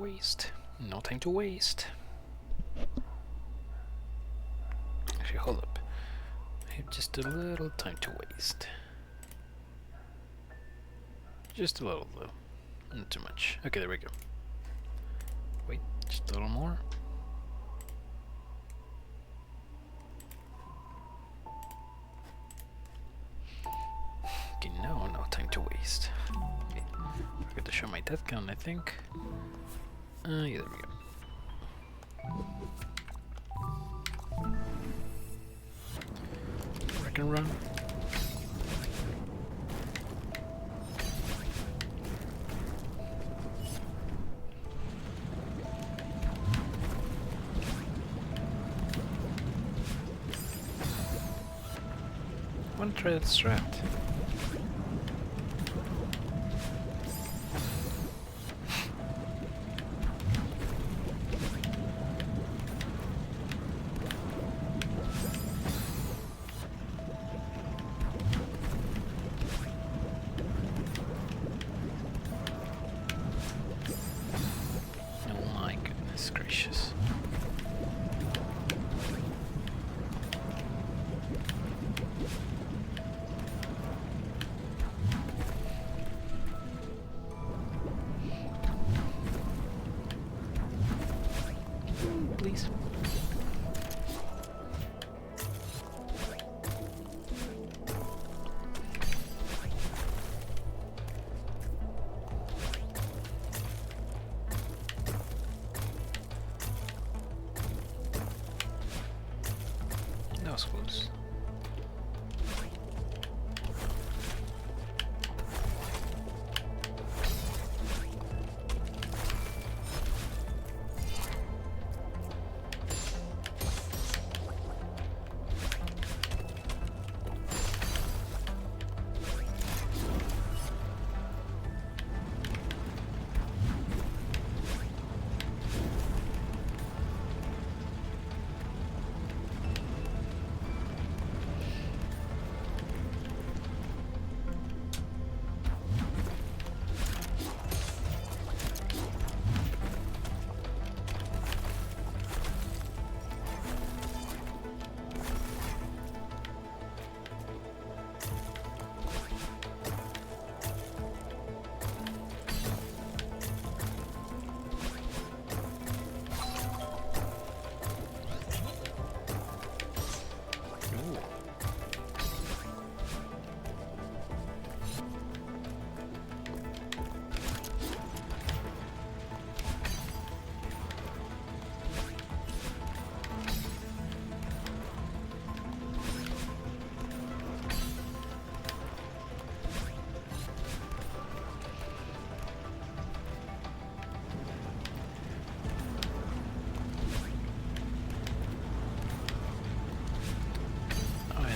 waste. No time to waste. Actually, hold up. I have just a little time to waste. Just a little though. Not too much. Okay, there we go. Wait, just a little more. Okay, no time to waste. Okay, forgot to show my death count, I think. Yeah, there we go. I can run. I want to try that strat. Oh my goodness gracious. Please. That was close.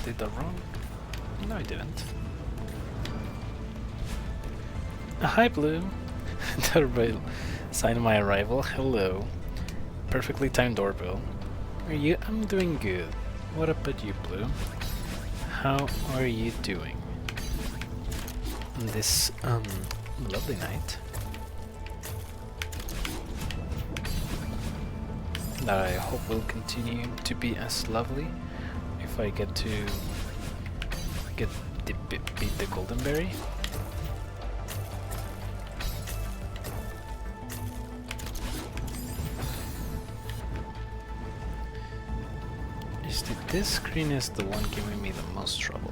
Did that wrong? No, I didn't. Hi, Blue. Doorbell. Sign my arrival. Hello. Perfectly timed doorbell. Are you? I'm doing good. What about you, Blue? How are you doing? On this lovely night. That I hope will continue to be as lovely. If I get to beat the golden berry. This screen is the one giving me the most trouble.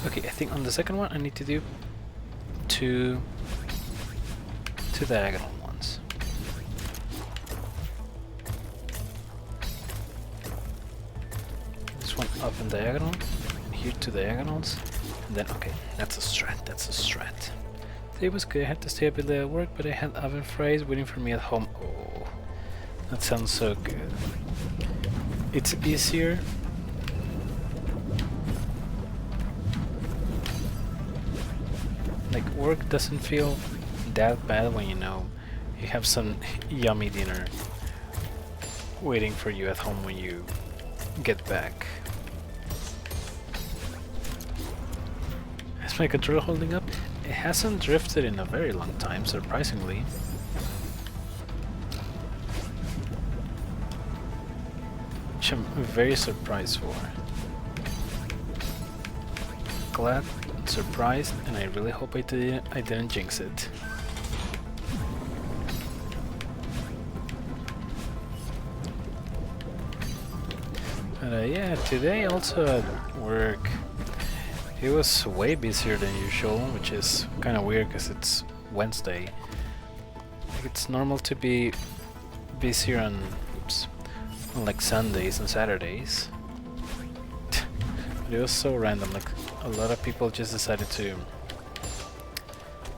Okay, I think on the second one I need to do two diagonal ones. This one up and diagonal, here two diagonals, and then okay, that's a strat, that's a strat. Today was good, I had to stay up late at work, but I had oven fries waiting for me at home. Oh, that sounds so good. It's easier. Like, work doesn't feel that bad when you know you have some yummy dinner waiting for you at home when you get back. Is my controller holding up? It hasn't drifted in a very long time, surprisingly. Which I'm very surprised for. Glad, surprised, and I really hope I didn't jinx it. But yeah, today also at work, it was way busier than usual, which is kind of weird because it's Wednesday. Like, it's normal to be busier on, on like Sundays and Saturdays. But it was so random, like a lot of people just decided to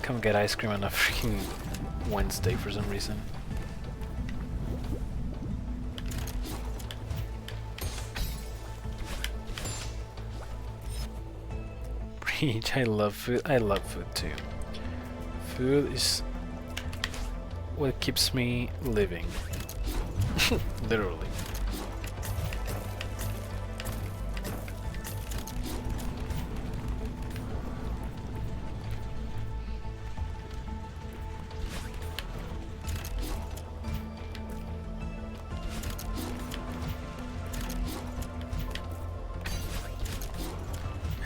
come get ice cream on a freaking Wednesday for some reason. I love food. I love food too. Food is what keeps me living. Literally.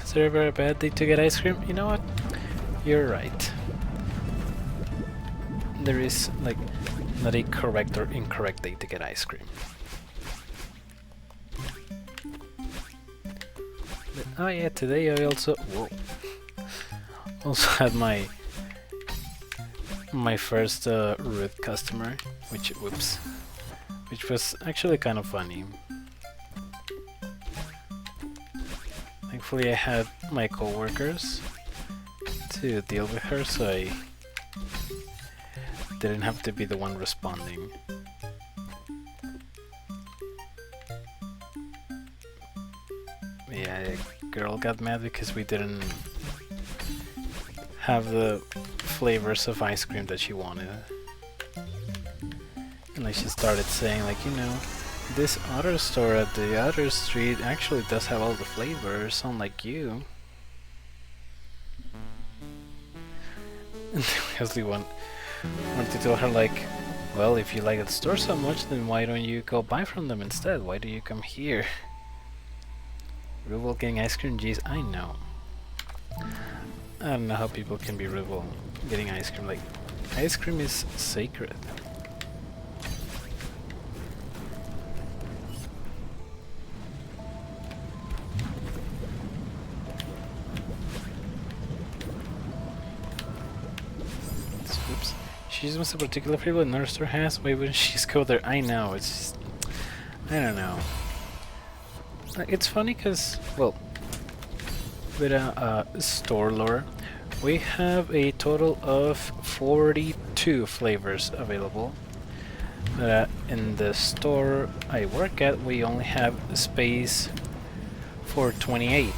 Is there ever a bad day to get ice cream? You know what? You're right. There is like not a correct or incorrect day to get ice cream. But, oh yeah, today I also had my first rude customer, which was actually kind of funny. Thankfully I had my co-workers to deal with her, so I didn't have to be the one responding. Yeah, a girl got mad because we didn't have the flavors of ice cream that she wanted. And like she started saying like, you know, this other store at the other street actually does have all the flavors, unlike you. And I was the one wanted to tell her like, well, if you like the store so much, then why don't you go buy from them instead? Why do you come here? Ruble getting ice cream? Jeez, I know. I don't know how people can be ruble getting ice cream. Like, ice cream is sacred. Oops. She just wants a particular flavor another store has. Why wouldn't she just go there? I know, it's just, I don't know. It's funny because, well, with a store lore, we have a total of 42 flavors available. In the store I work at, we only have space for 28.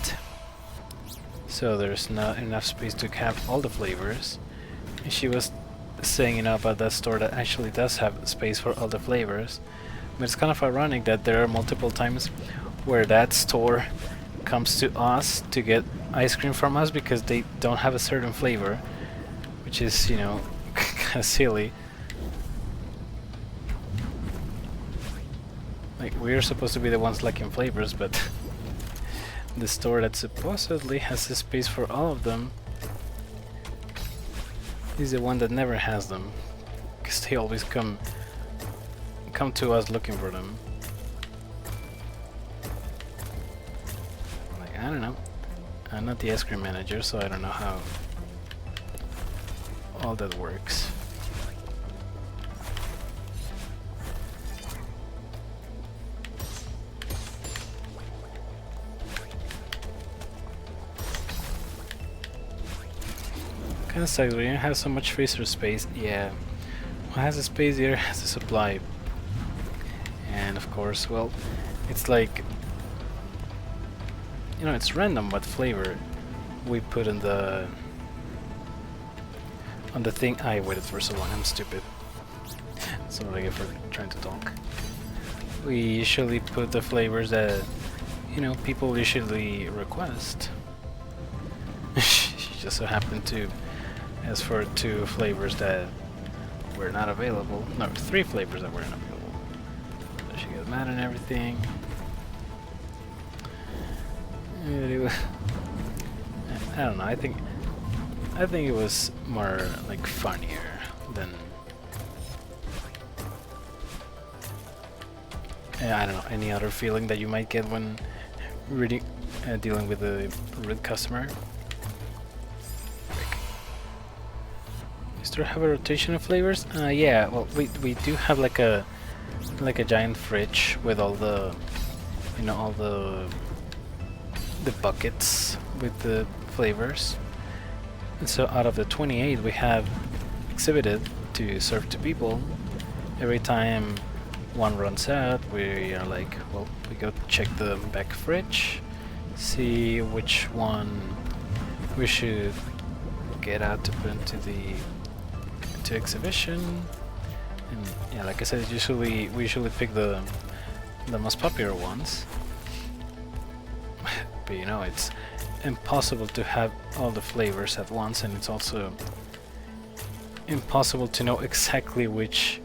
So there's not enough space to have all the flavors. And she was saying, you know, about that store that actually does have space for all the flavors. But it's kind of ironic that there are multiple times where that store comes to us to get ice cream from us because they don't have a certain flavor, which is, you know, kind of silly. Like, we're supposed to be the ones lacking flavors, but the store that supposedly has the space for all of them is the one that never has them, because they always come to us looking for them. Like, I don't know. I'm not the ice cream manager, so I don't know how all that works. Kinda sucks, we don't have so much freezer space. Yeah, what has the space here has the supply. And of course, well, it's like, you know, it's random what flavor we put in the on the thing. I waited for so long, I'm stupid. So I get for trying to talk. We usually put the flavors that, you know, people usually request. just so happened to ask for 2 flavors that were not available. No, 3 flavors that weren't available. So she got mad and everything. I don't know. I think it was more like funnier than I don't know, any other feeling that you might get when reading dealing with a rude customer. You still have a rotation of flavors? Yeah. Well, we do have like a giant fridge with all the all the buckets with the flavors. And so out of the 28 we have exhibited to serve to people, every time one runs out, we are like, well, we go check the back fridge, see which one we should get out to put into the exhibition. And yeah, like I said, we usually pick the most popular ones. But you know, it's impossible to have all the flavors at once, and it's also impossible to know exactly which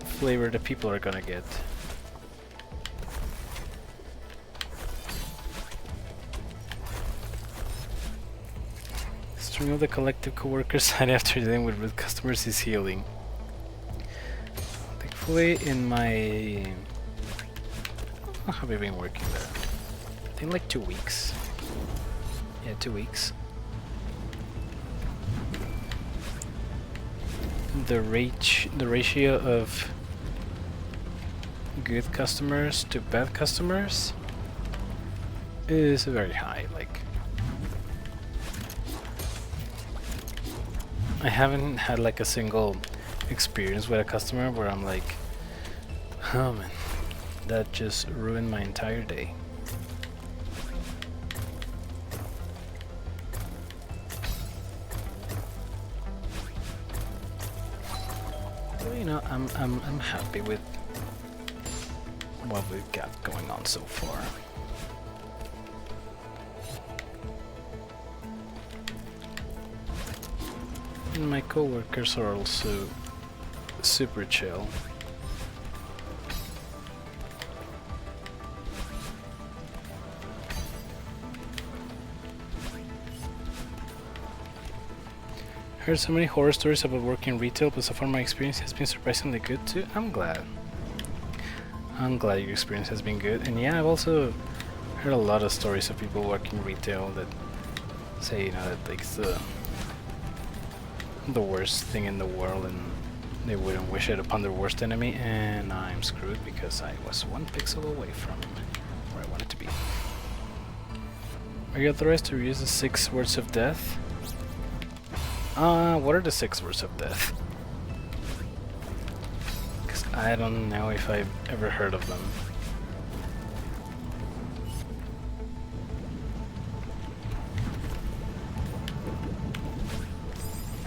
flavor the people are gonna get. String of the collective co-worker side after dealing with rude customers is healing. Thankfully, in my... How have I been working there? I think like 2 weeks. Yeah, 2 weeks. The ratio of good customers to bad customers is very high. Like, I haven't had like a single experience with a customer where I'm like, oh man, that just ruined my entire day. You know, I'm happy with what we've got going on so far. And my coworkers are also super chill. Heard so many horror stories about working retail, but so far my experience has been surprisingly good too. I'm glad your experience has been good. And yeah, I've also heard a lot of stories of people working retail that say, you know, that it's the worst thing in the world and they wouldn't wish it upon their worst enemy, and I'm screwed because I was 1 pixel away from where I wanted to be. Are you authorized to use the 6 words of death? What are the 6 words of death? Because I don't know if I've ever heard of them.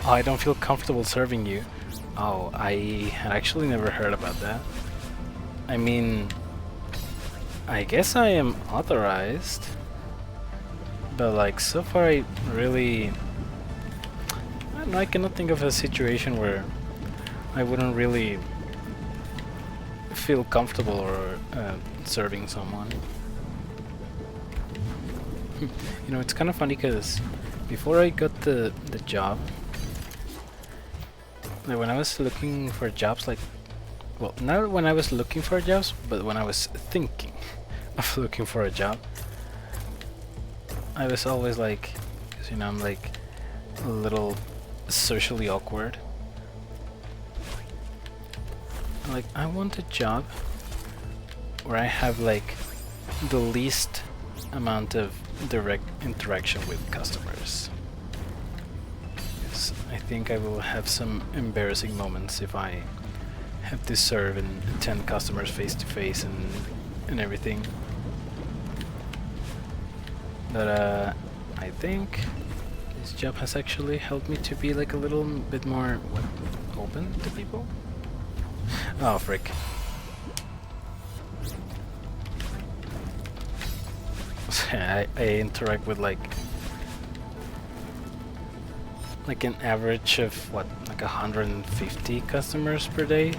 Oh, I don't feel comfortable serving you. Oh, I had actually never heard about that. I mean, I guess I am authorized, but like so far I really... I don't know, I cannot think of a situation where I wouldn't really feel comfortable or serving someone. You know, it's kind of funny because before I got the job, like when I was looking for jobs, like, well, not when I was looking for jobs, but when I was thinking of looking for a job, I was always like, 'cause, you know, I'm like a little socially awkward. Like, I want a job where I have like the least amount of direct interaction with customers. Yes, I think I will have some embarrassing moments if I have to serve and attend customers face to face and everything. But I think this job has actually helped me to be like a little bit more open to people. Oh frick. I interact with like like an average of what, like 150 customers per day.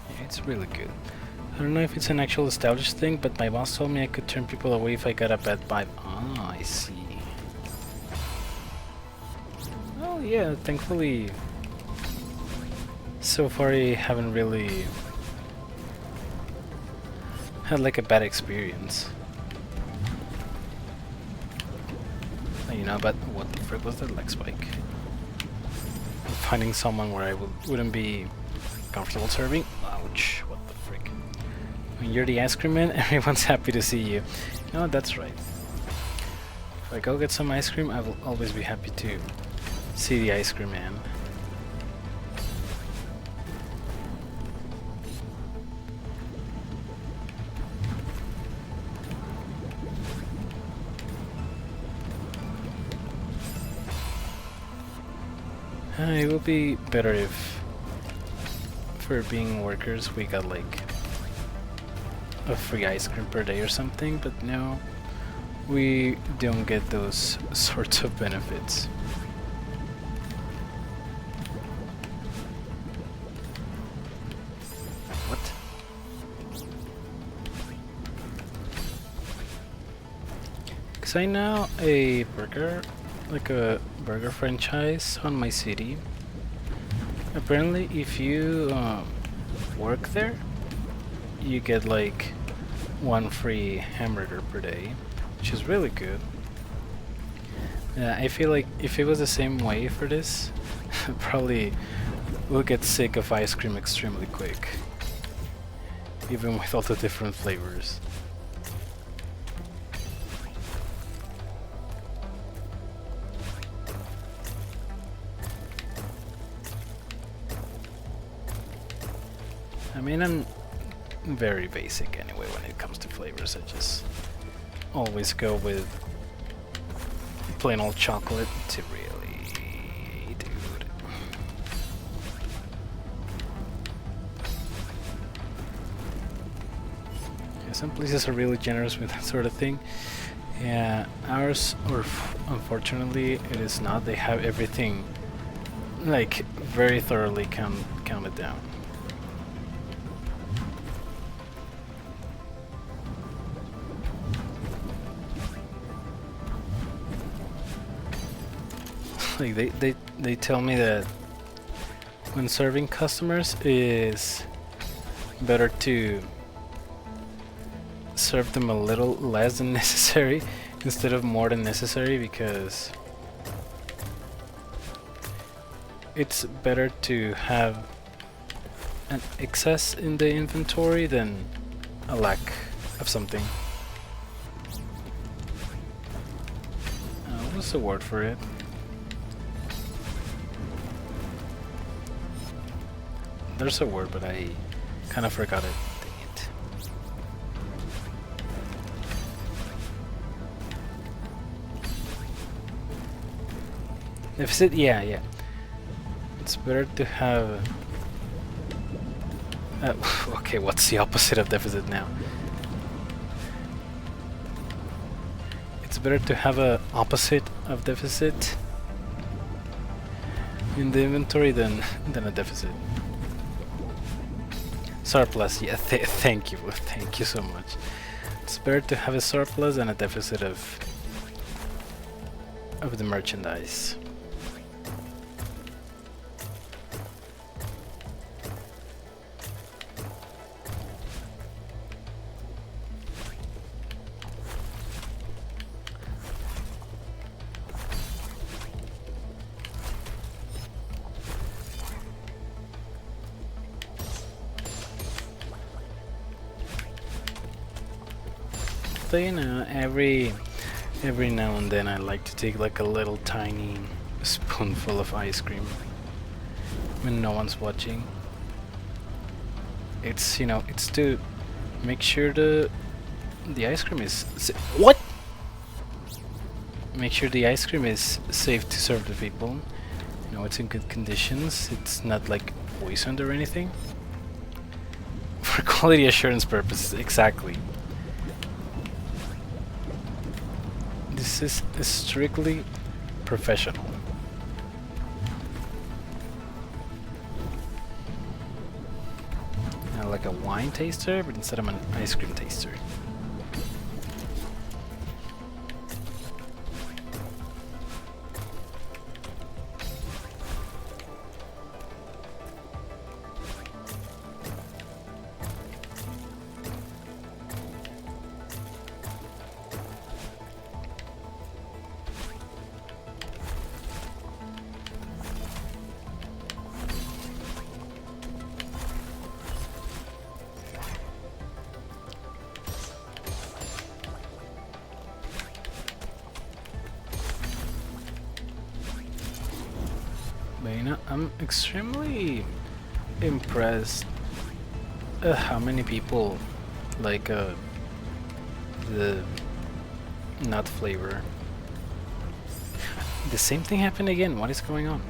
Yeah, it's really good. I don't know if it's an actual established thing, but my boss told me I could turn people away if I got a bad vibe. Ah, I see. Oh yeah, thankfully so far I haven't really had like a bad experience. You know, but what the frick was that leg spike? Finding someone where I wouldn't be comfortable serving. Ouch, what the frick. When you're the ice cream man, everyone's happy to see you. No, that's right. If I go get some ice cream, I will always be happy to see the ice cream man. It would be better if, for being workers, we got like a free ice cream per day or something, but no, we don't get those sorts of benefits. What? Because I know a burger, like a burger franchise on my city. Apparently, if you work there, you get like one free hamburger per day, which is really good. I feel like if it was the same way for this, probably we'll get sick of ice cream extremely quick, even with all the different flavors. I mean, I'm very basic anyway when it comes to flavors. I just always go with plain old chocolate to really, dude. Yeah, some places are really generous with that sort of thing. Yeah, ours, or unfortunately, it is not. They have everything like very thoroughly counted down. Like they tell me that when serving customers is better to serve them a little less than necessary instead of more than necessary, because it's better to have an excess in the inventory than a lack of something. What's the word for it? There's a word, but I kind of forgot it. Dang it. Deficit? Yeah. It's better to have... okay, what's the opposite of deficit now? It's better to have a opposite of deficit in the inventory than a deficit. Surplus, yeah, thank you so much. It's better to have a surplus than a deficit of the merchandise. So, you know, every now and then I like to take like a little tiny spoonful of ice cream when no one's watching. It's, you know, it's to make sure the ice cream is what? Make sure the ice cream is safe to serve the people. You know, it's in good conditions. It's not like poisoned or anything. For quality assurance purposes, exactly. This is strictly professional. Like a wine taster, but instead I'm an ice cream taster. But you know, I'm extremely impressed at how many people like the nut flavor. The same thing happened again. What is going on?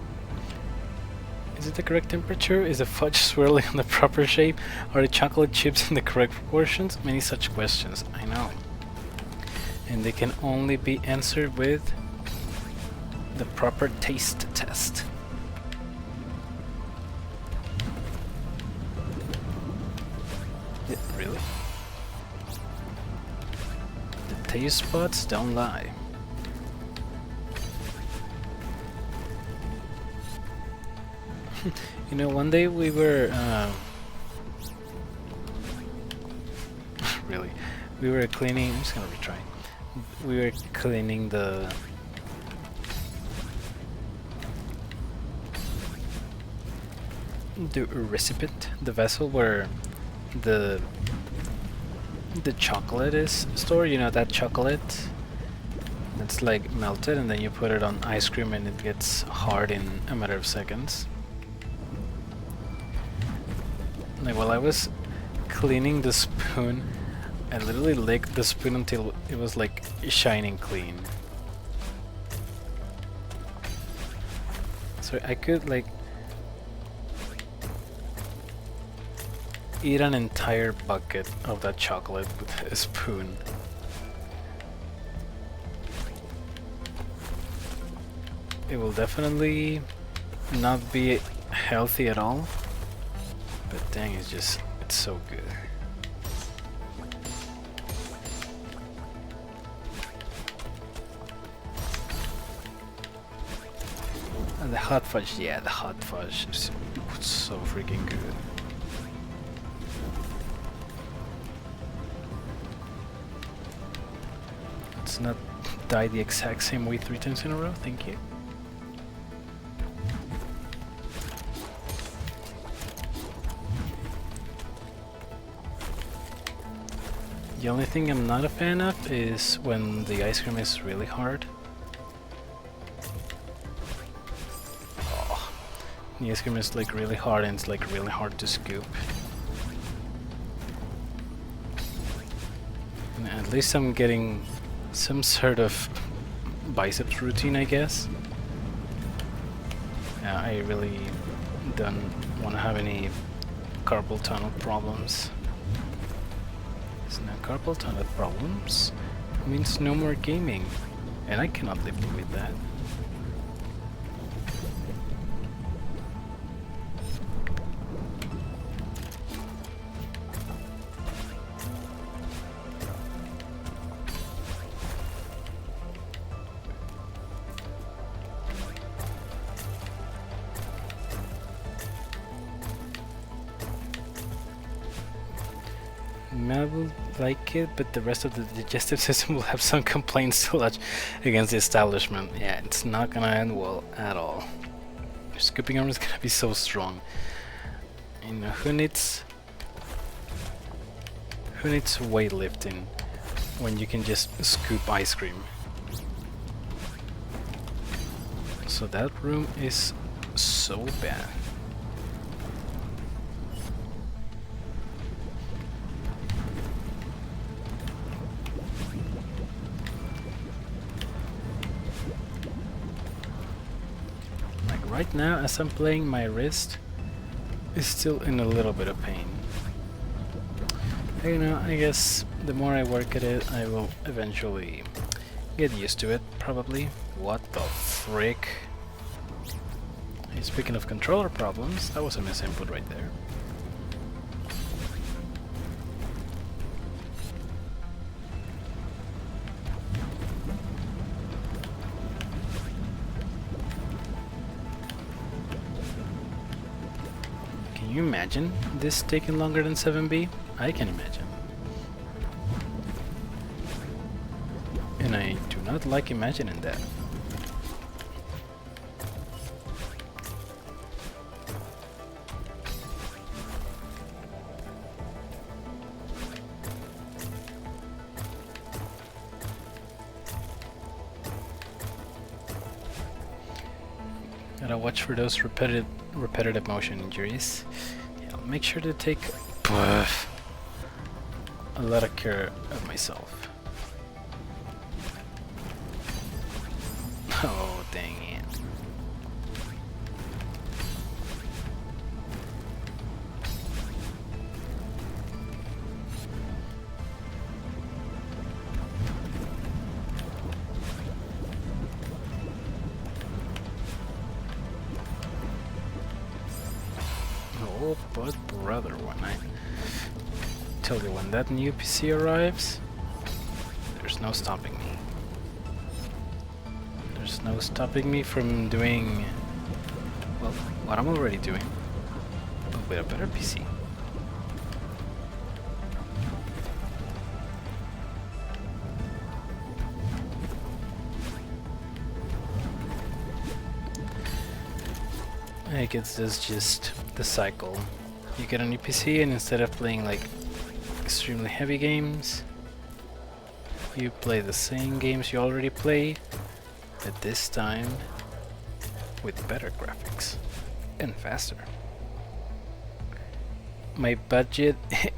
Is it the correct temperature? Is the fudge swirling in the proper shape? Are the chocolate chips in the correct proportions? Many such questions, I know. And they can only be answered with the proper taste test. Really? The taste buds don't lie. You know, one day we were really, we were cleaning. I'm just gonna retry. We were cleaning the recipient, the vessel where the chocolate is stored. You know, that chocolate that's like melted, and then you put it on ice cream, and it gets hard in a matter of seconds. Like, while I was cleaning the spoon, I literally licked the spoon until it was like shining clean. So I could like eat an entire bucket of that chocolate with a spoon. It will definitely not be healthy at all. But dang, it's so good. And the hot fudge, yeah, the hot fudge is so freaking good. Let's not die the exact same way 3 times in a row, thank you. The only thing I'm not a fan of is when the ice cream is really hard. Oh, the ice cream is like really hard, and it's like really hard to scoop. And at least I'm getting some sort of biceps routine, I guess. Yeah, I really don't want to have any carpal tunnel problems. So now carpal tunnel problems means no more gaming, and I cannot live with that. I will like it, but the rest of the digestive system will have some complaints to lodge against the establishment. Yeah, it's not gonna end well at all. Your scooping arm is gonna be so strong. You know, who needs weightlifting when you can just scoop ice cream? So that room is so bad. Right now, as I'm playing, my wrist is still in a little bit of pain. You know, I guess the more I work at it, I will eventually get used to it, probably. What the frick? Hey, speaking of controller problems, that was a misinput right there. Can you imagine this taking longer than 7B? I can imagine. And I do not like imagining that. Gotta watch for those repetitive motion injuries. Yeah, I'll make sure to take a lot of care of myself. Oh, dang it. Oh, but brother, when I tell you, when that new PC arrives, there's no stopping me. There's no stopping me from doing, well, what I'm already doing, but with a better PC. I guess that's just the cycle. You get a new PC and instead of playing like extremely heavy games, you play the same games you already play, but this time with better graphics and faster. My budget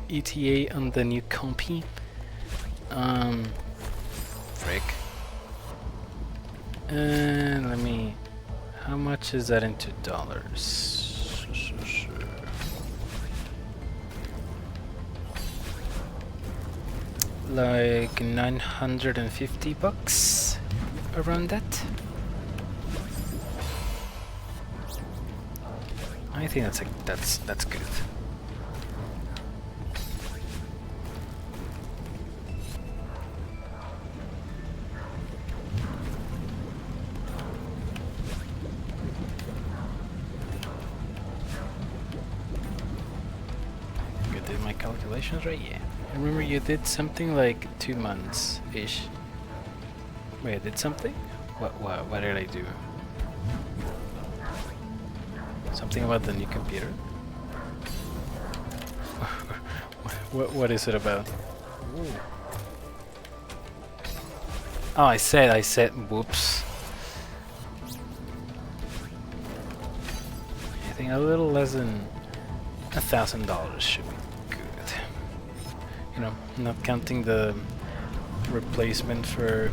ETA on the new compy, frick. And let me, how much is that into dollars? Like 950 bucks, around that. I think that's good. You did my calculations right? Yeah. I remember you did something like 2 months-ish. Wait, I did something? What did I do? Something about the new computer? What is it about? Ooh. Oh, I said, whoops. I think a little less than $1,000 should be good. You know, not counting the replacement for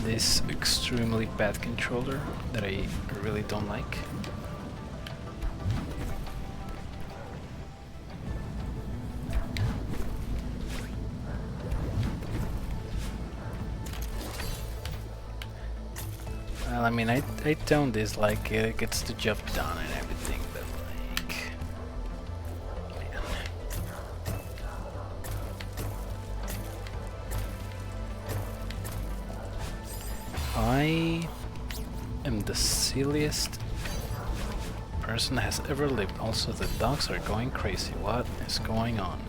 this extremely bad controller that I really don't like. Well, I mean, I don't dislike it. It gets the job done and everything, but like, man. I am the silliest person that has ever lived. Also, the dogs are going crazy. What is going on?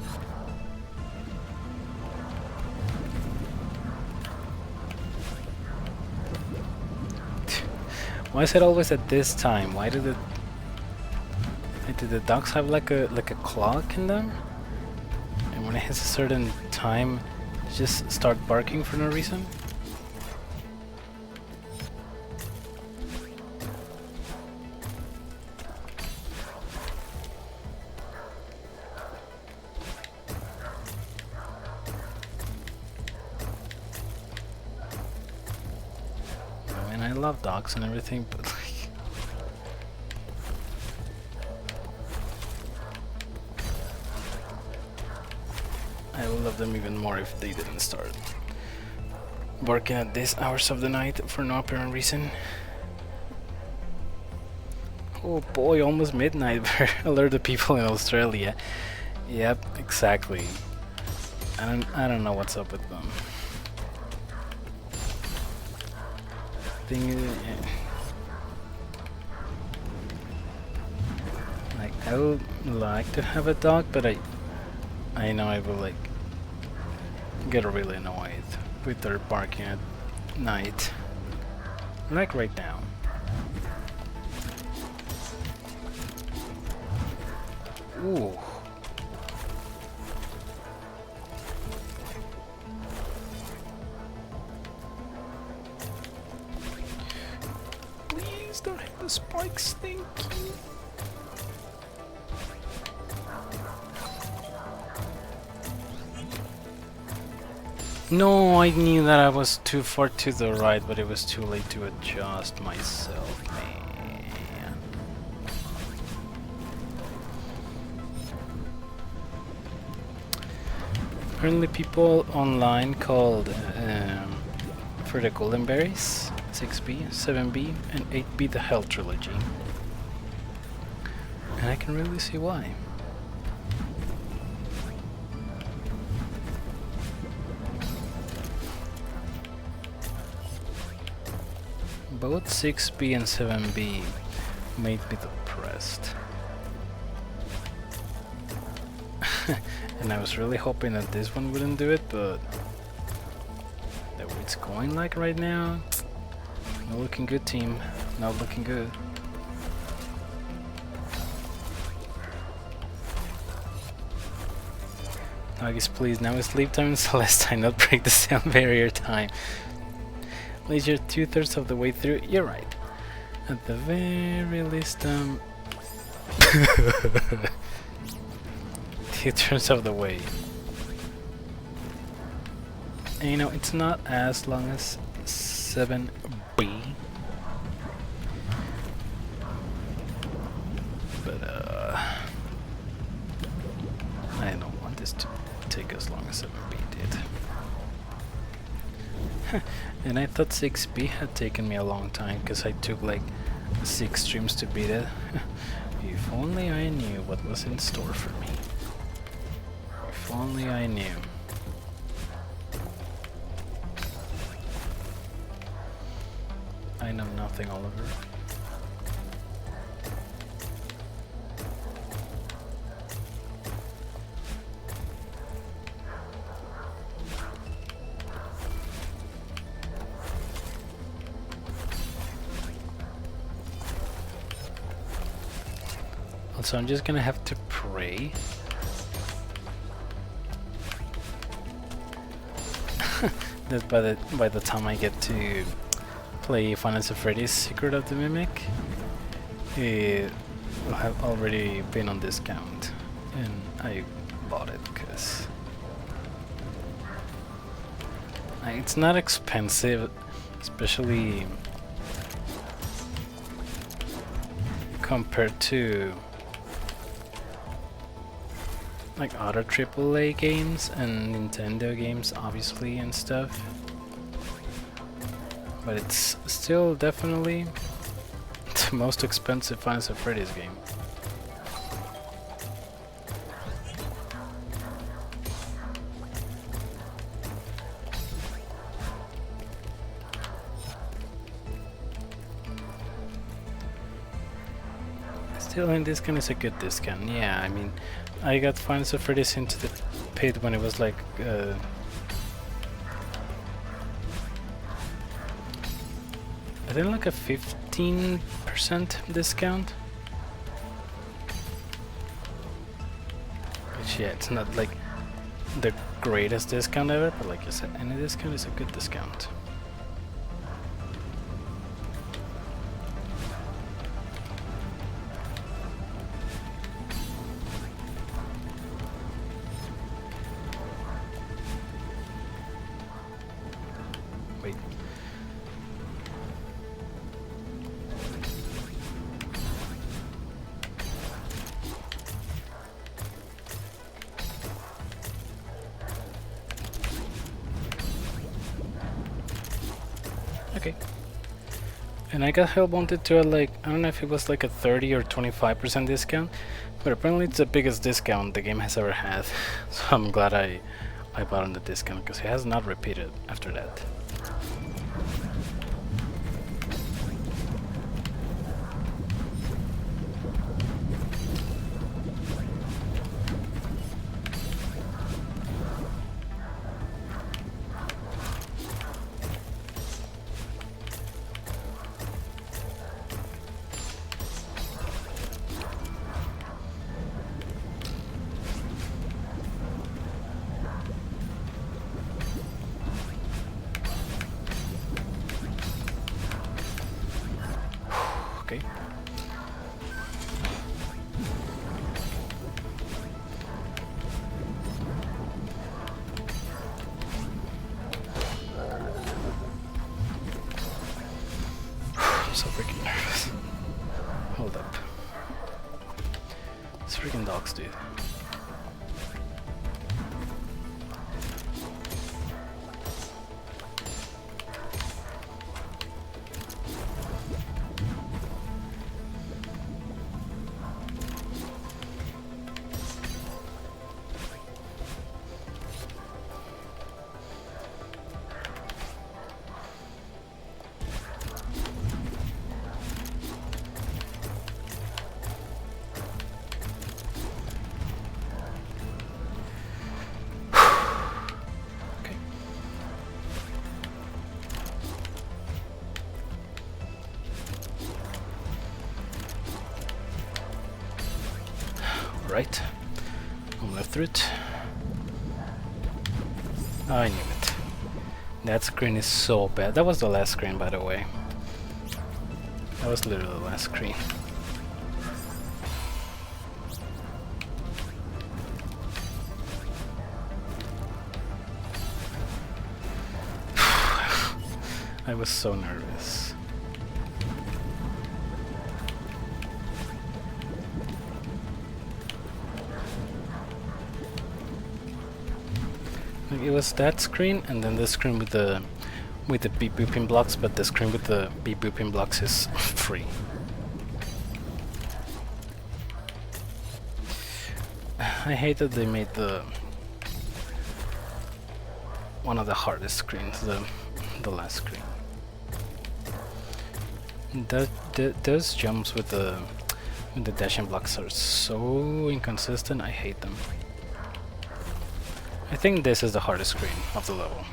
Why is it always at this time? Why did the dogs have like a clock in them? And when it hits a certain time, they just start barking for no reason? I love dogs and everything, but like, I would love them even more if they didn't start working at these hours of the night for no apparent reason. Oh boy, almost midnight. Alert the people in Australia. Yep, exactly. I don't know what's up with them. Thing is, yeah. Like, I would like to have a dog, but I know I will like get really annoyed with their barking at night. Like right now. Ooh. Please don't hit the spikes, thank you. No, I knew that I was too far to the right, but it was too late to adjust myself, man. Apparently people online called for the Golden Berries 6B, 7B, and 8B the Hell Trilogy. And I can really see why. Both 6B and 7B made me depressed. And I was really hoping that this one wouldn't do it, but the way it's going like right now, not looking good, team. Not looking good. Nuggies, please, now is sleep time in Celeste, not break the sound barrier time. At least you're 2/3 of the way through. You're right. At the very least, 2/3 of the way. And you know, it's not as long as 7B. But, I don't want this to take as long as 7B did. And I thought 6B had taken me a long time because I took like 6 streams to beat it. If only I knew what was in store for me. If only I knew. I know nothing, Oliver. So I'm just gonna have to pray that by the time I get to play Final Fantasy Freddy's Secret of the Mimic, it will have already been on discount, and I bought it because it's not expensive, especially compared to like other AAA games and Nintendo games, obviously, and stuff. But it's still definitely the most expensive Final Fantasy Freddy's game. Still, in discount is a good discount. Yeah, I mean, I got Final Fantasy Freddy's into the pit when it was like I think like a 15% discount. Which, yeah, it's not like the greatest discount ever, but like I said, any discount is a good discount. Wait. Okay. And I got Hellbounded to like, I don't know if it was like a 30 or 25% discount, but apparently it's the biggest discount the game has ever had. So I'm glad I bought on the discount because it has not repeated after that. Okay. I'm so freaking nervous. Hold up. These freaking dogs, dude. Right. I'm left through it. Oh, I knew it. That screen is so bad. That was the last screen, by the way. That was literally the last screen. I was so nervous. Like, it was that screen and then the screen with the beep booping blocks, but the screen with the beep booping blocks is free. I hate that they made one of the hardest screens, the last screen. Those jumps with the dashing blocks are so inconsistent. I hate them. I think this is the hardest screen of the level.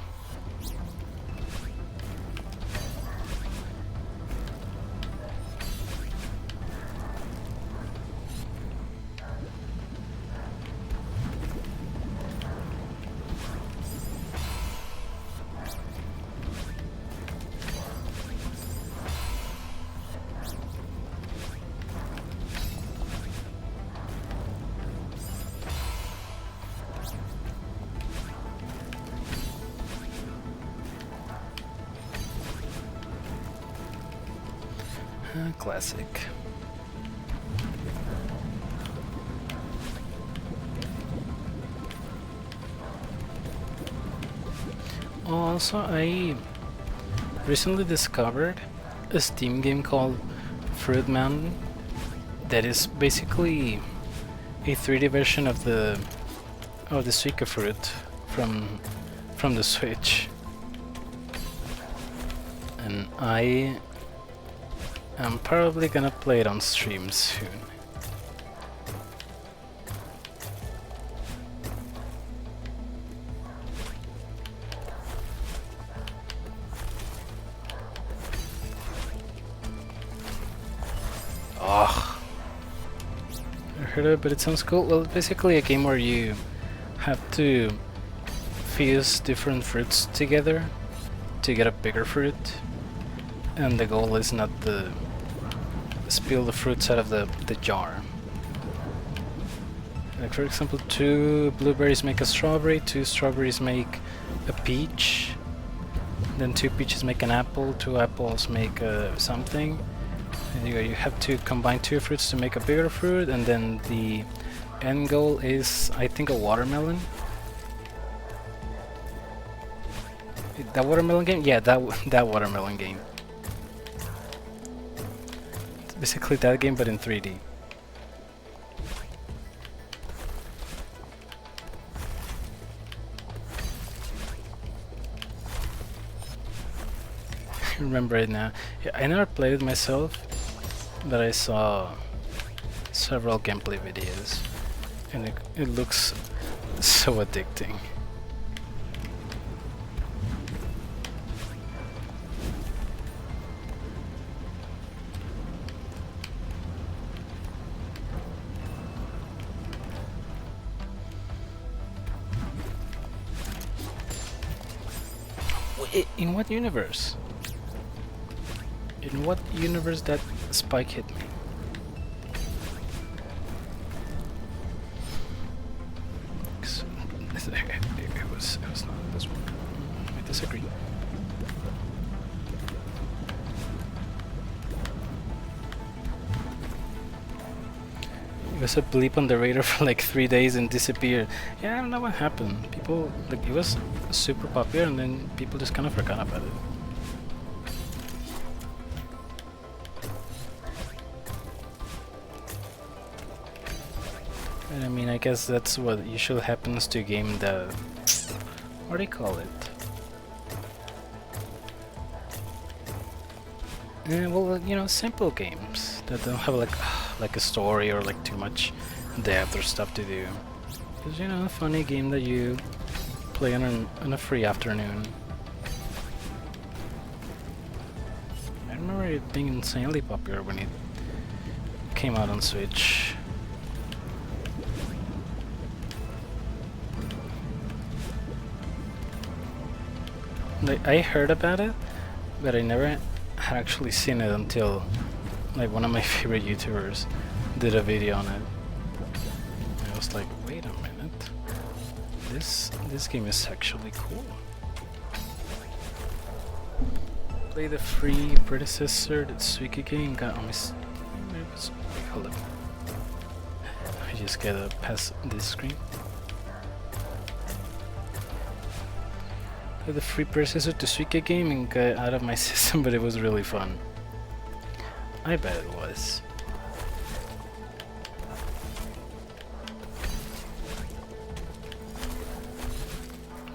Classic. Also, I recently discovered a Steam game called Fruit Mountain that is basically a 3D version of the Suika fruit from the Switch, and I'm probably gonna play it on stream soon. Oh, I heard of it, but it sounds cool. Well, it's basically a game where you have to fuse different fruits together to get a bigger fruit, and the goal is not to spill the fruits out of the jar. Like, for example, 2 blueberries make a strawberry, 2 strawberries make a peach, then 2 peaches make an apple, 2 apples make something. And you have to combine 2 fruits to make a bigger fruit, and then the end goal is, I think, a watermelon. That watermelon game? Yeah, that watermelon game. It's basically that game, but in 3D. I remember it now. Yeah, I never played it myself, but I saw several gameplay videos, and it looks so addicting. In what universe? In what universe that spike hit me? It was not this one. I disagree. It was a blip on the radar for like 3 days and disappeared. Yeah, I don't know what happened. People, like, it was super popular and then people just kind of forgot about it. And I mean, I guess that's what usually happens to a game that... what do you call it? Well, you know, simple games that don't have like a story or like too much depth or stuff to do. It's, you know, a funny game that you play on a free afternoon. I remember it being insanely popular when it came out on Switch. Like, I heard about it, but I never had actually seen it until like one of my favorite YouTubers did a video on it. I was like, wait a minute, this game is actually cool. Play the free predecessor, the Suika game. Got on my wait, hold up. I just gotta pass this screen. The free predecessor to Suika game and got out of my system, but it was really fun. I bet it was.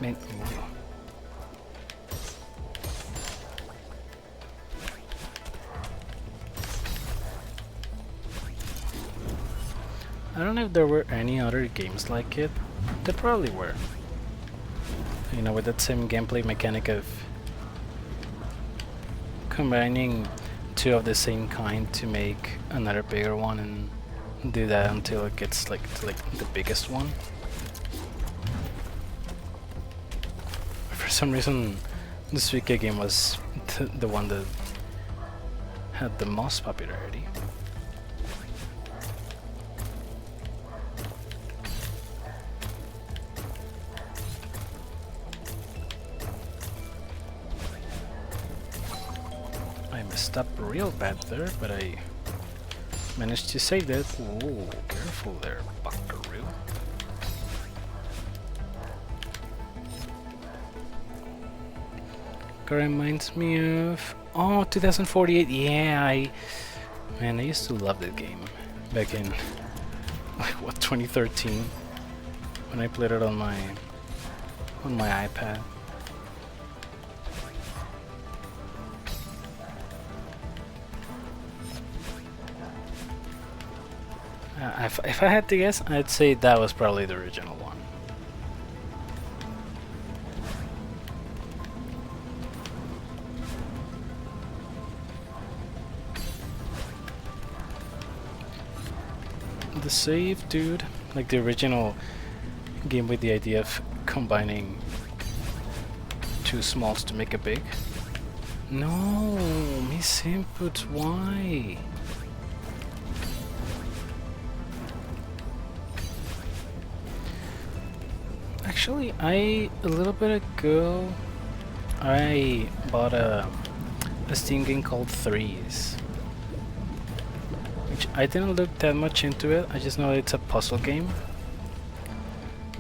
Man, I don't know if there were any other games like it. There probably were. You know, with that same gameplay mechanic of combining two of the same kind to make another bigger one and do that until it gets like to the biggest one. For some reason, the Suika game was the one that had the most popularity. Messed up real bad there, but I managed to save that. Ooh, careful there, buckaroo. That reminds me of 2048. Yeah, man, I used to love that game back in like what 2013 when I played it on my iPad. If I had to guess, I'd say that was probably the original one. The save, dude, like the original game with the idea of combining two smalls to make a big. No, miss inputs, why? Actually, a little bit ago, I bought a Steam game called Threes, which I didn't look that much into it. I just know it's a puzzle game,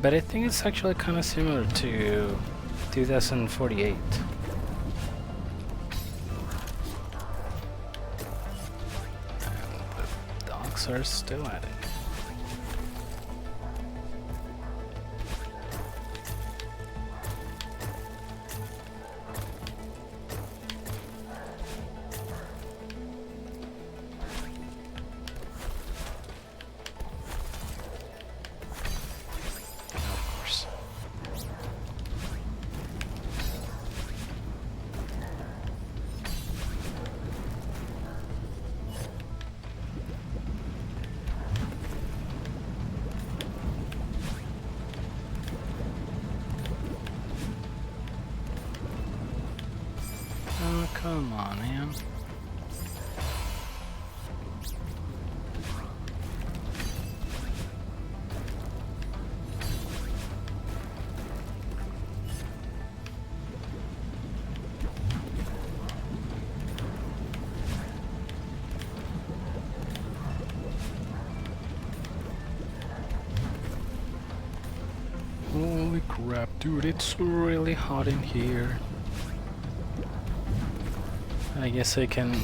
but I think it's actually kind of similar to 2048. And the dogs are still at it. Oh, come on, man. Holy crap, dude, it's really hot in here. I guess I can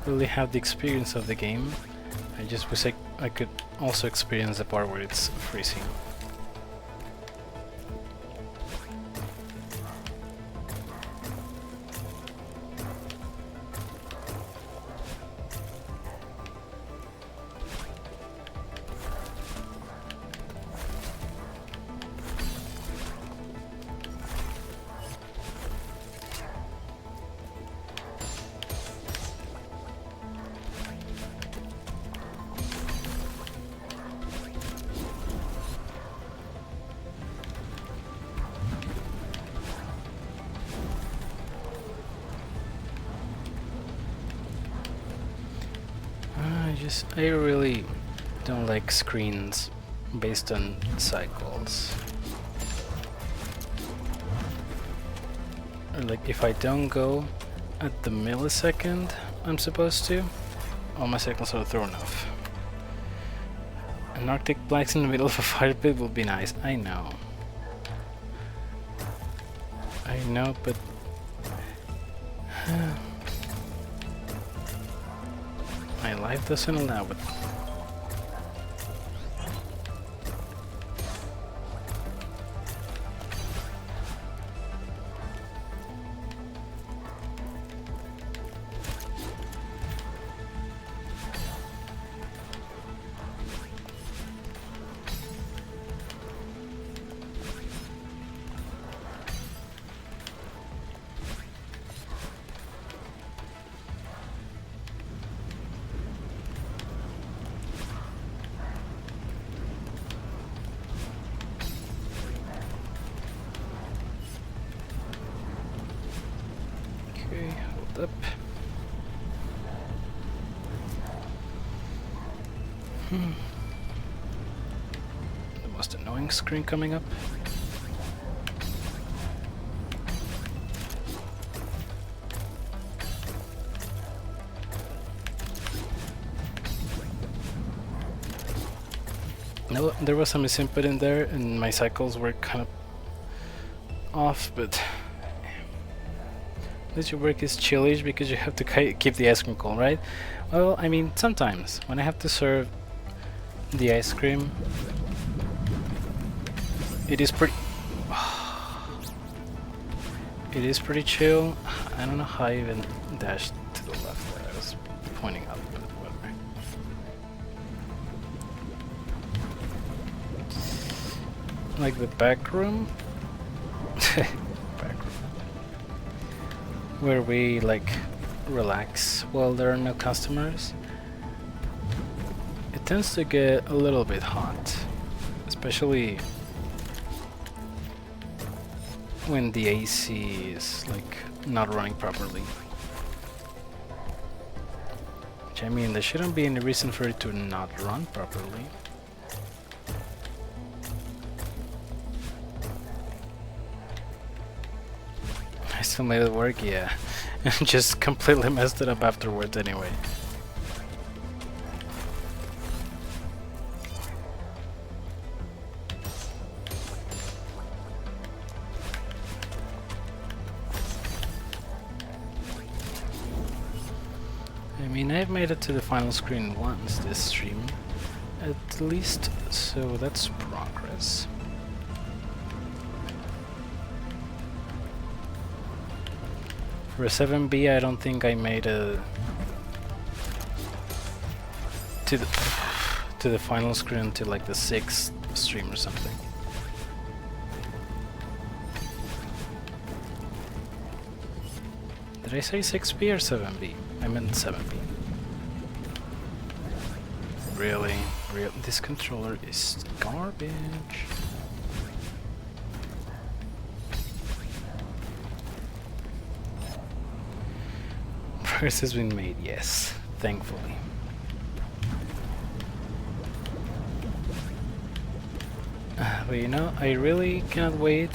really have the experience of the game. I just wish I could also experience the part where it's freezing. I really don't like screens based on cycles. Or like if I don't go at the millisecond I'm supposed to, all my cycles are thrown off. An Arctic blacks in the middle of a fire pit would be nice, I know. I know, but my life doesn't allow it. Okay, hold up. The most annoying screen coming up. No, there was some misinput in there and my cycles were kind of off, but this your work is chillish because you have to keep the ice cream cold, right? Well, I mean, sometimes when I have to serve the ice cream, it is pretty it is pretty chill. I don't know how I even dashed to the left there. I was pointing up, but whatever. Like the back room? Back room. Where we like relax while there are no customers. It tends to get a little bit hot, especially when the AC is like not running properly. Which I mean, there shouldn't be any reason for it to not run properly. I still made it work, yeah. Just completely messed it up afterwards anyway. mean, I've made it to the final screen once this stream, at least, so that's progress. For a 7B, I don't think I made a to the final screen until like the 6th stream or something. Did I say 6B or 7B? I meant 7B. Really? This controller is garbage. Progress has been made, yes, thankfully. But you know, I really cannot wait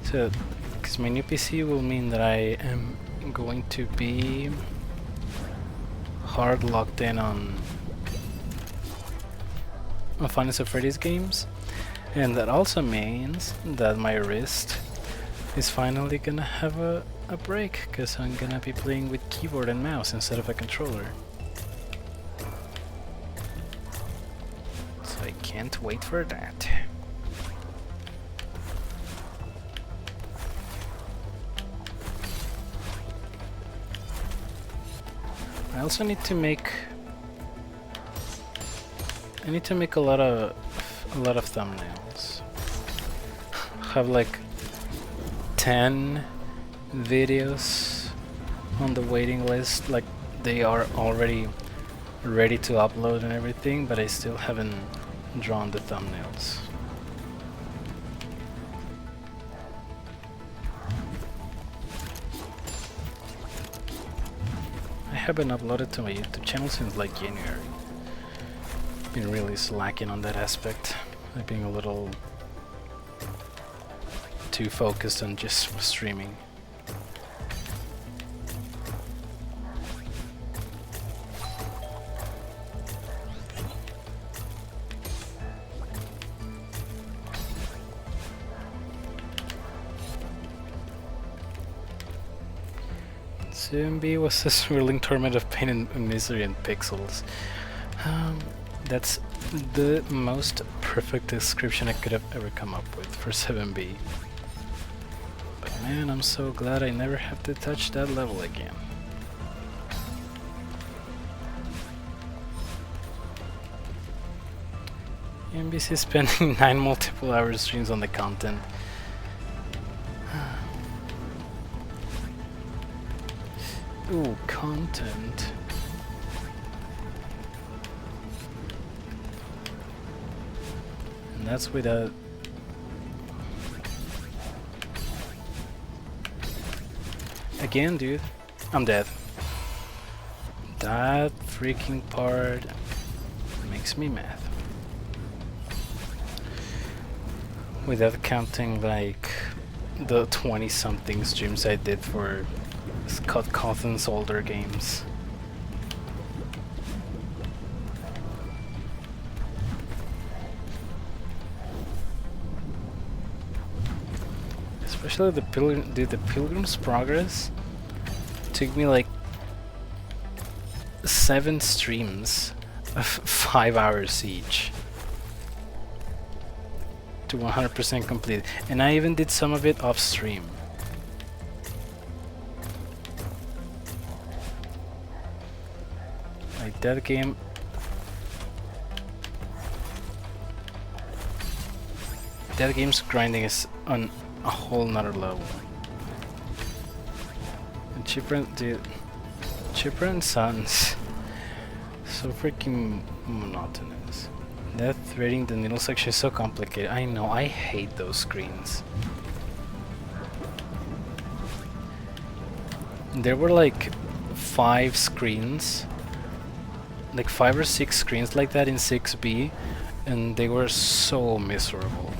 to, because my new PC will mean that I am going to be hard locked in on Final Freddy's games, and that also means that my wrist is finally gonna have a break, because I'm gonna be playing with keyboard and mouse instead of a controller. So I can't wait for that. I also need to make a lot of thumbnails. Have like 10 videos on the waiting list, like they are already ready to upload and everything, but I still haven't drawn the thumbnails. I haven't uploaded to my YouTube channel since like January. Been really slacking on that aspect. I've been a little too focused on just streaming. CMB was a swirling torment of pain and misery and pixels. That's the most perfect description I could have ever come up with for 7B. But man, I'm so glad I never have to touch that level again. NBC spending 9 multiple hour streams on the content. Ooh, content. And that's without... Again, dude, I'm dead. That freaking part makes me mad. Without counting like the 20-something streams I did for Scott Cawthon's older games. Especially the Pilgrim's Progress took me like 7 streams of 5 hours each to 100% complete, and I even did some of it off stream. Like that game. That game's grinding is on a whole nother level. And Chipper and Sons, so freaking monotonous. That threading the needle section is so complicated. I know, I hate those screens. There were like 5 screens, like 5 or 6 screens like that in 6B, and they were so miserable.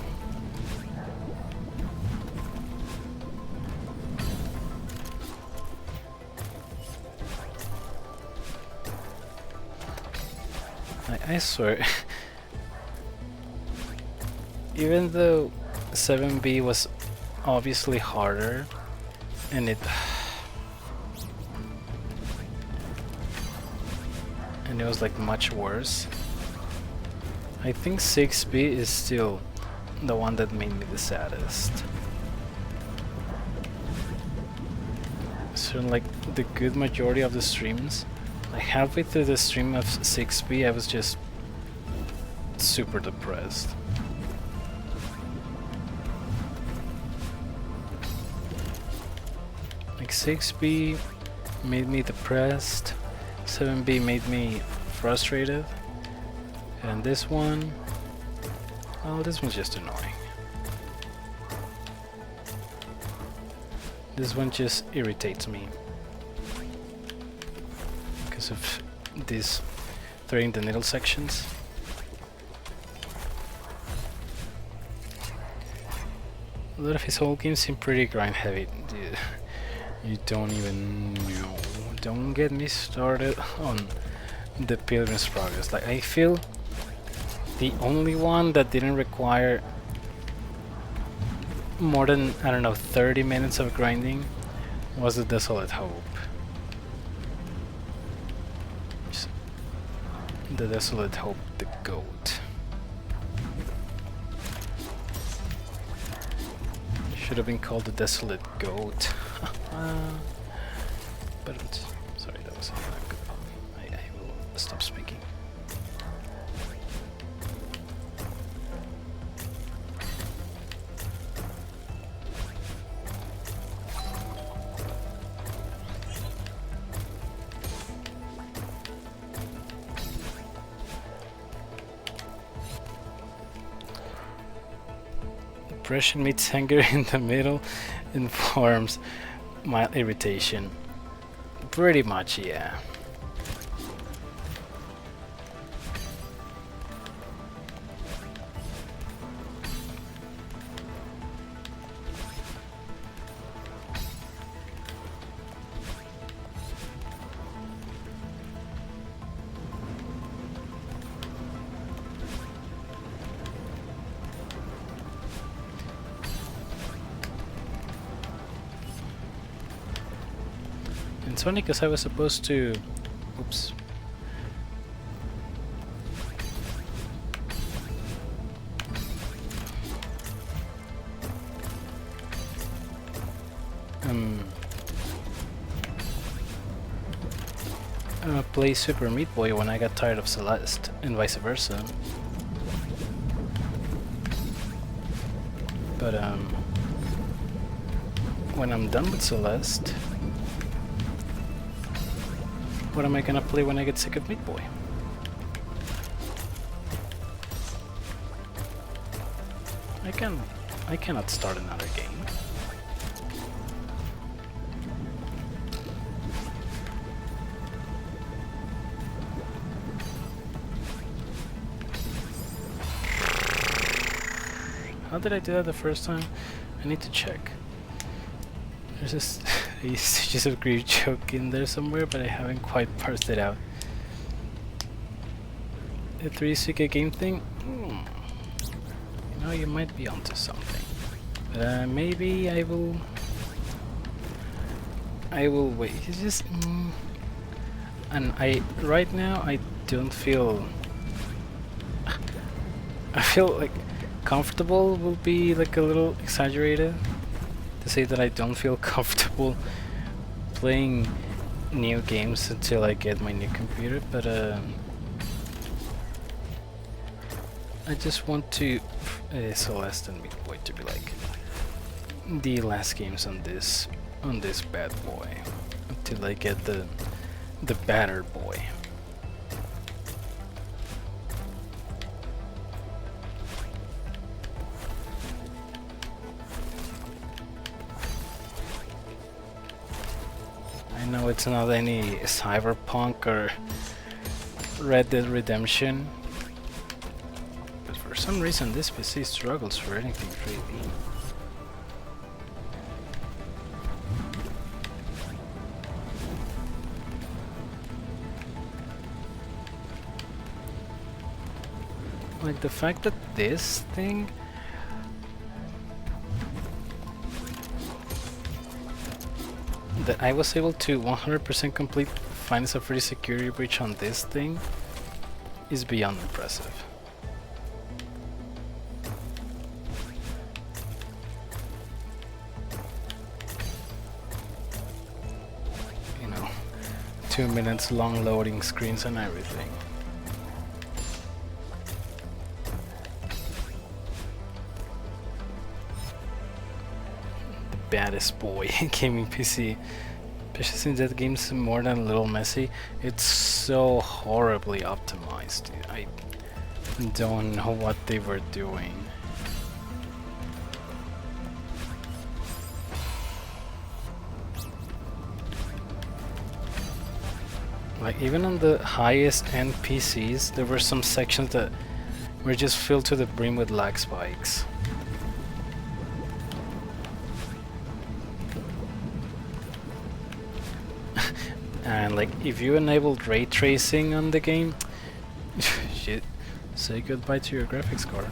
I swear, even though 7B was obviously harder, and and it was like much worse. I think 6B is still the one that made me the saddest. So like the good majority of the streams, like halfway through the stream of 6B I was just super depressed. Like 6B made me depressed, 7B made me frustrated, and this one, well, this one's just annoying. This one just irritates me because of these threading the needle sections. A lot of his whole game seem pretty grind heavy. Dude, you don't even know. Don't get me started on the Pilgrim's Progress. Like, I feel the only one that didn't require more than, I don't know, 30 minutes of grinding was the Desolate Hope. Just the Desolate Hope, the GOAT. Should have been called the Desolate Goat. But sorry, that was not good. I will stop speaking. Depression meets anger in the middle and forms mild irritation. Pretty much, yeah. It's funny because I was supposed to... Oops. Play Super Meat Boy when I got tired of Celeste, and vice versa. But when I'm done with Celeste, what am I gonna play when I get sick of Meat Boy? I cannot start another game. How did I do that the first time? I need to check. There's this Stages of Grief joke in there somewhere, but I haven't quite parsed it out. The 3CK game thing? You know, you might be onto something. Maybe I will wait. It's just... and right now I don't feel... I feel like comfortable will be like a little exaggerated to say that I don't feel comfortable playing new games until I get my new computer, but I just want to Celeste and Meat Boy to be like the last games on this bad boy until I get the better boy. I know it's not any Cyberpunk or Red Dead Redemption, but for some reason this PC struggles for anything 3D. Like the fact that this thing that I was able to 100% complete finds a free security breach on this thing is beyond impressive. You know, 2 minutes long loading screens and everything. The baddest boy gaming PC. Especially since that game's more than a little messy, it's so horribly optimized. I don't know what they were doing. Like, even on the highest end PCs, there were some sections that were just filled to the brim with lag spikes. And like, if you enabled ray tracing on the game, shit, say goodbye to your graphics card.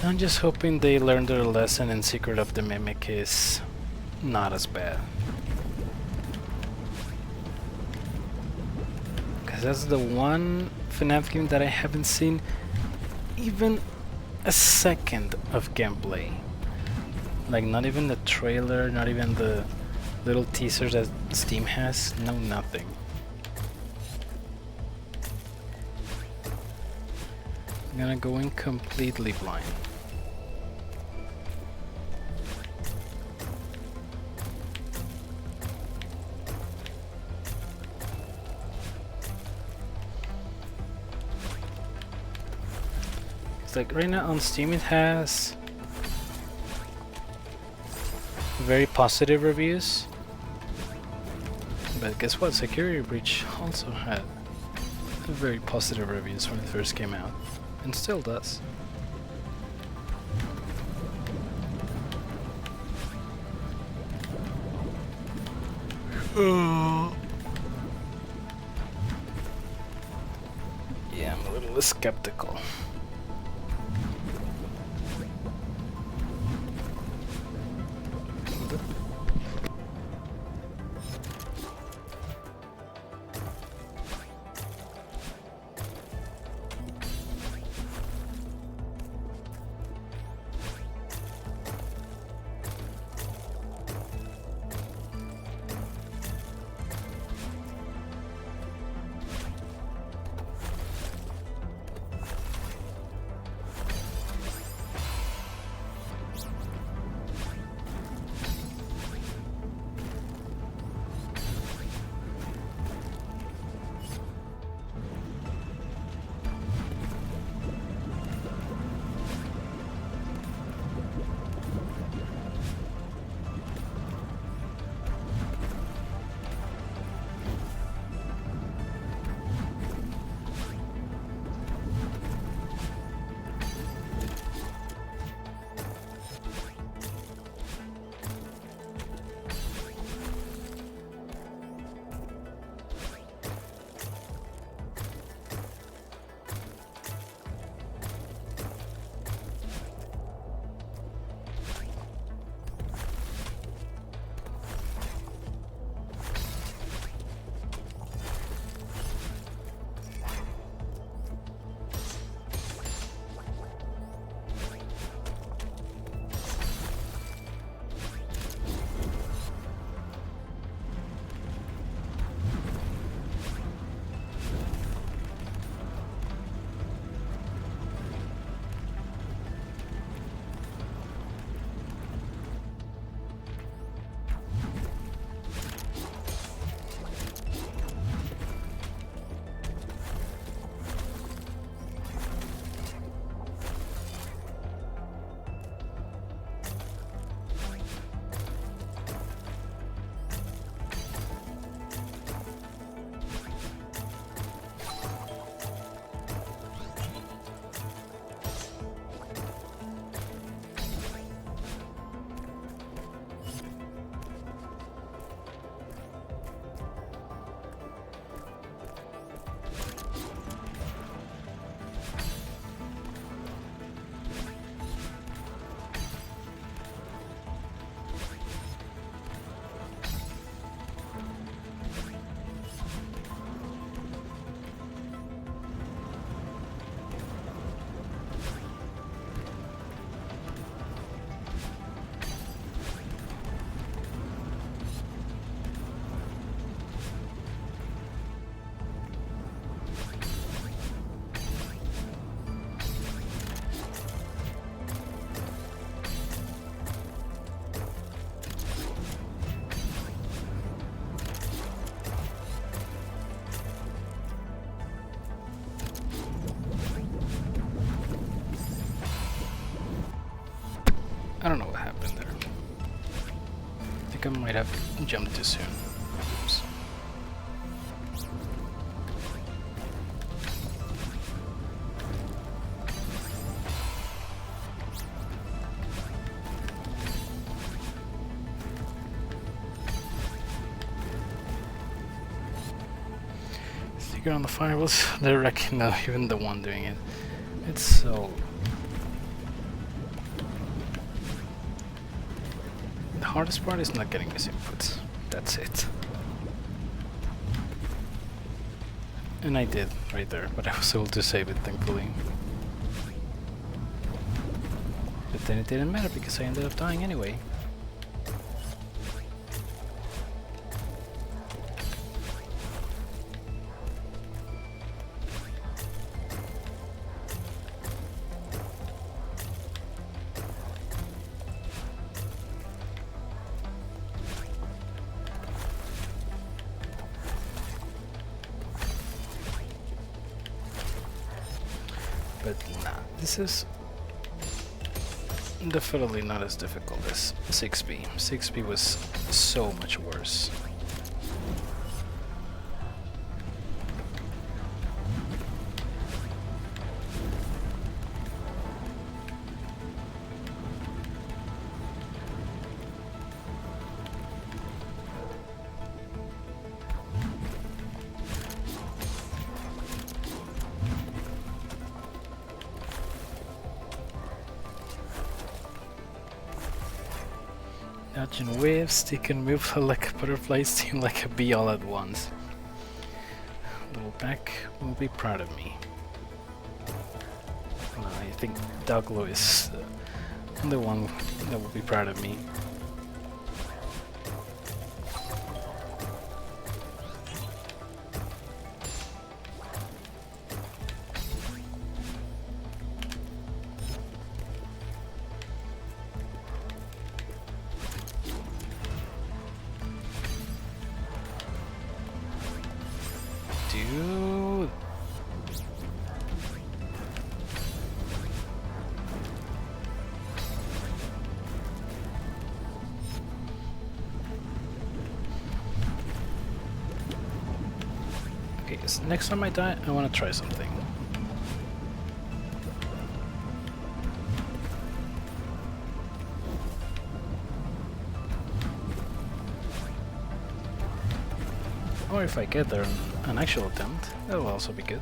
I'm just hoping they learned their lesson and Secret of the Mimic is not as bad. Because that's the one FNAF game that I haven't seen even a second of gameplay. Like, not even the trailer, not even the little teasers that Steam has, no nothing. I'm gonna go in completely blind. It's like right now on Steam it has very positive reviews, but guess what? Security Breach also had very positive reviews when it first came out, and still does. Yeah, I'm a little skeptical. Might have jumped too soon. Oops. Sticker on the fireballs, they're wrecking now, even the one doing it. It's so... The hardest part is not getting his inputs. That's it. And I did right there, but I was able to save it, thankfully. But then it didn't matter because I ended up dying anyway. But nah, this is definitely not as difficult as 6B. 6B was so much worse. Dodge and wave, stick and move like a butterfly, sting like a bee all at once. Little back will be proud of me. I think Doglo is the one that will be proud of me. Dude. Okay, so next time I die, I want to try something. Or if I get there an actual attempt, that will also be good.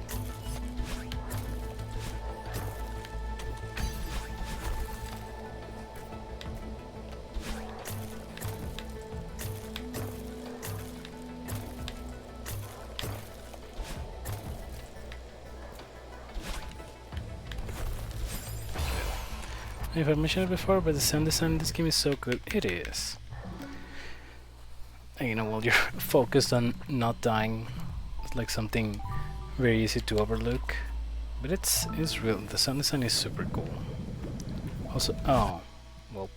If I've mentioned it before, but the sound design in this game is so good. It is. And, you know, while you're focused on not dying, it's like something very easy to overlook. But it's real. The sound design is super cool. Also, oh, well,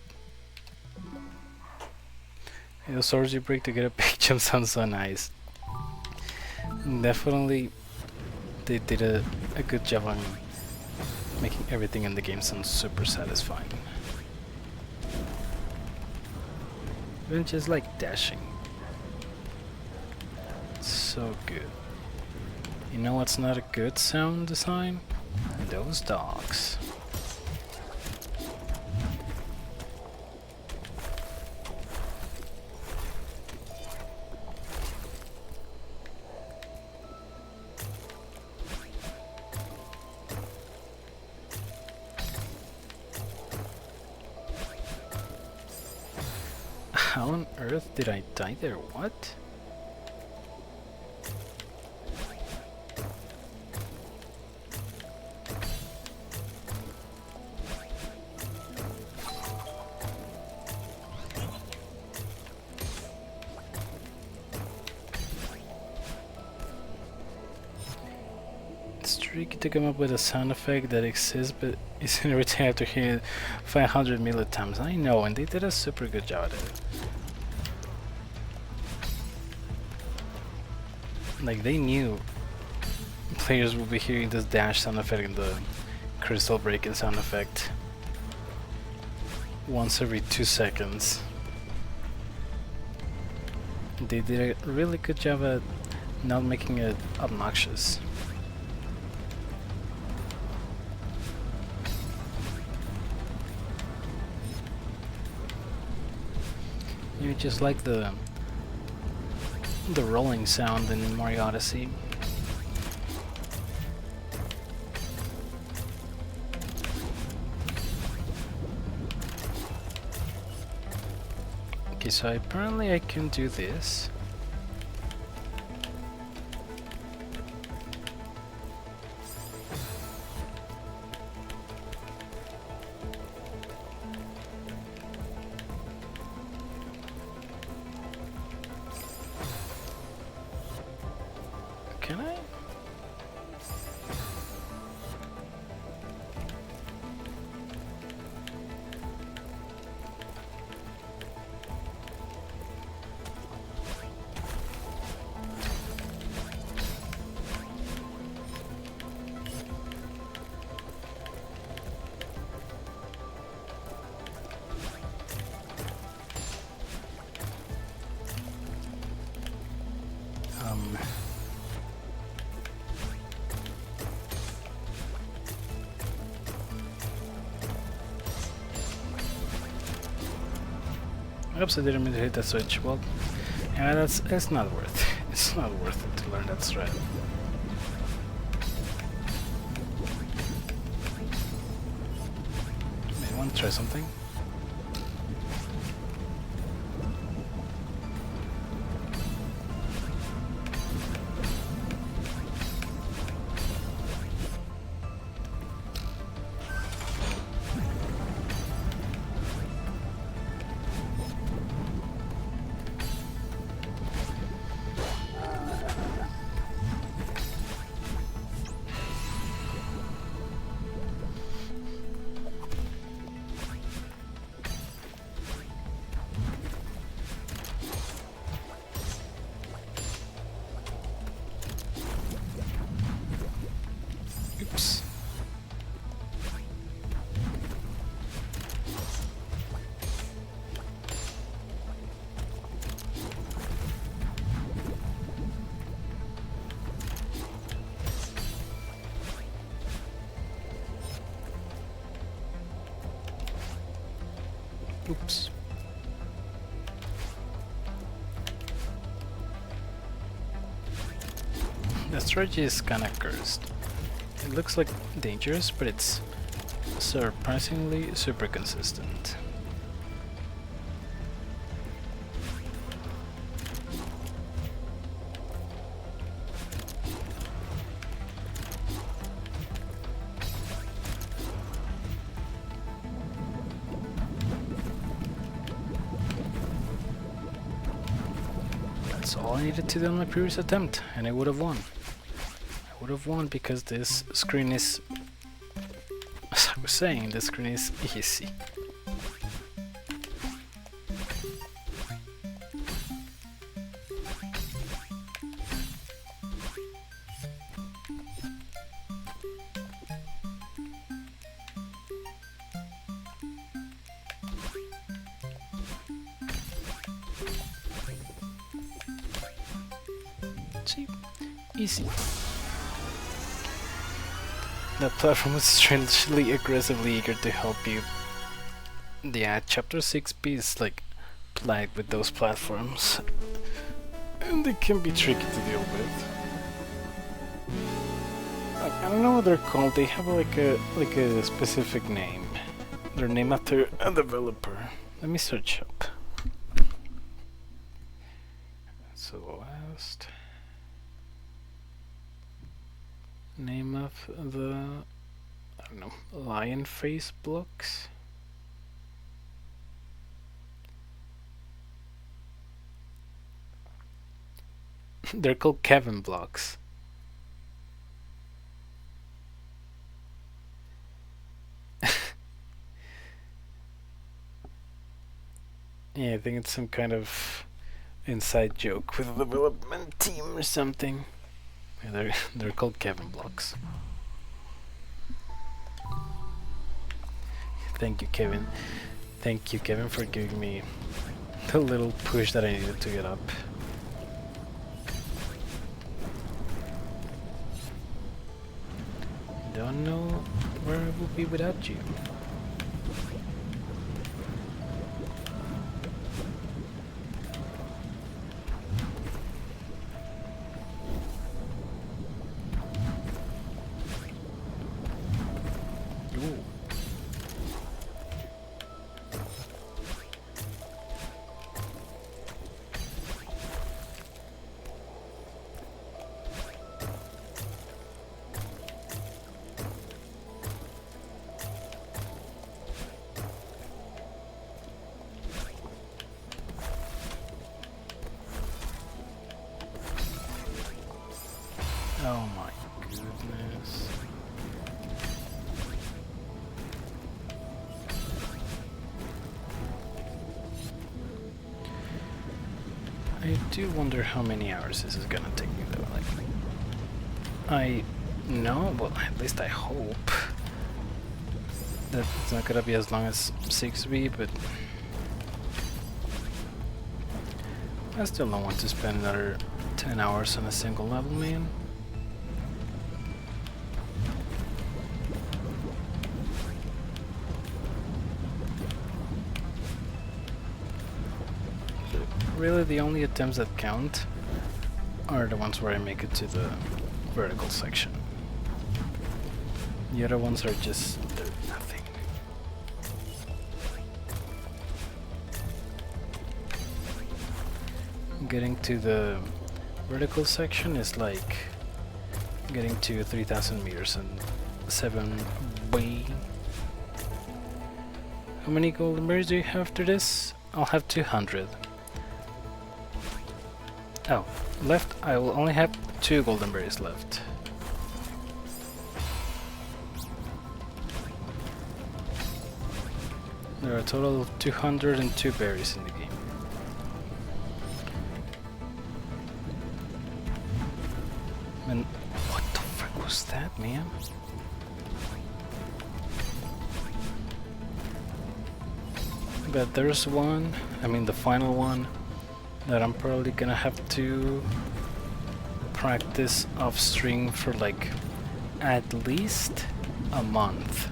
the swords you break to get a big jump sounds so nice. Definitely, they did a good job on making everything in the game sound super satisfying. Even just like dashing. So good. You know what's not a good sound design? Those dogs. How on earth did I die there? What? It's tricky to come up with a sound effect that exists but isn't every time after hearing it 500 million times. I know, and they did a super good job at it. Like, they knew players would be hearing this dash sound effect and the crystal breaking sound effect once every 2 seconds. they did a really good job at not making it obnoxious. You just like the rolling sound in Mario Odyssey. Okay, so apparently I can do this. Can I? Oops, I didn't mean to hit that switch. Well, yeah, it's not worth it. It's not worth it to learn that strat. Maybe want to try something? Oops. Oops. The strategy is kinda cursed. It looks like dangerous, but it's surprisingly super consistent. That's all I needed to do on my previous attempt, and I would have won. I would have won because this screen is, as I was saying, this screen is easy. See? Easy. That platform was strangely aggressively eager to help you. Yeah, chapter 6B is like plagued with those platforms. And they can be tricky to deal with. I don't know what they're called, they have like a specific name. They're named after a developer. Let me search up. Celeste. Name of the, I don't know, lion face blocks? They're called Kevin blocks. Yeah, I think it's some kind of inside joke with the development team or something. Yeah, they're called Kevin blocks. Thank you, Kevin. Thank you, Kevin, for giving me the little push that I needed to get up. don't know where I would be without you. Ooh. Oh my goodness. I do wonder how many hours this is gonna take me though. Like, I know, well, at least I hope that it's not gonna be as long as 6V, but I still don't want to spend another 10 hours on a single level, man. Really, the only attempts that count are the ones where I make it to the vertical section. The other ones are just, they're nothing. Getting to the vertical section is like getting to 3,000 meters and 7V. How many golden berries do you have after this? I'll have 200. Oh, left, I will only have 2 golden berries left. There are a total of 202 berries in the game. And what the frick was that, man? But there's one, I mean the final one, that I'm probably gonna have to practice off string for like at least a month.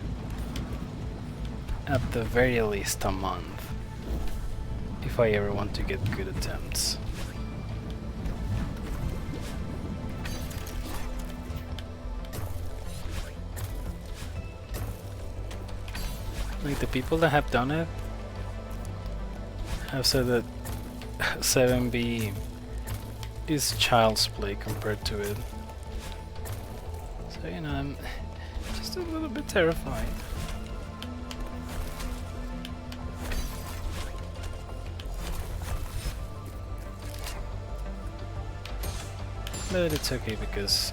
At the very least a month. If I ever want to get good attempts. Like the people that have done it have said that 7B is child's play compared to it. So, you know, I'm just a little bit terrified. But it's okay because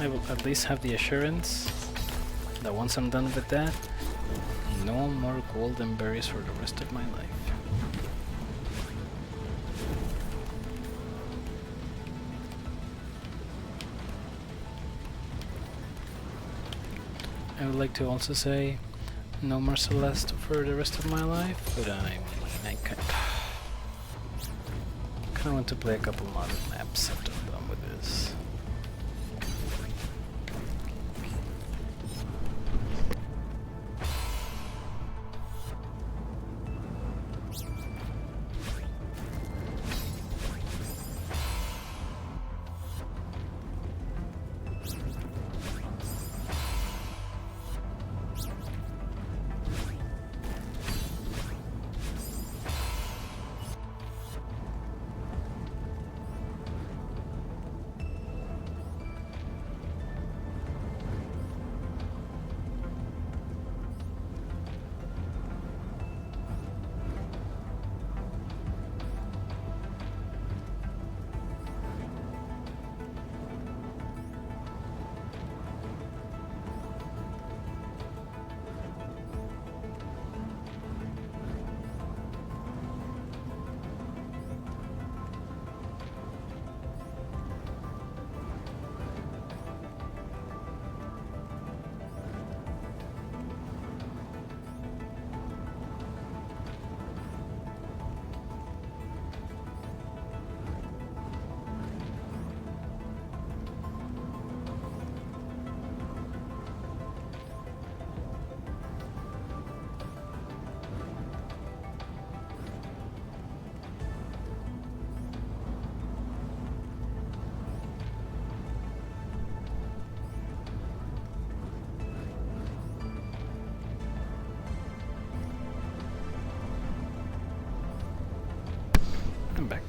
I will at least have the assurance that once I'm done with that, no more golden berries for the rest of my life. I would like to also say no more Celeste for the rest of my life, but I kind of want to play a couple modern maps after I'm done with this.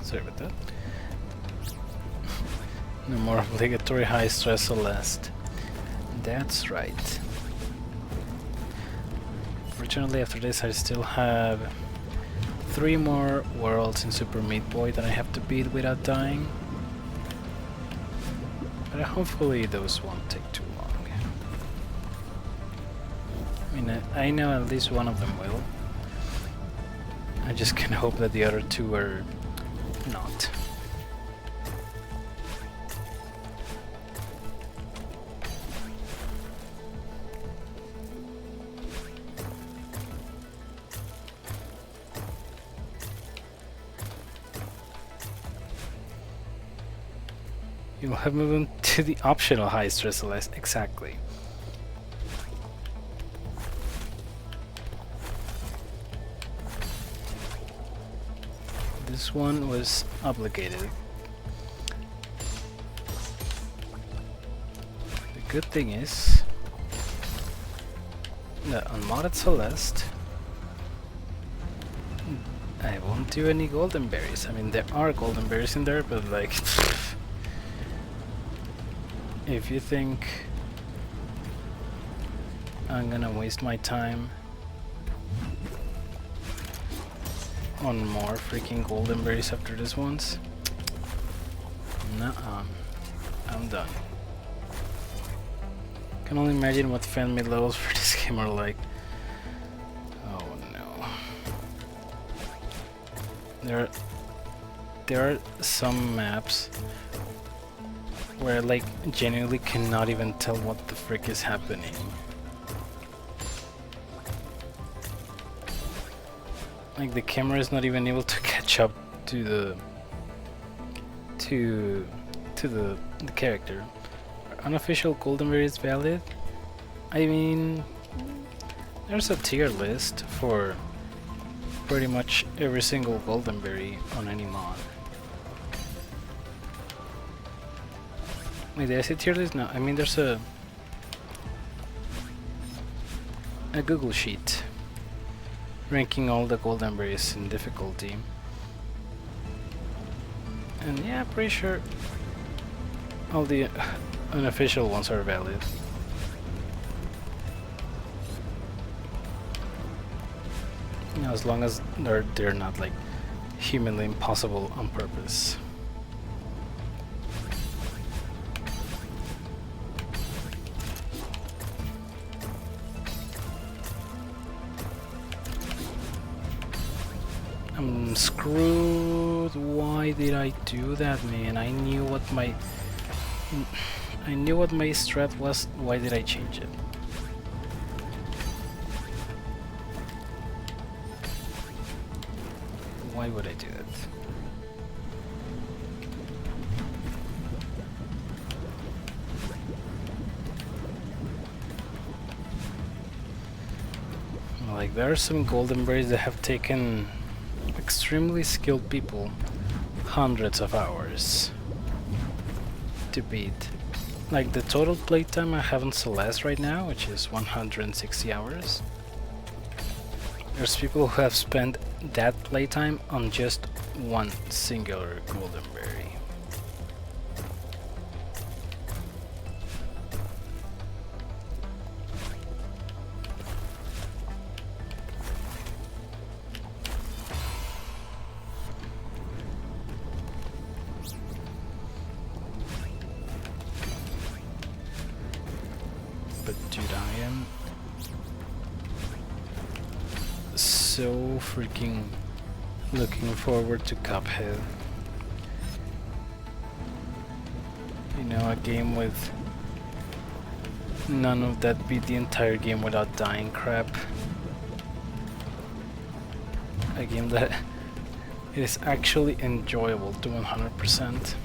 Sorry about that. No more obligatory high stress Celeste. That's right. Fortunately, after this I still have 3 more worlds in Super Meat Boy that I have to beat without dying. But hopefully those won't take too long. I mean, I know at least one of them will. I just can hope that the other 2 are not. You'll have moved on to the optional high stress Celeste. Exactly. This one was obligated. The good thing is that on modded Celeste I won't do any golden berries. I mean, there are golden berries in there, but like if you think I'm gonna waste my time on more freaking golden berries after this ones, nuh-uh, I'm done. Can only imagine what fan made levels for this game are like. Oh no. There are some maps where I like genuinely cannot even tell what the frick is happening. Like the camera is not even able to catch up to the character. Unofficial golden berry is valid. I mean, there's a tier list for pretty much every single golden berry on any mod. Wait, did I say tier list? No, I mean there's a Google sheet ranking all the golden berries in difficulty. And yeah, pretty sure all the unofficial ones are valid. You know, as long as they're not like humanly impossible on purpose. I'm screwed. Why did I do that, man? I knew what my strat was. Why did I change it? Why would I do that? Like, there are some golden berries that have taken extremely skilled people hundreds of hours to beat. Like the total playtime I have on Celeste right now, which is 160 hours. There's people who have spent that playtime on just one singular golden berry. But dude, I am so freaking looking forward to Cuphead. You know, a game with none of that beat the entire game without dying crap. A game that is actually enjoyable to 100%.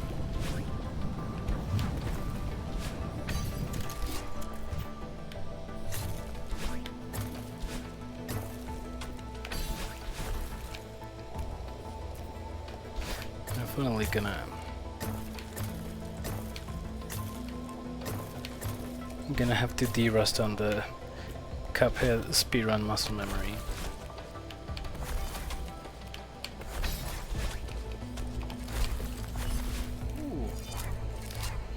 Definitely gonna have to de-rust on the Cuphead speedrun muscle memory.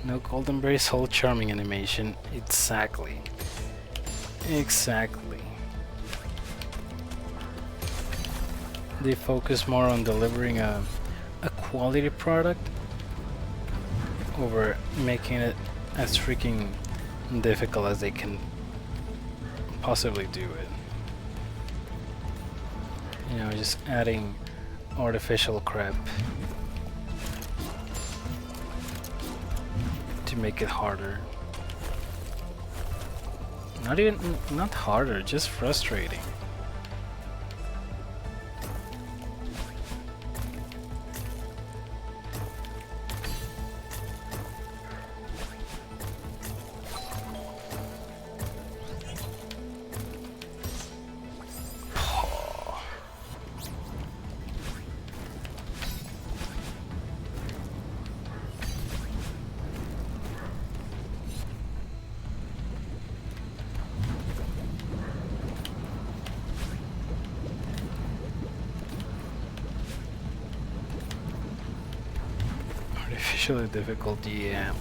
No golden berries, whole charming animation. Exactly. Exactly. They focus more on delivering a quality product over making it as freaking difficult as they can possibly do it. You know, just adding artificial crap to make it harder. Not harder, just frustrating. Artificially difficult, yeah.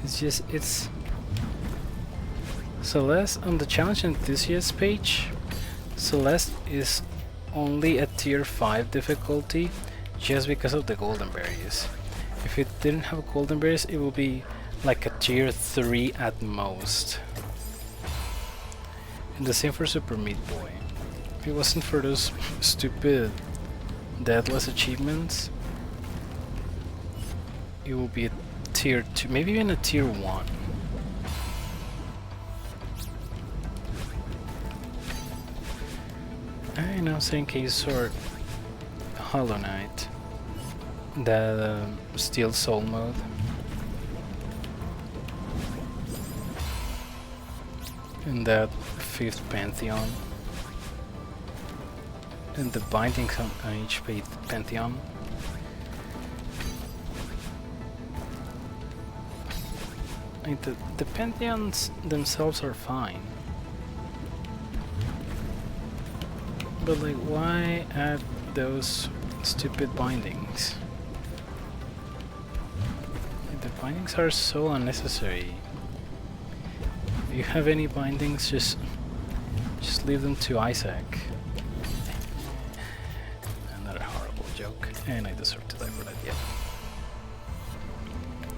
It's Celeste on the challenge enthusiast page. Celeste is only a tier 5 difficulty just because of the golden berries. If it didn't have golden berries, it would be like a tier 3 at most. And the same for Super Meat Boy. If it wasn't for those stupid deathless achievements, it will be a tier 2, maybe even a tier 1. I know, same case for Hollow Knight, the Steel Soul mode. And that 5th Pantheon. And the bindings on each 5th Pantheon. Like the Pantheons themselves are fine. But like, why add those stupid bindings? Like, the bindings are so unnecessary. If you have any bindings, just leave them to Isaac. Another horrible joke, and I deserve to die for that, yeah.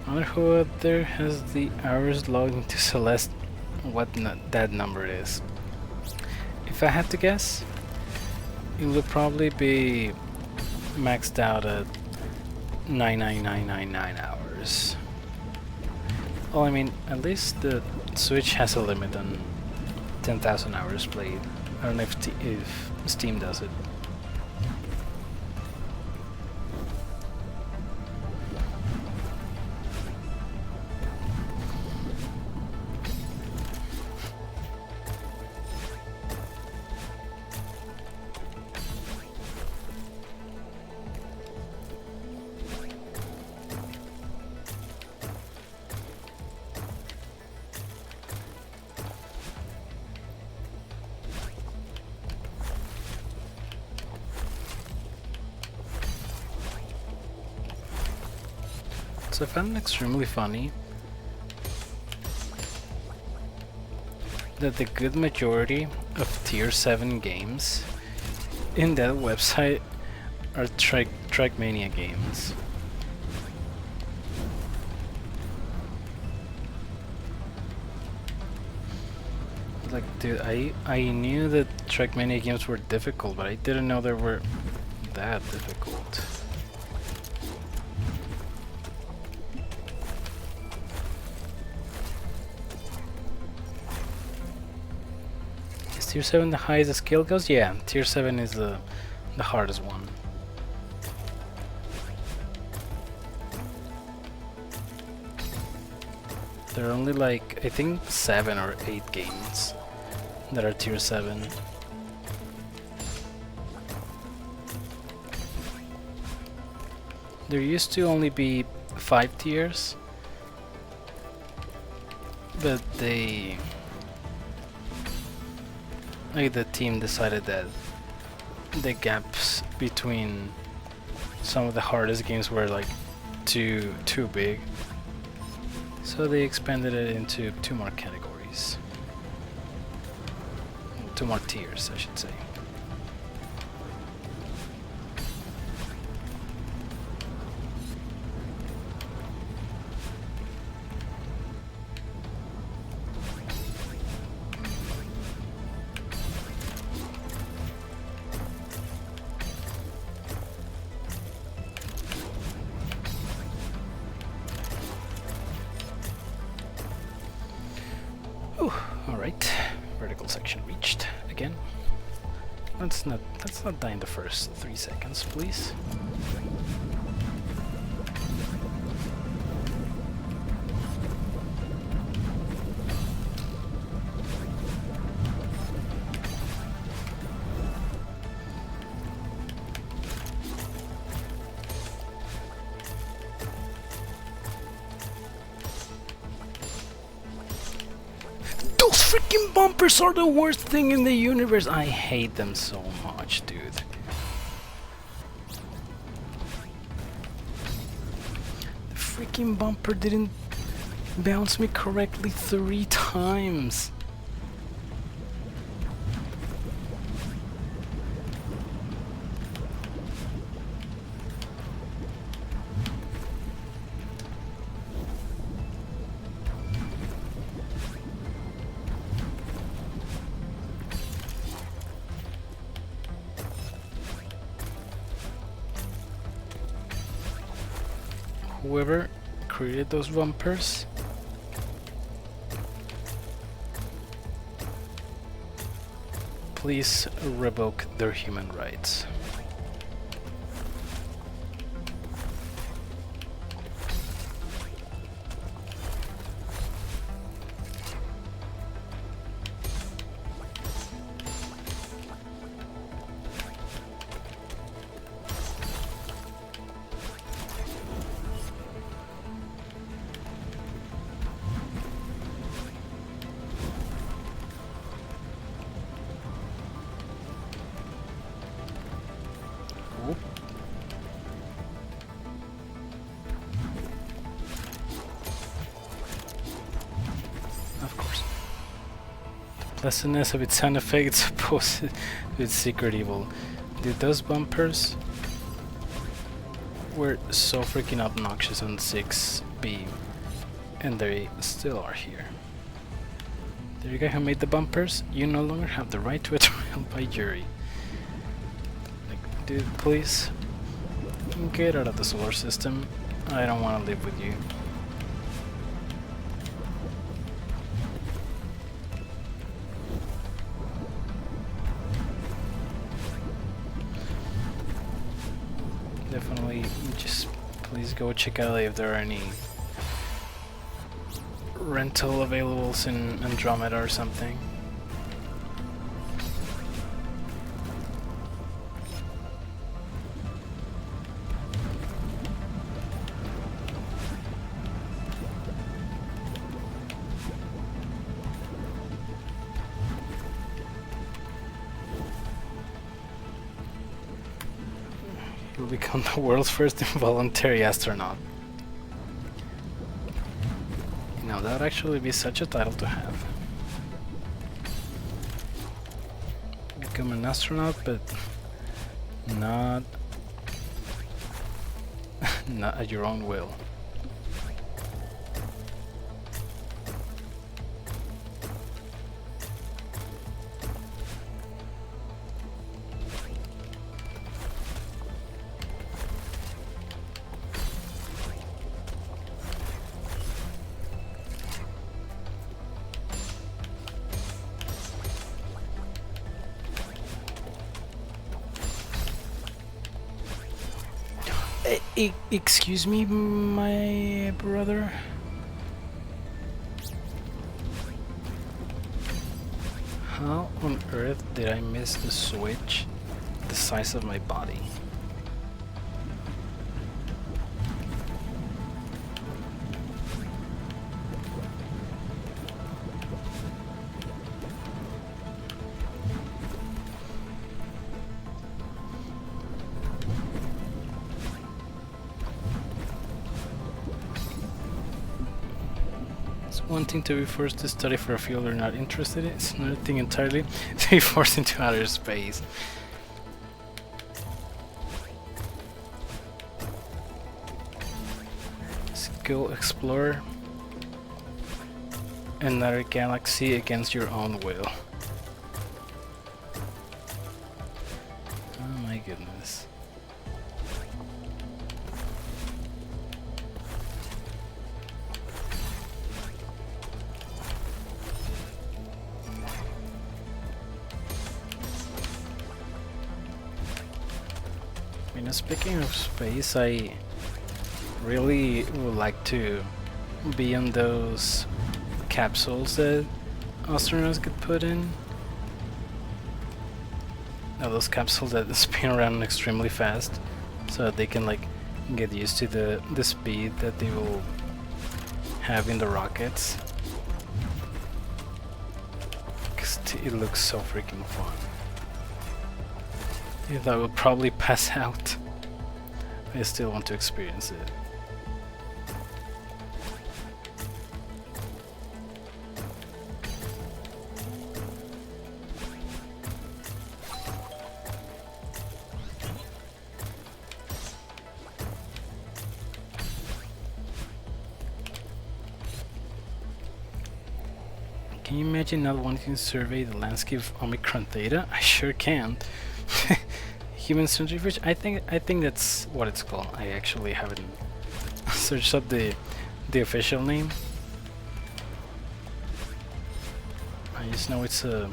I wonder who out there has the hours logged into Celeste, what that number is. If I had to guess, it would probably be maxed out at 99999 hours. Well, I mean, at least the Switch has a limit on 10,000 hours played. I don't know if Steam does it. So I found it extremely funny that the good majority of tier 7 games in that website are Trackmania games. Like, dude, I knew that Trackmania games were difficult, but I didn't know they were that difficult. Tier 7 the highest the skill goes? Yeah, tier 7 is the hardest one. There are only like, I think 7 or 8 games that are tier 7. There used to only be 5 tiers, but the team decided that the gaps between some of the hardest games were like too big, So they expanded it into 2 more categories. 2 more tiers, I should say. Alright, vertical section reached again. Let's not die in the first 3 seconds, please. Those freaking bumpers are the worst thing in the universe. I hate them so much, dude. The freaking bumper didn't bounce me correctly 3 times. Whoever created those bumpers, please revoke their human rights. Of course. The pleasantness of its sound effects opposed to its secret evil. Dude, those bumpers were so freaking obnoxious on 6B, and they still are here. The guy who made the bumpers, you no longer have the right to a trial by jury. Like, dude, please get out of the solar system. I don't want to live with you. Definitely just please go check out if there are any rental availables in Andromeda or something. You'll become the world's first involuntary astronaut. Now that would actually be such a title to have. Become an astronaut, but not not at your own will. Excuse me, my brother? How on earth did I miss the switch the size of my body? It's one thing to be forced to study for a field you're not interested in. It's another thing entirely to be forced into outer space. Let's go explore another galaxy against your own will. Oh my goodness. You know, speaking of space, I really would like to be on those capsules that astronauts get put in. Now those capsules that spin around extremely fast, so that they can like get used to the speed that they will have in the rockets. 'Cause it looks so freaking fun. Yeah, I would probably pass out. I still want to experience it. Can you imagine not wanting to survey the landscape of Omicron Theta? I sure can. Human centrifuge? I think that's what it's called. I actually haven't searched up the official name. I just know it's a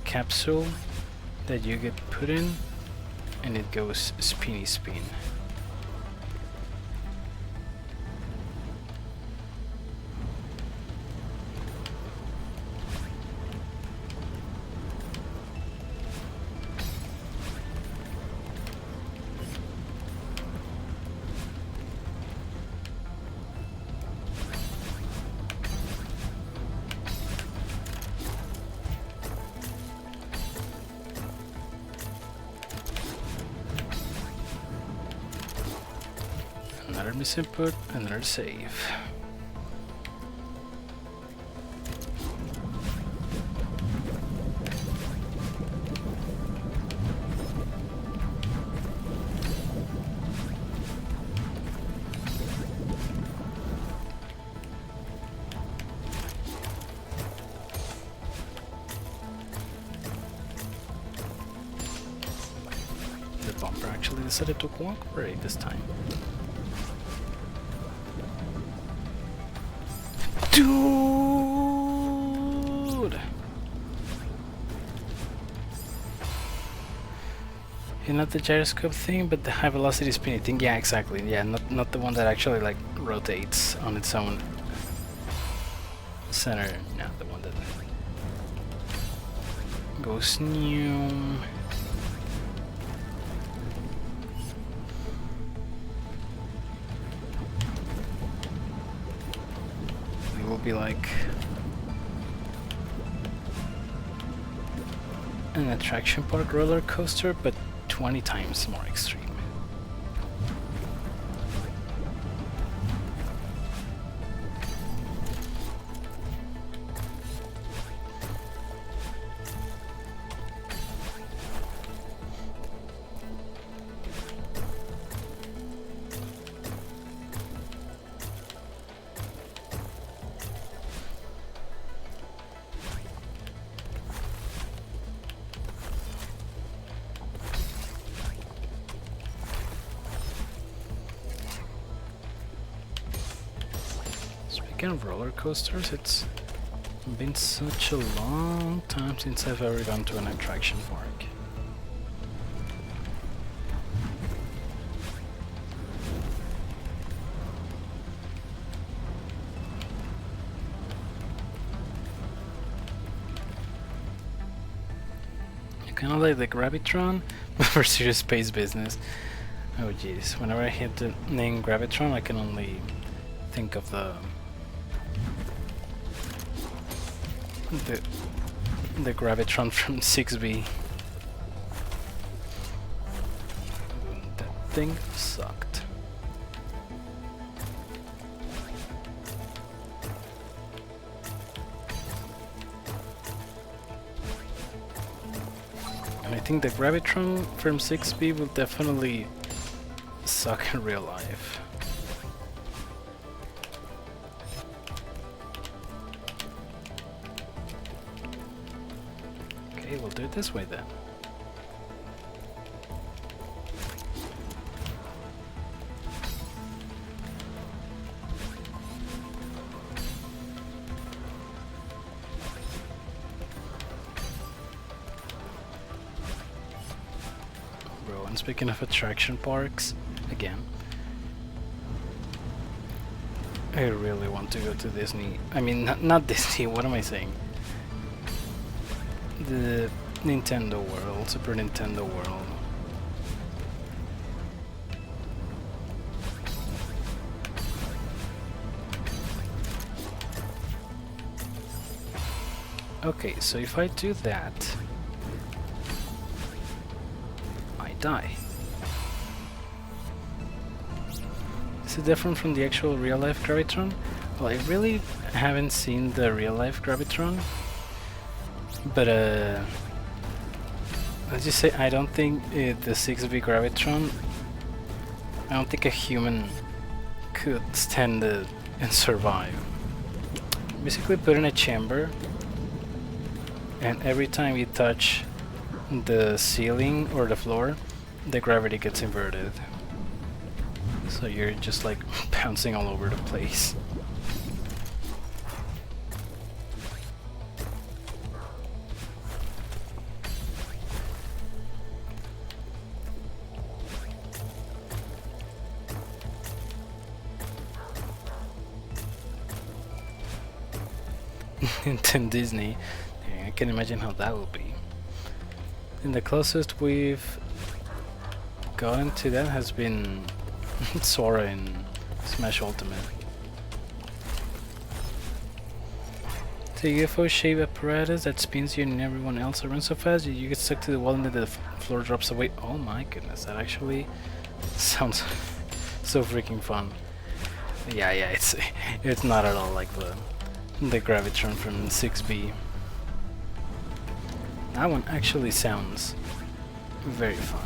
capsule that you get put in and it goes spinny spin. Another misinput, another save. The bumper actually decided to cooperate this time. Dude! Yeah, not the gyroscope thing, but the high velocity spinny thing. Yeah, exactly. Yeah, not the one that actually like rotates on its own center. No, the one that goes new. Will be like an attraction park roller coaster, but 20 times more extreme. Speaking of roller coasters, it's been such a long time since I've ever gone to an attraction park. Kind of like the Gravitron, but for serious space business. Oh jeez, whenever I hit the name Gravitron, I can only think of the Gravitron from 6B. That thing sucked. I think the Gravitron from 6B will definitely suck in real life. Okay, we'll do it this way then. Bro, and speaking of attraction parks, again, I really want to go to Disney. I mean, not Disney, what am I saying? The Nintendo World, Super Nintendo World. Okay, so if I do that, I die. Is it different from the actual real-life Gravitron? Well, I really haven't seen the real-life Gravitron, but let's just say I don't think the 6B Gravitron, I don't think a human could stand it and survive. Basically put in a chamber, and every time you touch the ceiling or the floor, the gravity gets inverted. So you're just like bouncing all over the place. In Disney, I can imagine how that will be. And the closest we've gotten to that has been Sora in Smash Ultimate. The UFO shape apparatus that spins you and everyone else around so fast you get stuck to the wall and then the floor drops away. Oh my goodness, that actually sounds so freaking fun. Yeah, it's not at all like the Gravitron from 6B. That one actually sounds very fun.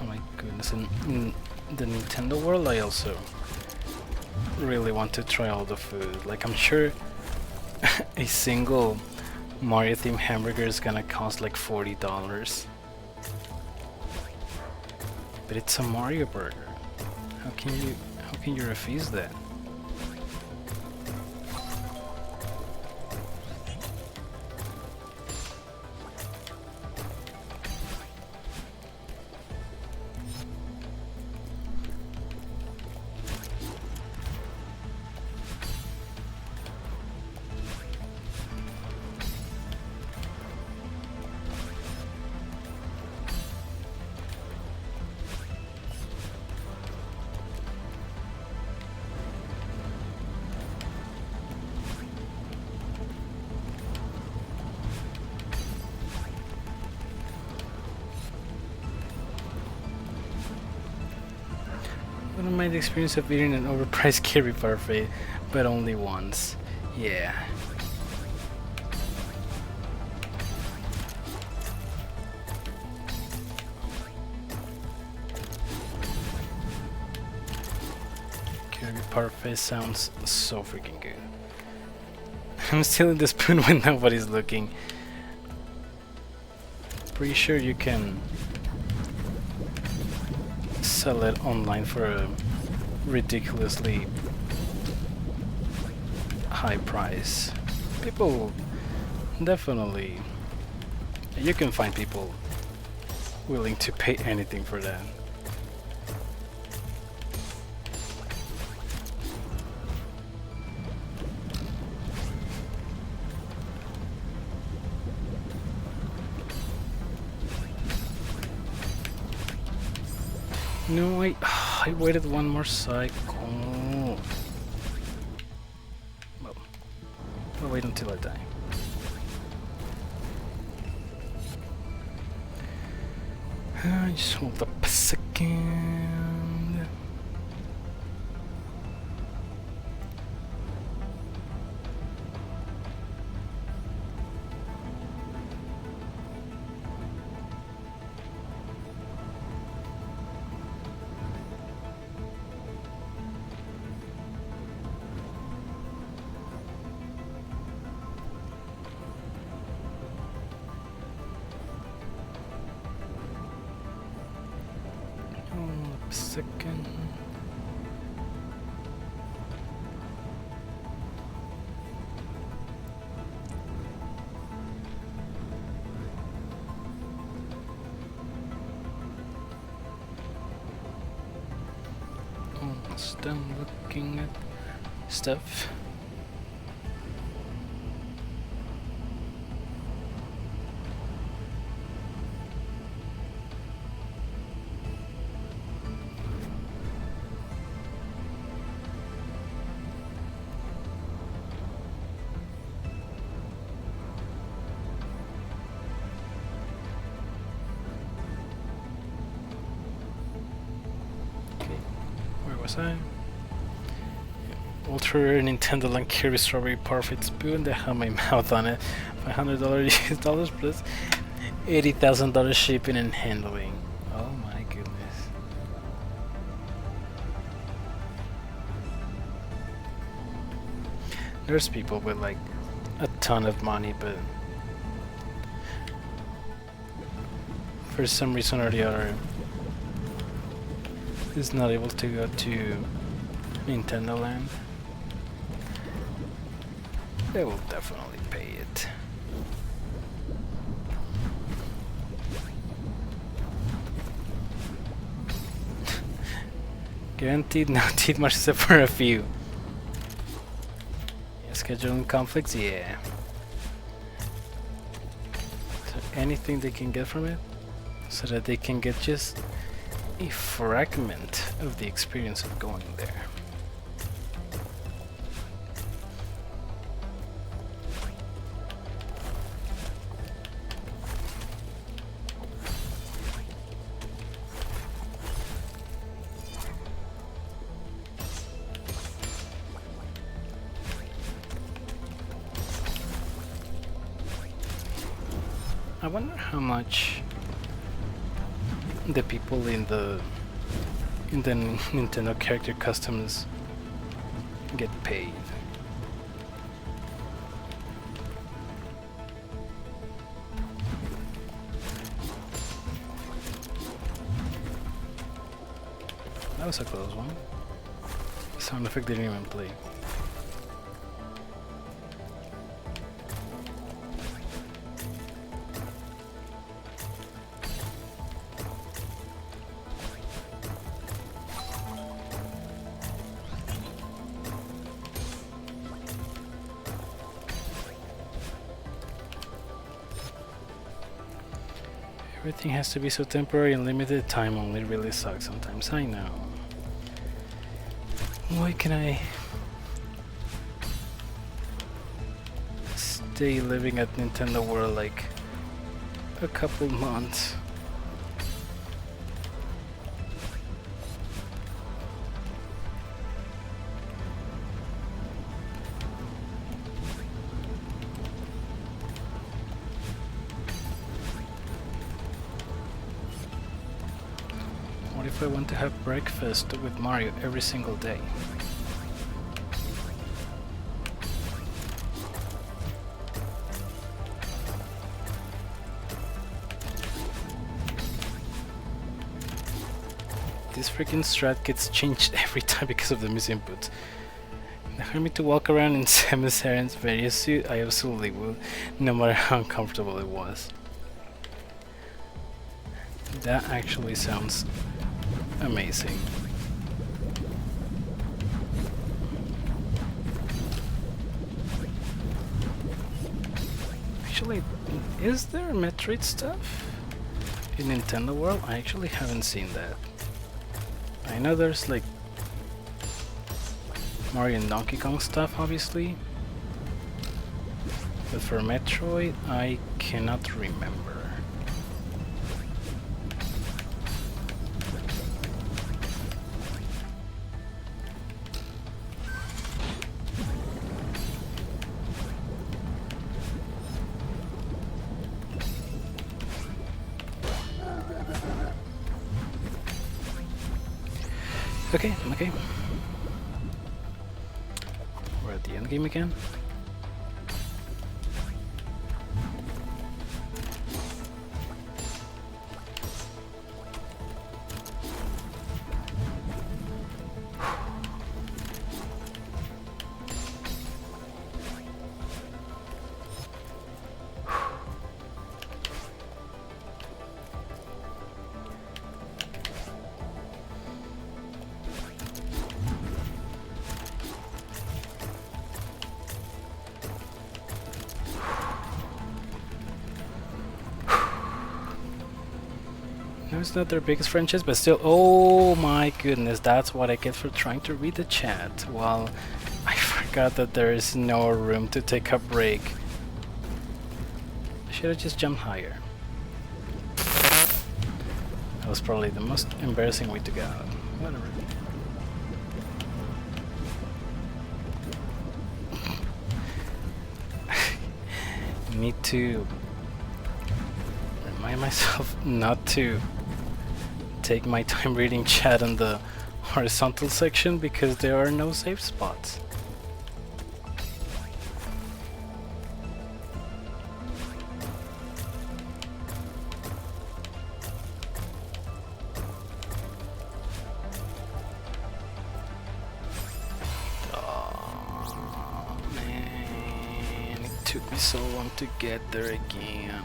Oh my goodness, in the Nintendo World I also really want to try all the food. Like, I'm sure a single Mario themed hamburger is gonna cost like $40. But it's a Mario burger. How can you refuse that? I don't mind the experience of eating an overpriced curry parfait, but only once. Yeah. Curry parfait sounds so freaking good. I'm stealing the spoon when nobody's looking. Pretty sure you can sell it online for a ridiculously high price. People definitely, you can find people willing to pay anything for that. No, I waited one more cycle. Well, I'll wait until I die. Just hold up a second. second. Almost done looking at stuff. I? Ultra rare Nintendo Land Carry Strawberry Parfait Spoon that had my mouth on it. $500 US dollars plus $80,000 shipping and handling. Oh my goodness. There's people with like a ton of money, but for some reason or the other is not able to go to Nintendo Land. They will definitely pay it. Guaranteed no teeth much except for a few. Yeah, scheduling conflicts, yeah. So anything they can get from it, so that they can get just a fragment of the experience of going there. I wonder how much the people in the Nintendo character customs get paid. That was a close one. The sound effect didn't even play. Everything has to be so temporary and limited time only really sucks sometimes, I know. Why can I stay living at Nintendo World like a couple months? What if I want to have breakfast with Mario every single day? This freaking strat gets changed every time because of the misinputs. If they hire me to walk around in Samus Aran's various suit, I absolutely would, no matter how uncomfortable it was. That actually sounds amazing. Actually, is there Metroid stuff in Nintendo World? I actually haven't seen that. I know there's like Mario and Donkey Kong stuff, obviously, but for Metroid, I cannot remember. Okay. We're at the end game again. No, it's not their biggest franchise, but still. Oh my goodness, that's what I get for trying to read the chat. Well, I forgot that there is no room to take a break. I should have just jumped higher. That was probably the most embarrassing way to go. Whatever. Need to remind myself not to take my time reading chat in the horizontal section because there are no safe spots. Oh man, it took me so long to get there again.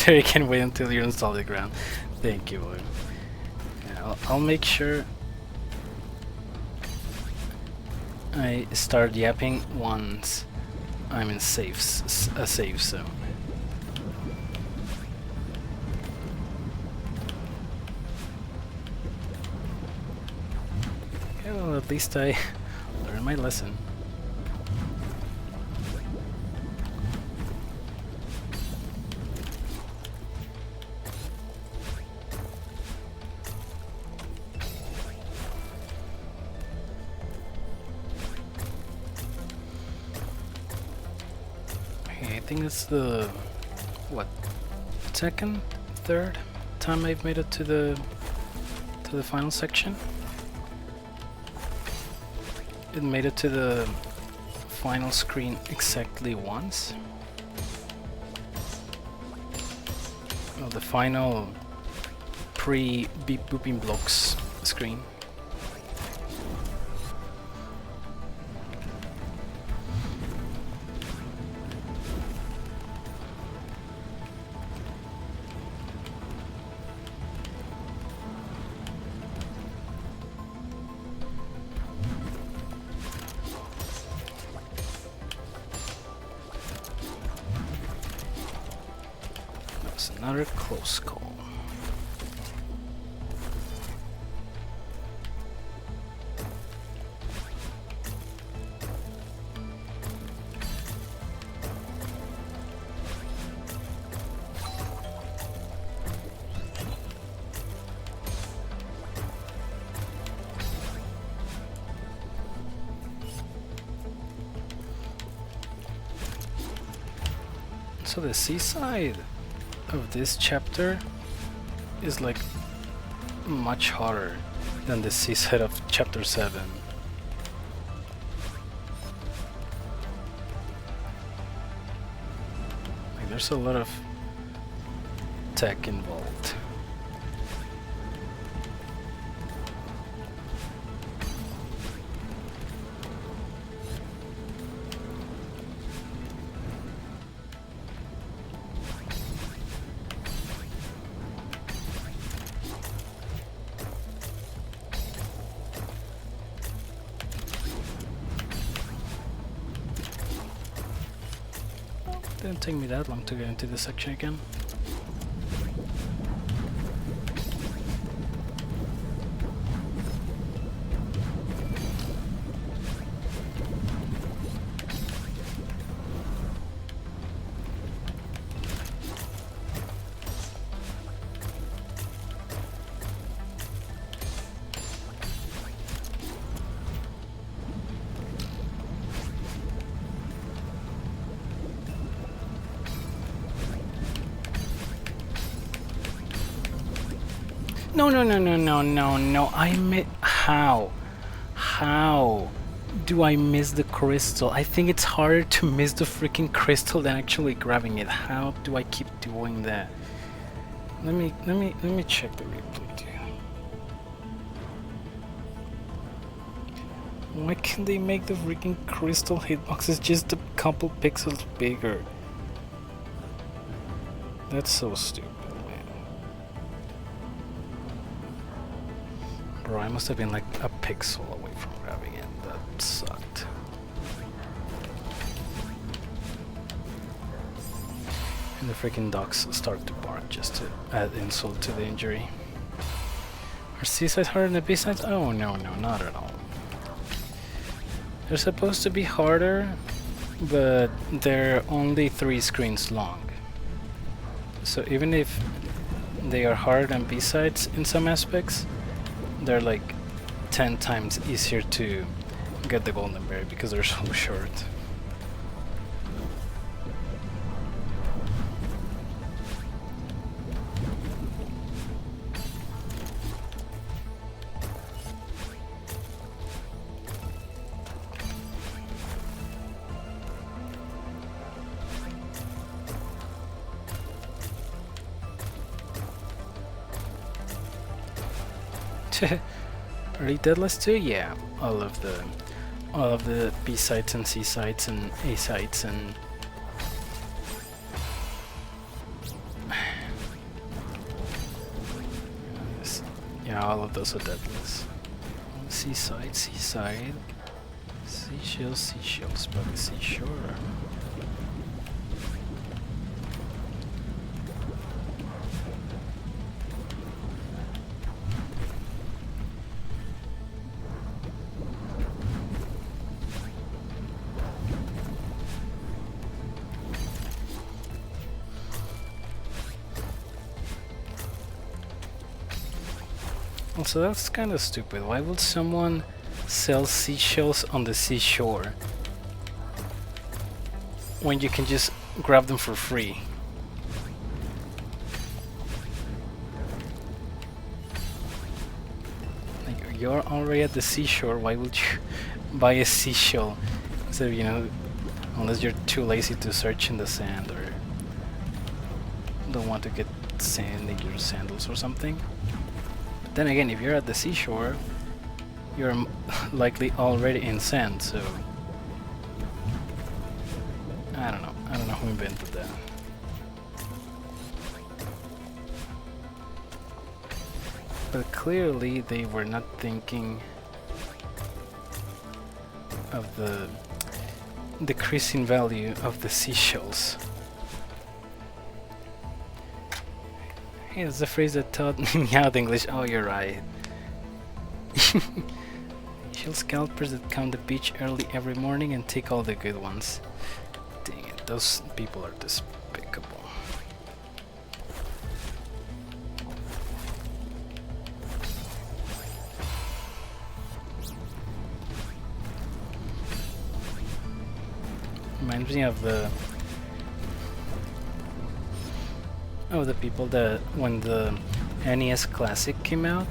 There you can wait until you install the ground. Thank you, boy. Yeah, I'll make sure I start yapping once I'm in a safe zone. Okay, well, at least I learned my lesson. I think it's the second, third time I've made it to the final section. It made it to the final screen exactly once. Well, the final pre-beep booping blocks screen. Another close call. So the seaside of this chapter is like much harder than the seaside of chapter 7. Like there's a lot of tech involved. Didn't take me that long to get into this section again. No, How do I miss the crystal? I think it's harder to miss the freaking crystal than actually grabbing it. How do I keep doing that? Let me check the replay too. Why can't they make the freaking crystal hitboxes just a couple pixels bigger? That's so stupid, man. Bro, I must have been like a pixel away from grabbing it. That sucked. And the freaking ducks start to bark just to add insult to the injury. Are C-sides harder than the B-sides? Oh no, not at all. They're supposed to be harder, but they're only 3 screens long. So even if they are harder than B-sides in some aspects, they're like 10 times easier to get the golden berry because they're so short. Early Deadless 2? Yeah, all of the B sites and C sites and A sites and yeah, all of those are deadless. C side, seashells by the seashore. Also, that's kind of stupid. Why would someone sell seashells on the seashore when you can just grab them for free? Like, you're already at the seashore, why would you buy a seashell? So, you know, unless you're too lazy to search in the sand or don't want to get sand in your sandals or something. Then again, if you're at the seashore, you're likely already in sand, so I don't know who invented that. But clearly they were not thinking of the decreasing value of the seashells. Hey, that's the phrase that taught me out English. Oh, you're right. Shell scalpers that come to the beach early every morning and take all the good ones. Dang it, those people are despicable. Reminds me of the people that when the NES Classic came out,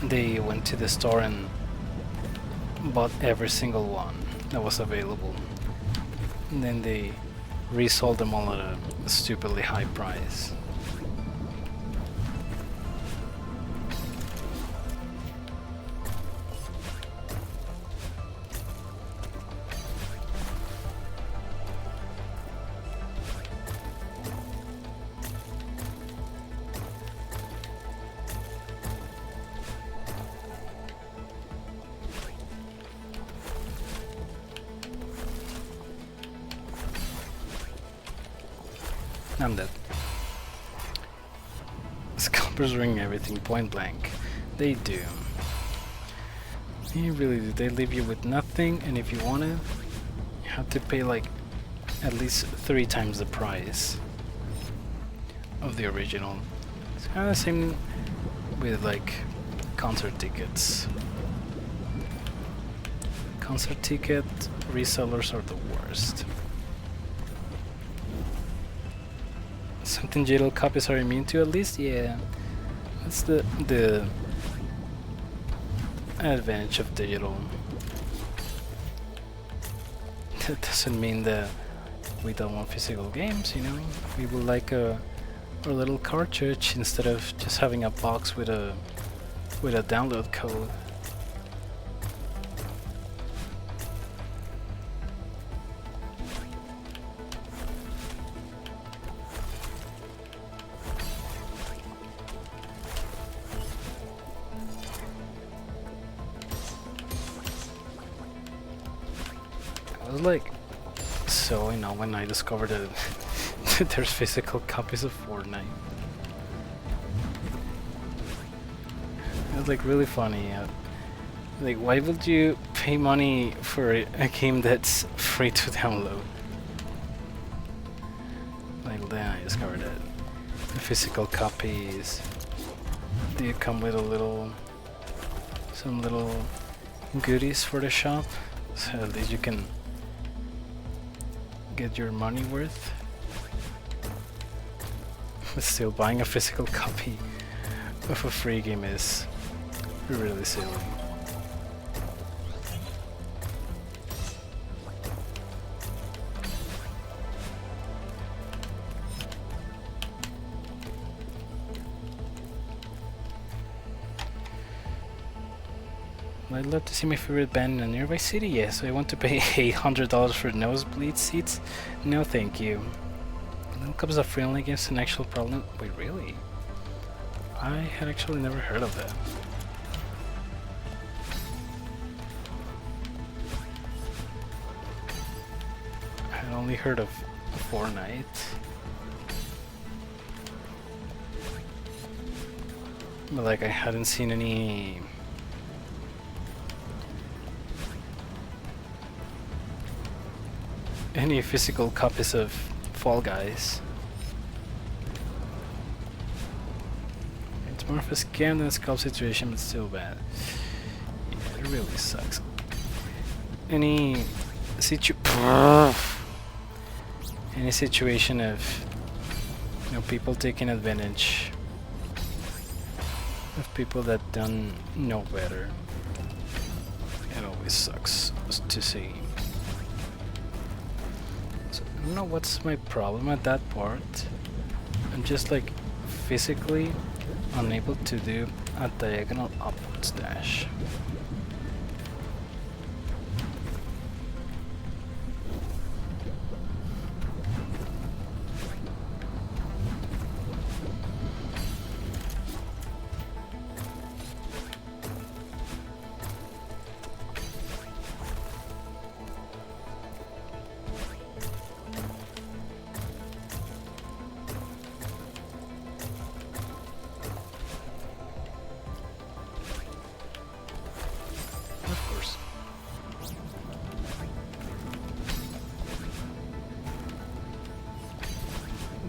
they went to the store and bought every single one that was available, and then they resold them all at a stupidly high price. I'm dead. Scalpers ring everything point blank. They do. They really do. They leave you with nothing, and if you want it, you have to pay like at least 3 times the price of the original. It's kind of the same with like concert tickets. Concert ticket resellers are the worst. Something digital copies are immune to, at least? Yeah. That's the advantage of digital. That doesn't mean that we don't want physical games, you know? We would like a little cartridge instead of just having a box with a download code. was like so when I discovered that there's physical copies of Fortnite. It was like really funny. Like, why would you pay money for a game that's free to download? Like, then I discovered that the physical copies, they come with some little goodies for the shop, so at least you can get your money worth. But still, buying a physical copy of a free game is really silly. I'd love to see my favorite band in a nearby city. Yes, I want to pay $800 for nosebleed seats. No, thank you. No comes a friendly against an actual problem. Wait, really? I had actually never heard of that. I had only heard of Fortnite. But like, I hadn't seen any physical copies of Fall Guys. It's more of a scam than a scalp situation, but still bad. Yeah, it really sucks. Any situation of people taking advantage of people that don't know better, it always sucks to see. I don't know what's my problem at that part. I'm just like physically unable to do a diagonal upwards dash.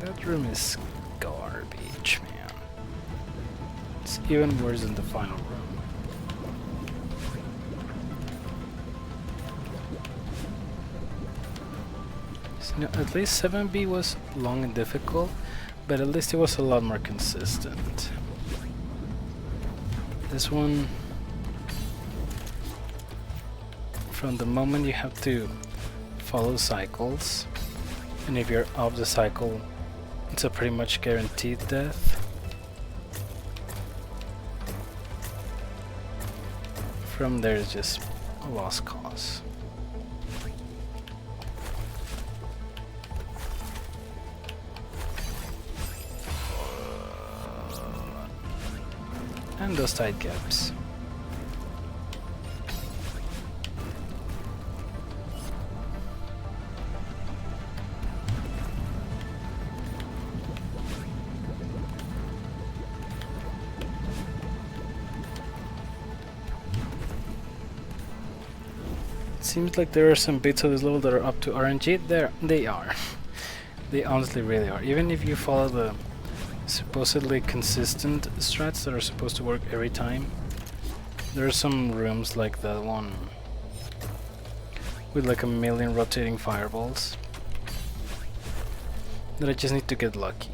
That room is garbage, man. It's even worse than the final room. So, at least 7B was long and difficult, but at least it was a lot more consistent. This one, from the moment you have to follow cycles, and if you're off the cycle, it's a pretty much guaranteed death. From there, it's just a lost cause. And those tight gaps. Seems like there are some bits of this level that are up to RNG. There, they are. They honestly really are. Even if you follow the supposedly consistent strats that are supposed to work every time, there are some rooms like that one with like a million rotating fireballs that I just need to get lucky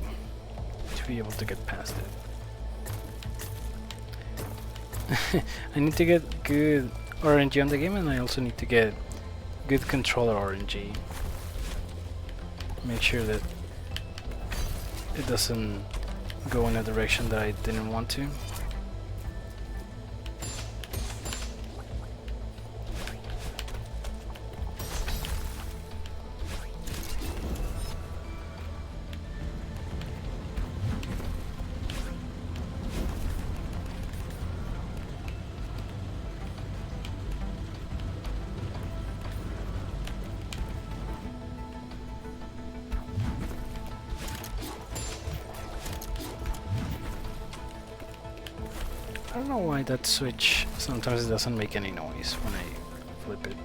to be able to get past it. I need to get good RNG on the game, and I also need to get good controller RNG. Make sure that it doesn't go in a direction that I didn't want to. I don't know why that switch sometimes doesn't make any noise when I flip it.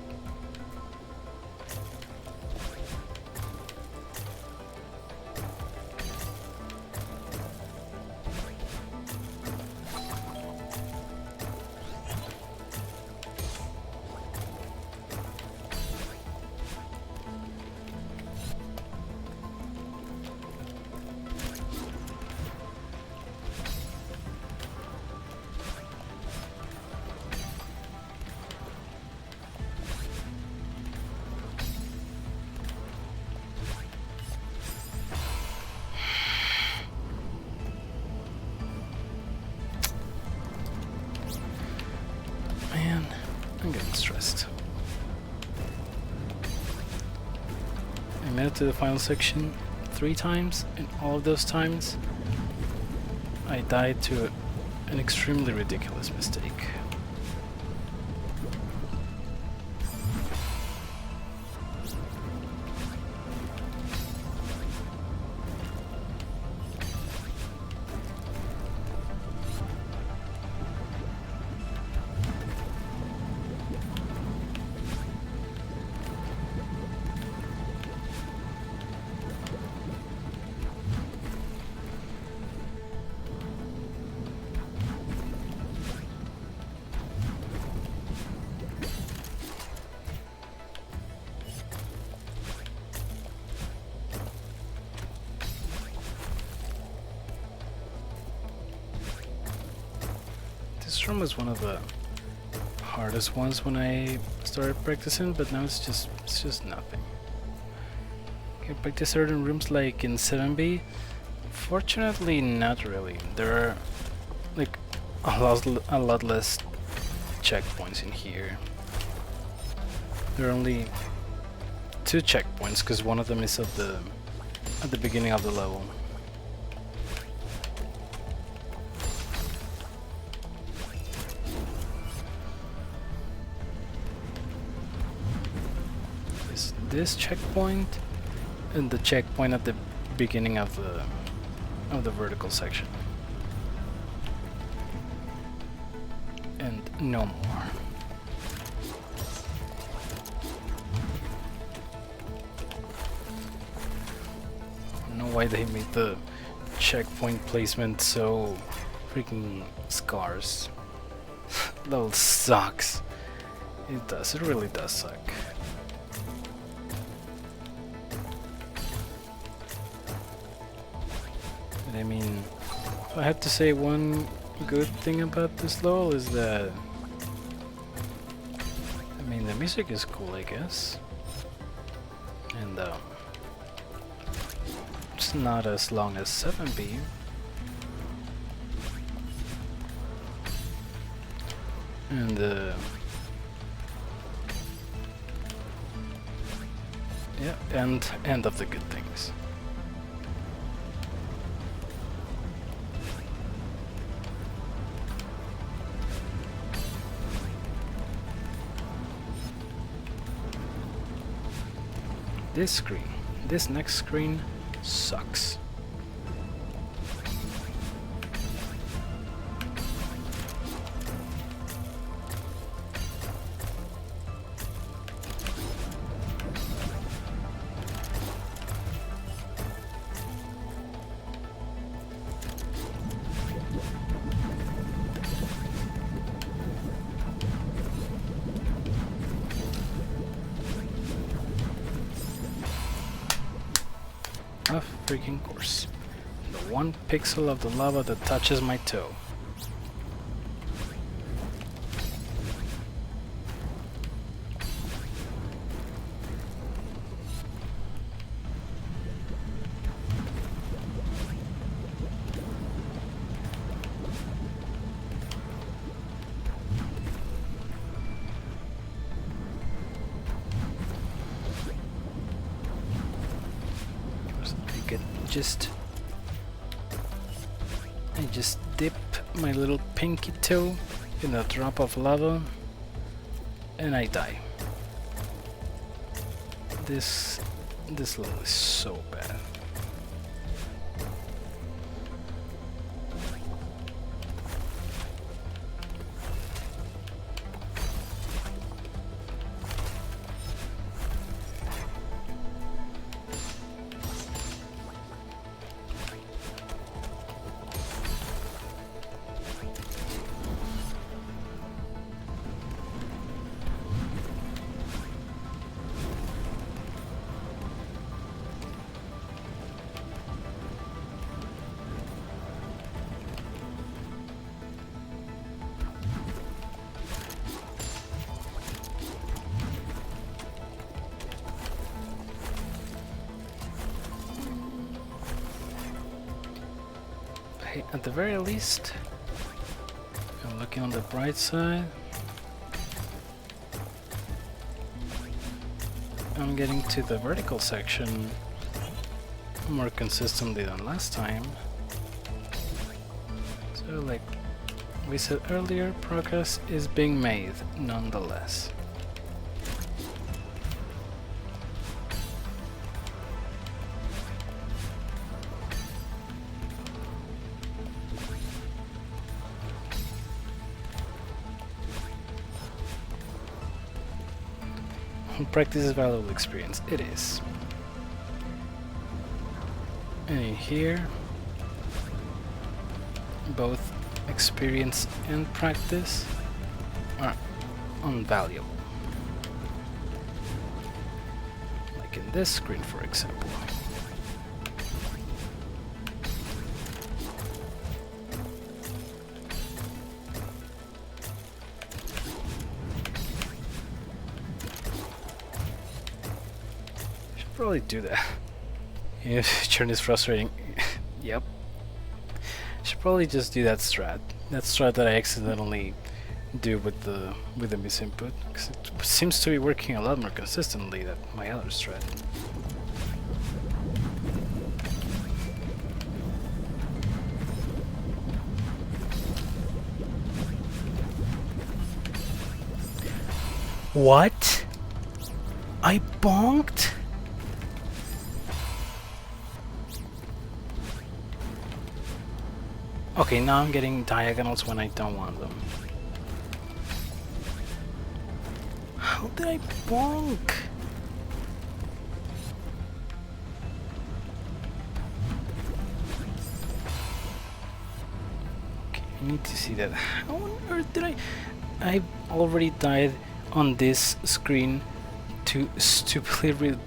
Man, I'm getting stressed. I made it to the final section 3 times, and all of those times I died to an extremely ridiculous mistake. This room was one of the hardest ones when I started practicing, but now it's just nothing. You can practice certain rooms like in 7B. Fortunately, not really. There are like a lot less checkpoints in here. There are only 2 checkpoints because one of them is at the beginning of the level. This checkpoint and the checkpoint at the beginning of the vertical section, and no more. I don't know why they made the checkpoint placement so freaking scarce. Level sucks. It does. It really does suck. I mean, if I had to say one good thing about this level is that, I mean, the music is cool, I guess, and it's not as long as 7B. And yeah, end of the good things. This next screen sucks. Of freaking course. The 1 pixel of the lava that touches my toe. I just dip my little pinky toe in a drop of lava and I die. This level is so bad. Hey, at the very least, I'm looking on the bright side. I'm getting to the vertical section more consistently than last time. So, like we said earlier, progress is being made nonetheless. Practice is valuable experience. It is. And in here, both experience and practice are invaluable. Like in this screen, for example. Should probably do that. Yeah, churn is frustrating. Yep. Should probably just do that strat. That strat that I accidentally do with the misinput, because it seems to be working a lot more consistently than my other strat. What? I bonked? Okay, now I'm getting diagonals when I don't want them. How did I bonk? Okay, I need to see that. How on earth did I already died on this screen to stupidly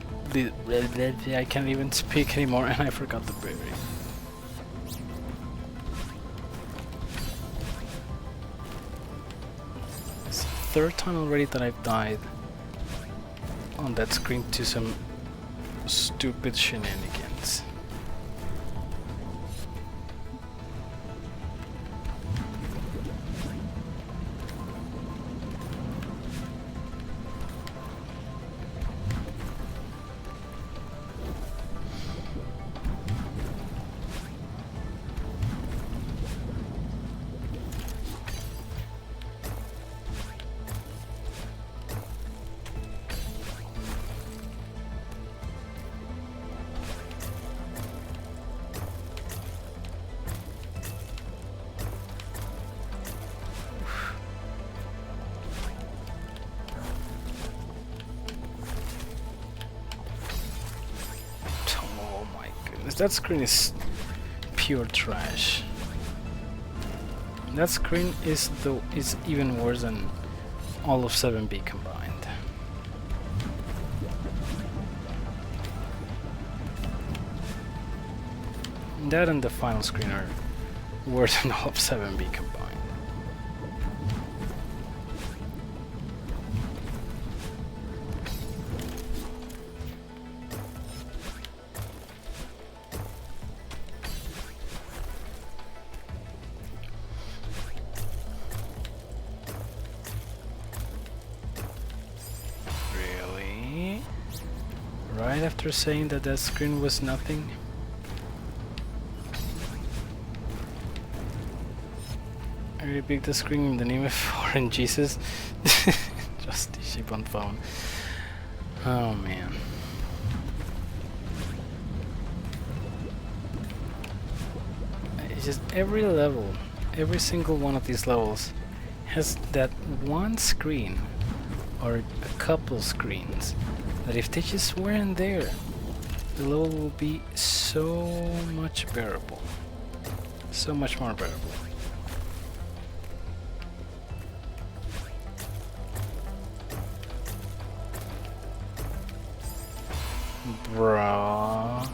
I can't even speak anymore, and I forgot the berry. Third time already that I've died on that screen to some stupid shenanigans. That screen is pure trash. That screen is even worse than all of 7B combined. That and the final screen are worse than all of 7B combined. Right after saying that that screen was nothing. I repeat the screen in the name of Orange Jesus. Just the ship on phone. Oh man. It's just every level, every single one of these levels has that one screen or a couple screens that if they just weren't there, the level will be so much bearable. So much more bearable. Bro.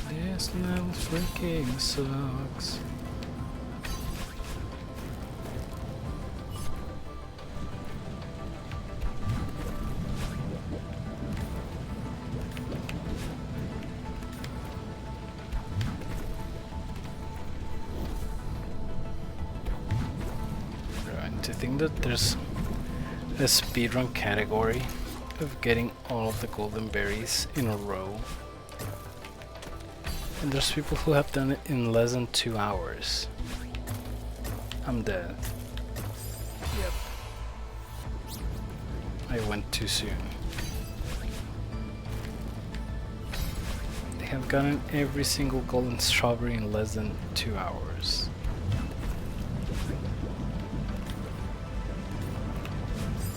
This level freaking sucks. think that there's a speedrun category of getting all of the golden berries in a row. And there's people who have done it in less than 2 hours. I'm dead. Yep. I went too soon. They have gotten every single golden strawberry in less than 2 hours.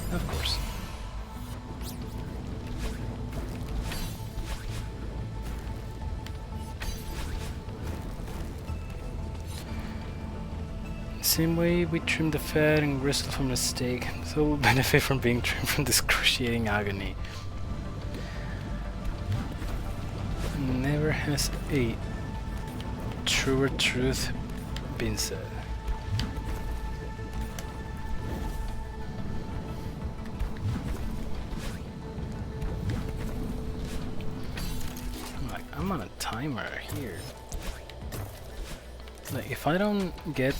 Of course. Same way we trim the fat and gristle from the steak, so we'll benefit from being trimmed from this excruciating agony. Never has a truer truth been said. I'm on a timer here. Like, if I don't get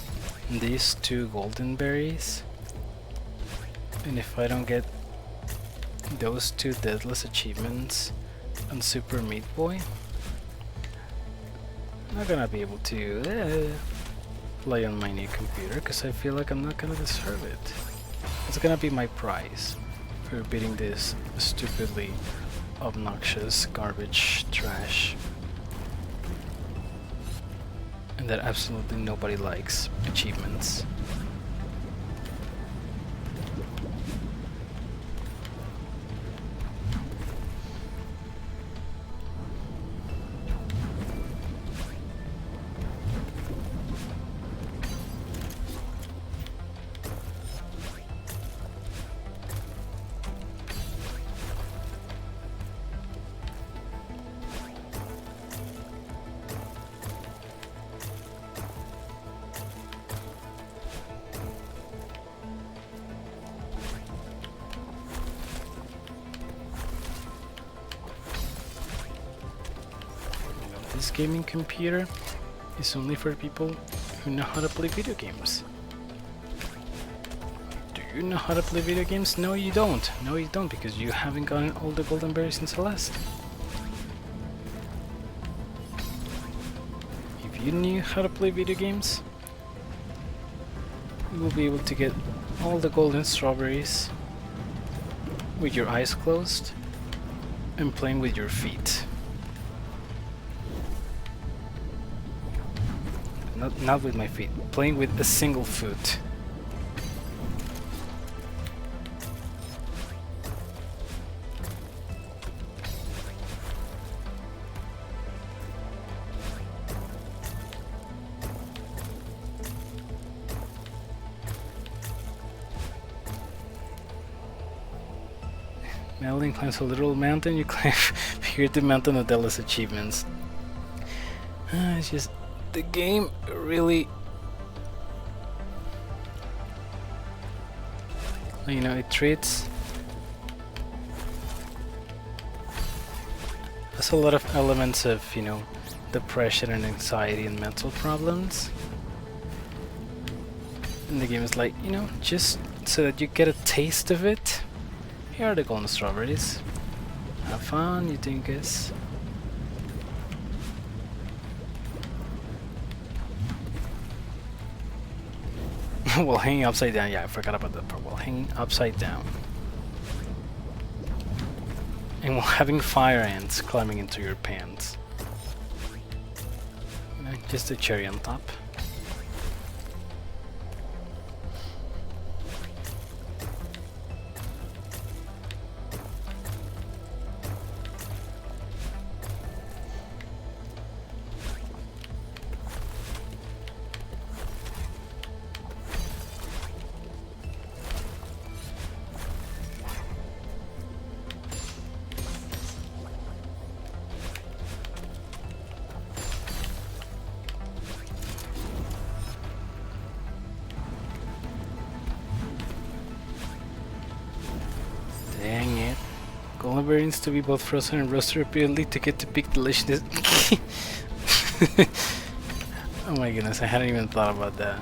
these 2 golden berries, and if I don't get those 2 deathless achievements on Super Meat Boy, I'm not gonna be able to play on my new computer because I feel like I'm not gonna deserve it. It's gonna be my prize for beating this stupidly obnoxious garbage trash and that absolutely nobody likes achievements. This gaming computer is only for people who know how to play video games. Do you know how to play video games? No, you don't. No, you don't, because you haven't gotten all the golden berries in Celeste. If you knew how to play video games, you will be able to get all the golden strawberries with your eyes closed and playing with your feet. Not with my feet, playing with a single foot. Melvin climbs a literal mountain, you climb here the mountain of Deathless achievements. It's just the game really, you know, it treats there's a lot of elements of, you know, depression and anxiety and mental problems, and the game is like, you know, just so that you get a taste of it, here are the golden strawberries, have fun, you think it's while hanging upside down. Yeah, I forgot about that part. While hanging upside down. And while having fire ants climbing into your pants. You know, just a cherry on top. Dang it. Golden berry needs to be both frozen and roasted repeatedly to get the peak deliciousness. Oh my goodness, I hadn't even thought about that.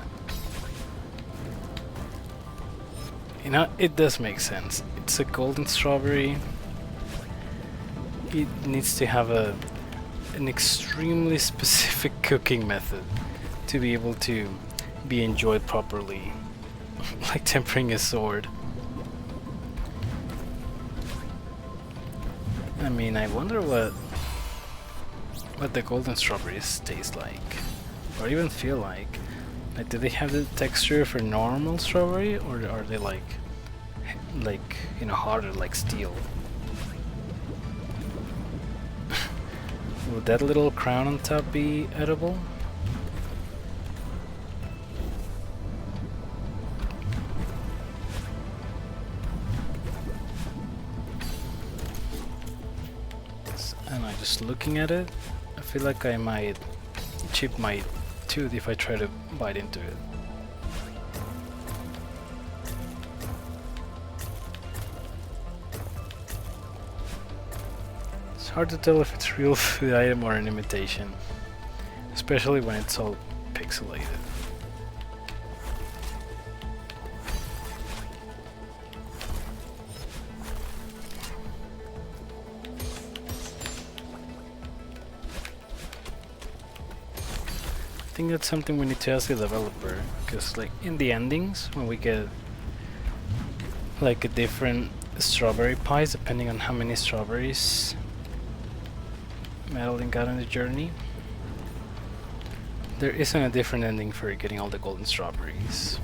You know, it does make sense. It's a golden strawberry. It needs to have an extremely specific cooking method to be able to be enjoyed properly. Like tempering a sword. I mean, I wonder what the golden strawberries taste like, or even feel like. Like, do they have the texture for normal strawberry, or are they like you know, harder like steel? Will that little crown on top be edible? And I'm just looking at it, I feel like I might chip my tooth if I try to bite into it. It's hard to tell if it's real food item or an imitation, especially when it's all pixelated. I think that's something we need to ask the developer, because like in the endings, when we get like a different strawberry pies depending on how many strawberries Madeline got on the journey, there isn't a different ending for getting all the golden strawberries.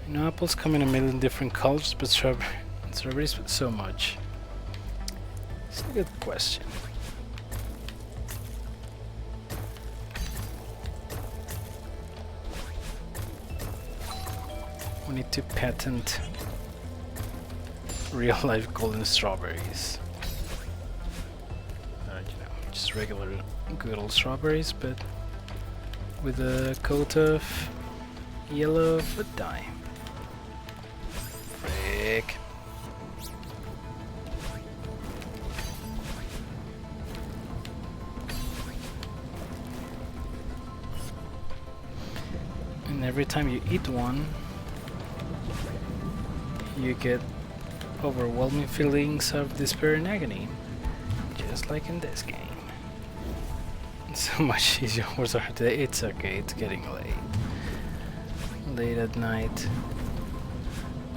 You know, apples come in a million different colors, but strawberries with so much. It's a good question. We need to patent real-life golden strawberries. You know, just regular good old strawberries, but with a coat of yellow food dye. Frick. And every time you eat one, you get overwhelming feelings of despair and agony, just like in this game. So much easier. It's okay, it's getting late at night.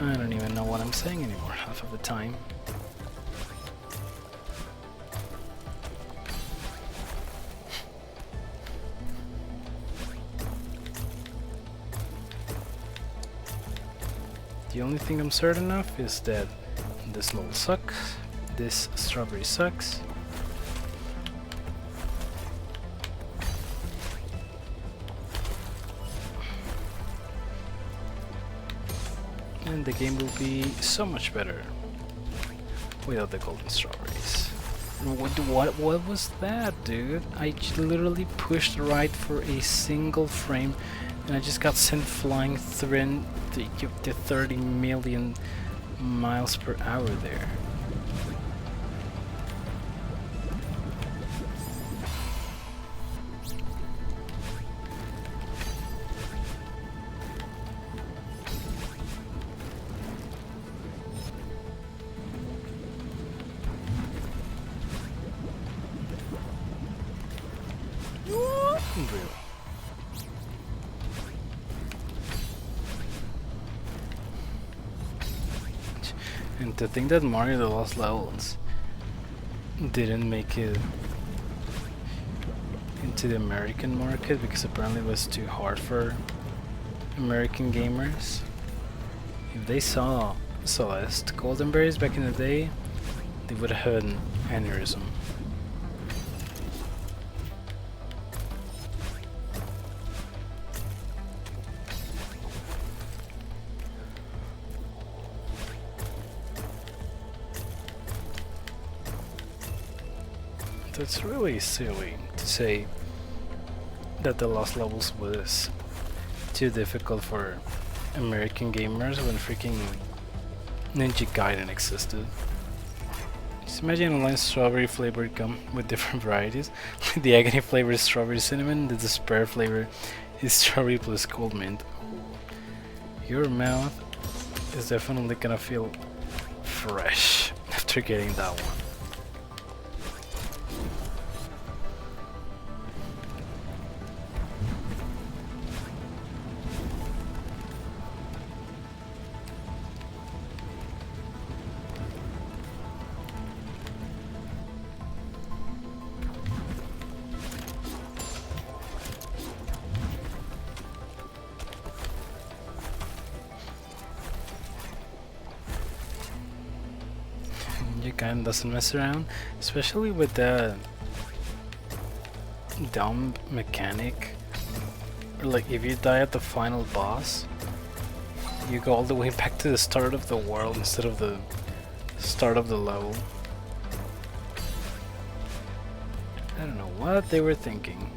I don't even know what I'm saying anymore half of the time. The only thing I'm certain of is that this level sucks, this strawberry sucks. And the game will be so much better without the golden strawberries. What was that, dude? I literally pushed right for a single frame and I just got sent flying through the 30 million miles per hour there. Really? And to think that Mario the Lost Levels didn't make it into the American market because apparently it was too hard for American gamers. If they saw Celeste Golden Berries back in the day, they would have had an aneurysm. It's really silly to say that the Lost Levels was too difficult for American gamers when freaking Ninja Gaiden existed. Just imagine a line strawberry flavored gum with different varieties. The agony flavor is strawberry cinnamon, the despair flavor is strawberry plus cold mint. Your mouth is definitely gonna feel fresh after getting that one. Your gun doesn't mess around, especially with the dumb mechanic. Or like if you die at the final boss, you go all the way back to the start of the world instead of the start of the level. I don't know what they were thinking.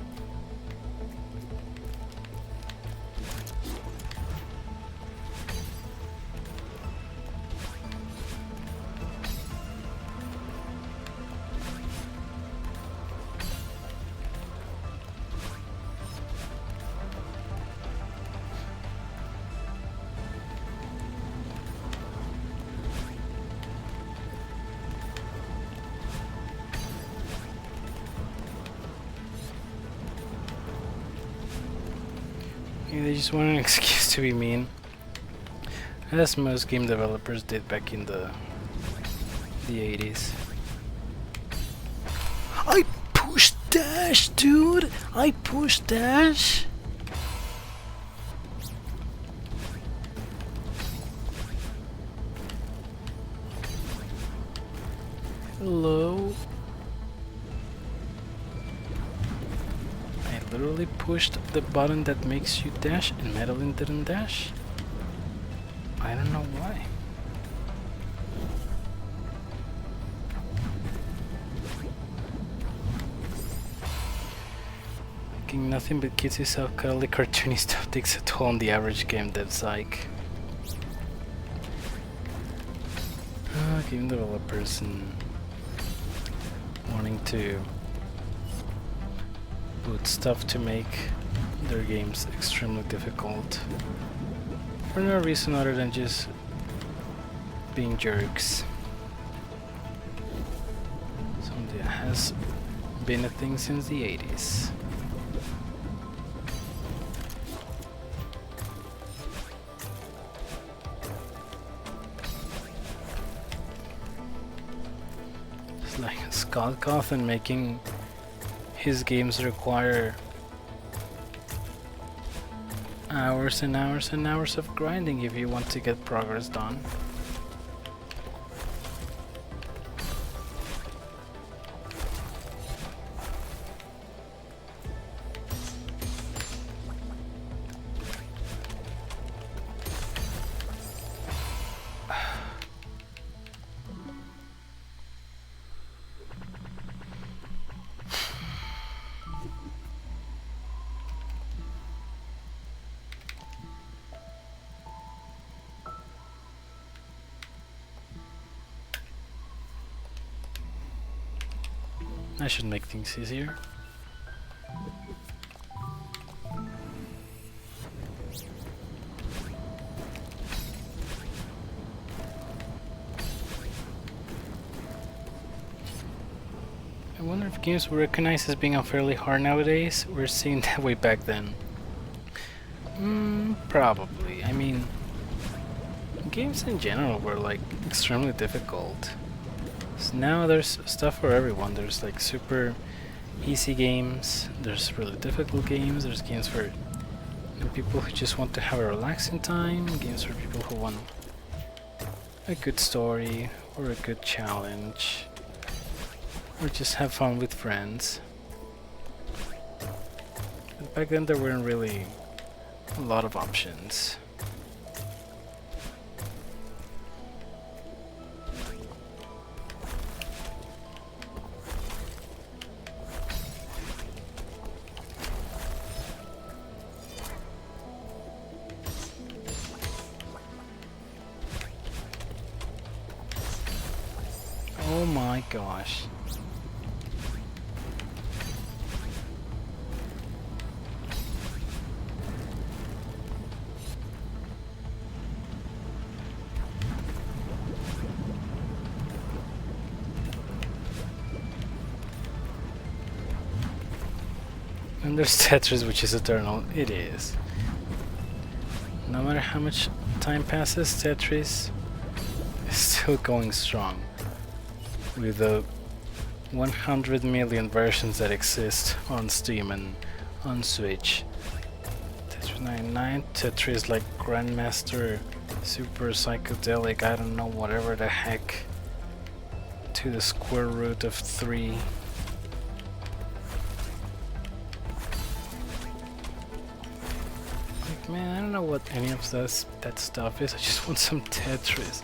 They just want an excuse to be mean, as most game developers did back in the 80s. I pushed dash, dude! I pushed dash! Hello? Literally pushed the button that makes you dash and Madeline didn't dash? I don't know why. Making nothing but cutesy self-cuddly cartoony stuff takes a toll on the average game dev psych. Game developers and wanting to put stuff to make their games extremely difficult for no reason other than just being jerks. Something that has been a thing since the 80s. It's like Scott Cawthon making his games require hours and hours and hours of grinding if you want to get progress done. I should make things easier. I wonder if games were recognized as being unfairly hard nowadays. We're seeing that way back then. Probably. I mean, games in general were like extremely difficult. So now there's stuff for everyone. There's like super easy games, there's really difficult games, there's games for people who just want to have a relaxing time, games for people who want a good story or a good challenge, or just have fun with friends. But back then there weren't really a lot of options. Oh my gosh. And there's Tetris, which is eternal. It is. No matter how much time passes, Tetris is still going strong. With the 100 million versions that exist on Steam and on Switch. Tetris 99, Tetris like Grandmaster, Super Psychedelic, I don't know, whatever the heck. To the square root of 3. Man, I don't know what any of that stuff is. I just want some Tetris.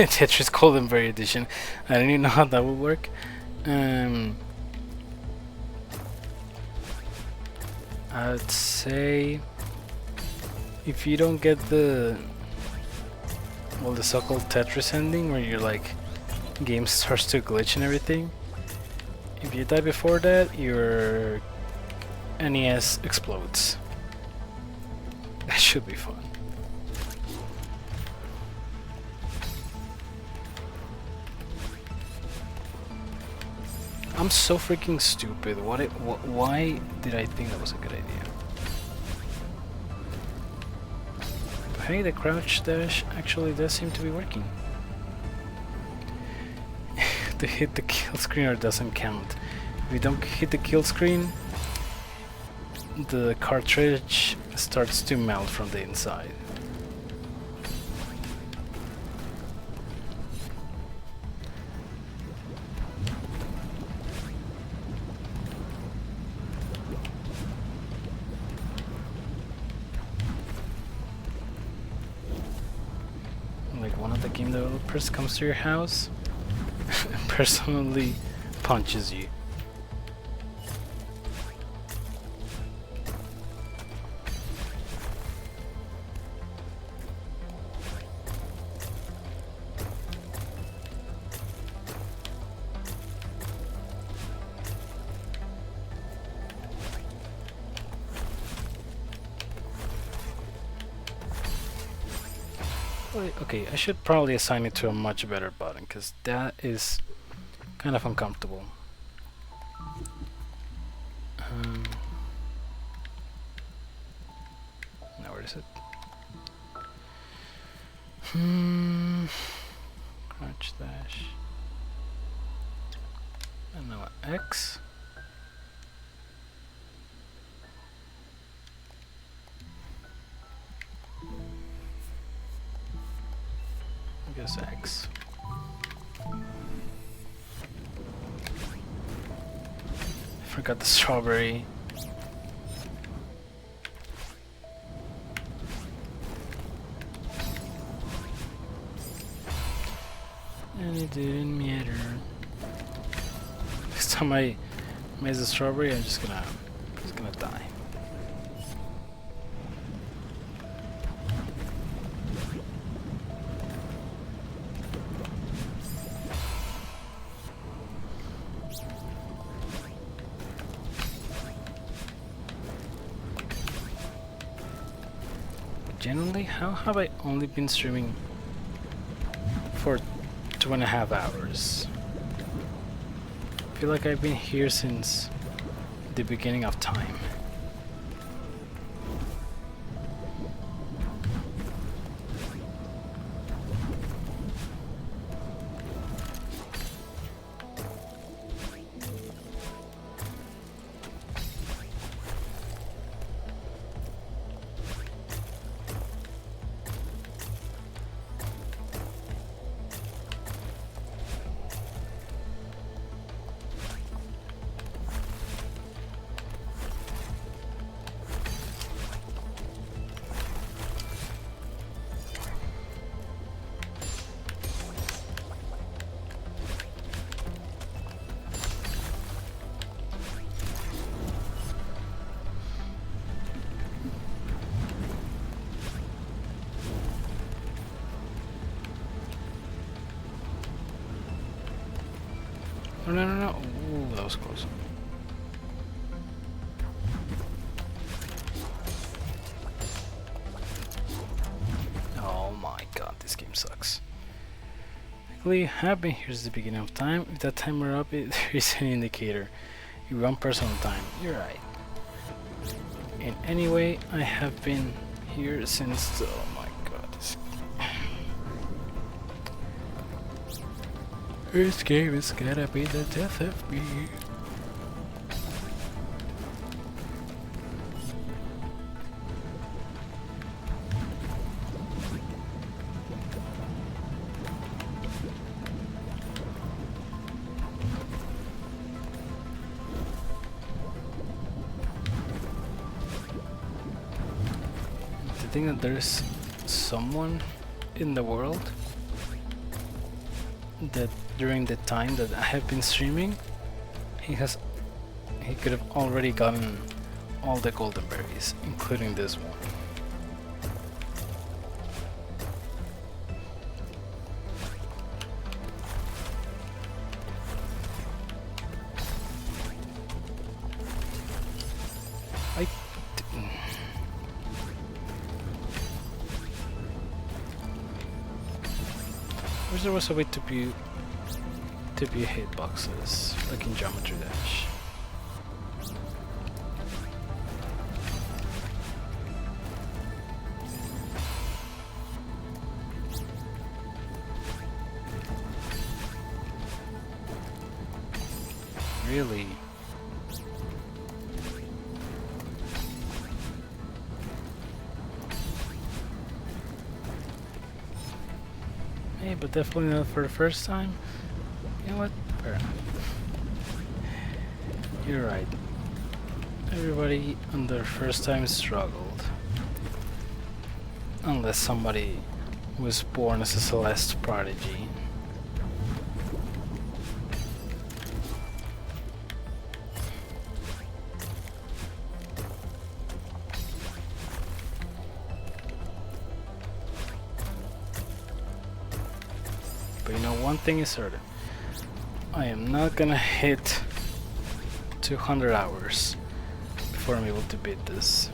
Tetris Golden Berry Edition. I don't even know how that would work. I'd say if you don't get the so-called Tetris ending where you're like game starts to glitch and everything, if you die before that, your NES explodes. That should be fun. I'm so freaking stupid. Why did I think that was a good idea? But hey, the crouch dash actually does seem to be working. To hit the kill screen or doesn't count. If you don't hit the kill screen, the cartridge starts to melt from the inside. Like one of the game developers comes to your house and personally punches you. Okay, I should probably assign it to a much better button, because that is kind of uncomfortable. Now where is it? Crouch dash. And now X. I guess X. Forgot the strawberry. And it didn't matter. Next time I miss a strawberry, I'm just gonna die. Generally, how have I only been streaming for 2.5 hours? I feel like I've been here since the beginning of time. Oh, no, no, no. Ooh, that was close. Oh my god, this game sucks. Luckily, happy. Here's the beginning of time. If that timer up, there is an indicator. You run personal time. You're right. And anyway, I have been here since. Oh my god, this game is gonna be the death of me. I think that there's someone in the world that during the time that I have been streaming, he could have already gotten all the golden berries, including this one. Wish there was a way to view hitboxes, like in Geometry Dash. Really? Hey, but definitely not for the first time. You know what? Fair enough. You're right. Everybody on their first time struggled. Unless somebody was born as a Celeste prodigy. But you know, one thing is certain. I am not gonna hit 200 hours before I'm able to beat this.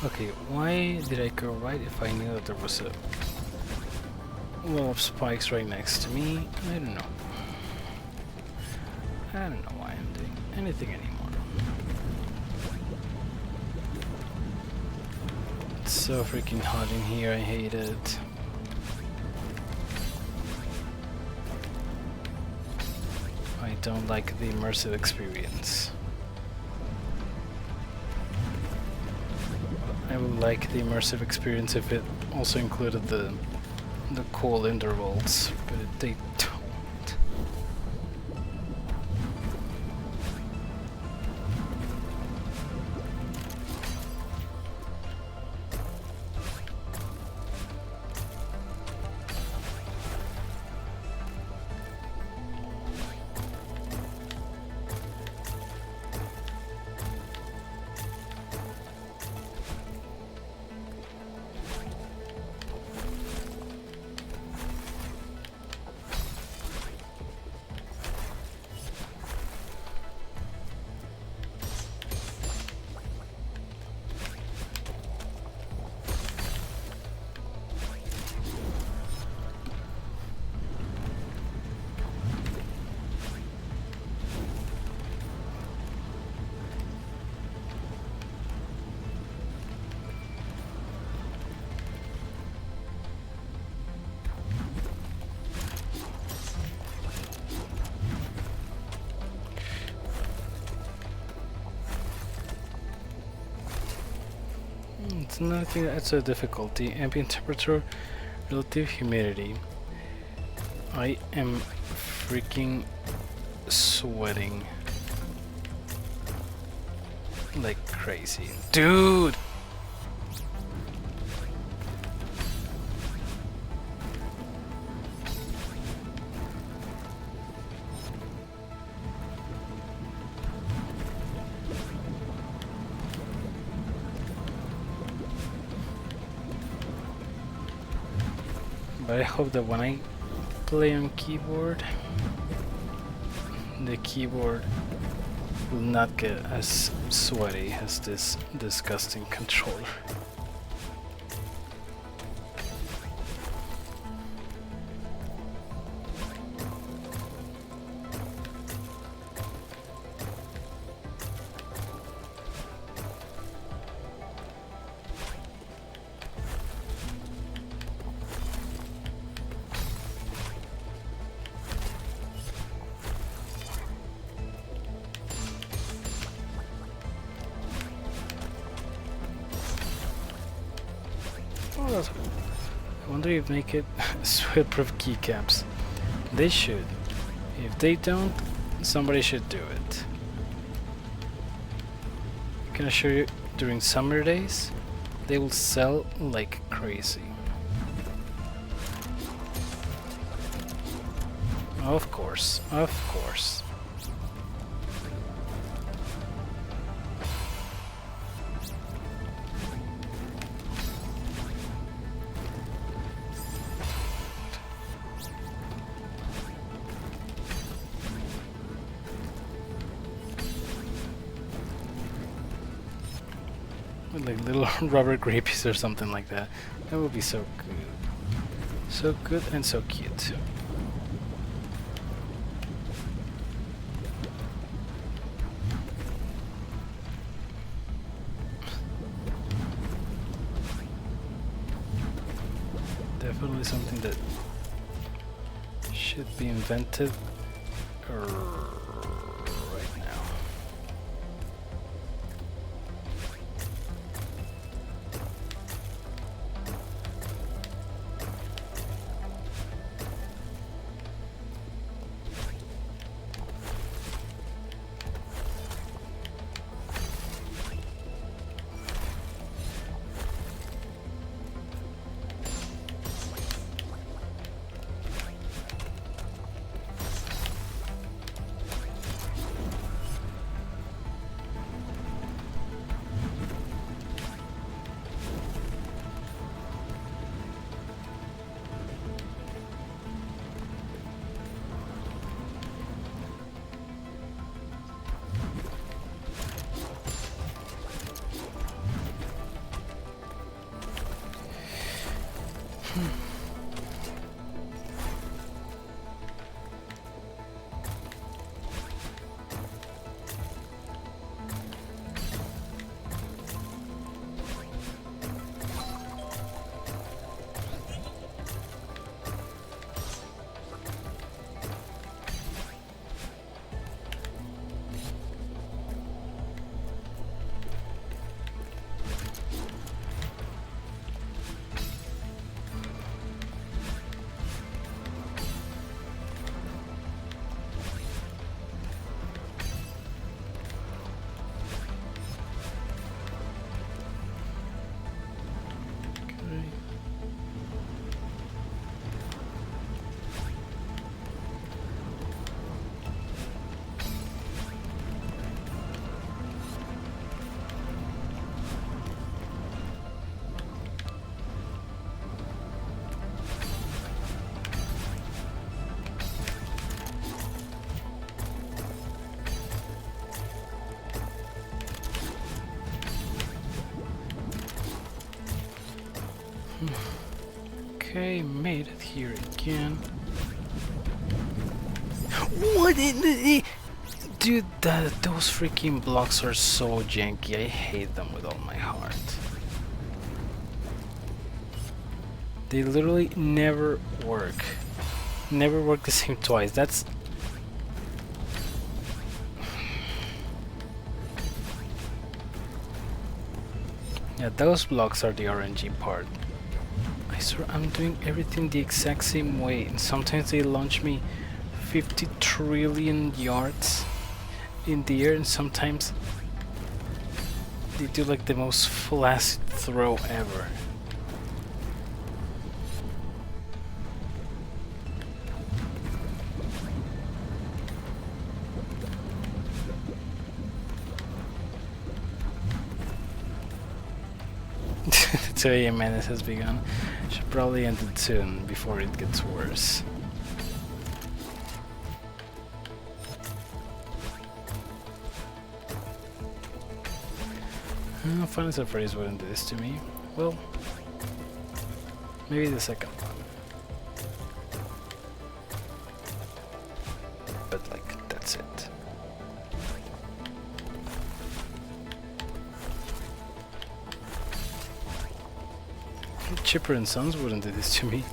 Okay, why did I go right if I knew that there was a wall of spikes right next to me? I don't know. I don't know why I'm doing anything anymore. It's so freaking hot in here, I hate it. I don't like the immersive experience. I would like the immersive experience if it also included the cool intervals, but they don't. It's another thing that's a difficulty. Ambient temperature, relative humidity. I am freaking sweating like crazy. Dude! But I hope that when I play on keyboard, the keyboard will not get as sweaty as this disgusting controller. I wonder if make it sweat-proof keycaps. They should. If they don't, somebody should do it. I can assure you, during summer days, they will sell like crazy. Of course, of course. Like little rubber grapes or something like that. That would be so good. So good and so cute. Definitely something that should be invented right now. Okay, made it here again. What in the... Dude, those freaking blocks are so janky. I hate them with all my heart. They literally never work. Never work the same twice. That's... Yeah, those blocks are the RNG part. I swear I'm doing everything the exact same way, and sometimes they launch me 50 trillion yards in the air, and sometimes they do like the most flaccid throw ever. The 2 AM menace has begun. Should probably end it soon before it gets worse. Final Surprise wouldn't do this to me. Well, maybe the second one. But like, that's it. Chipper and Sons wouldn't do this to me.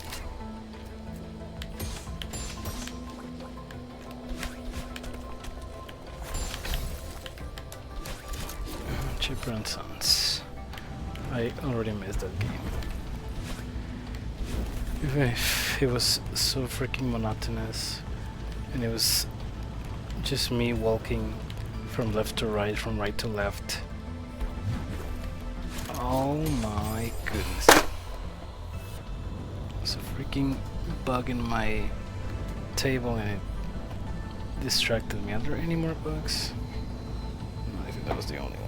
Chipper and Sons. I already missed that game. Even if it was so freaking monotonous and it was just me walking from left to right, from right to left. Oh my goodness. There's a freaking bug in my table and it distracted me. Are there any more bugs? No, I think that was the only one.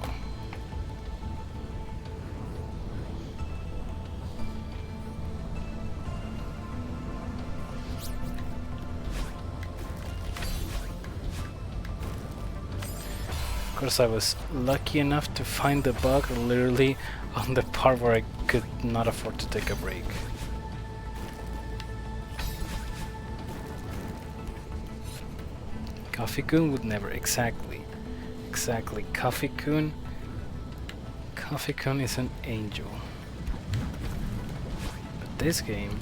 Of course, I was lucky enough to find the bug literally on the part where I could not afford to take a break. Coffee-kun would never, exactly. Coffee-kun is an angel. But this game,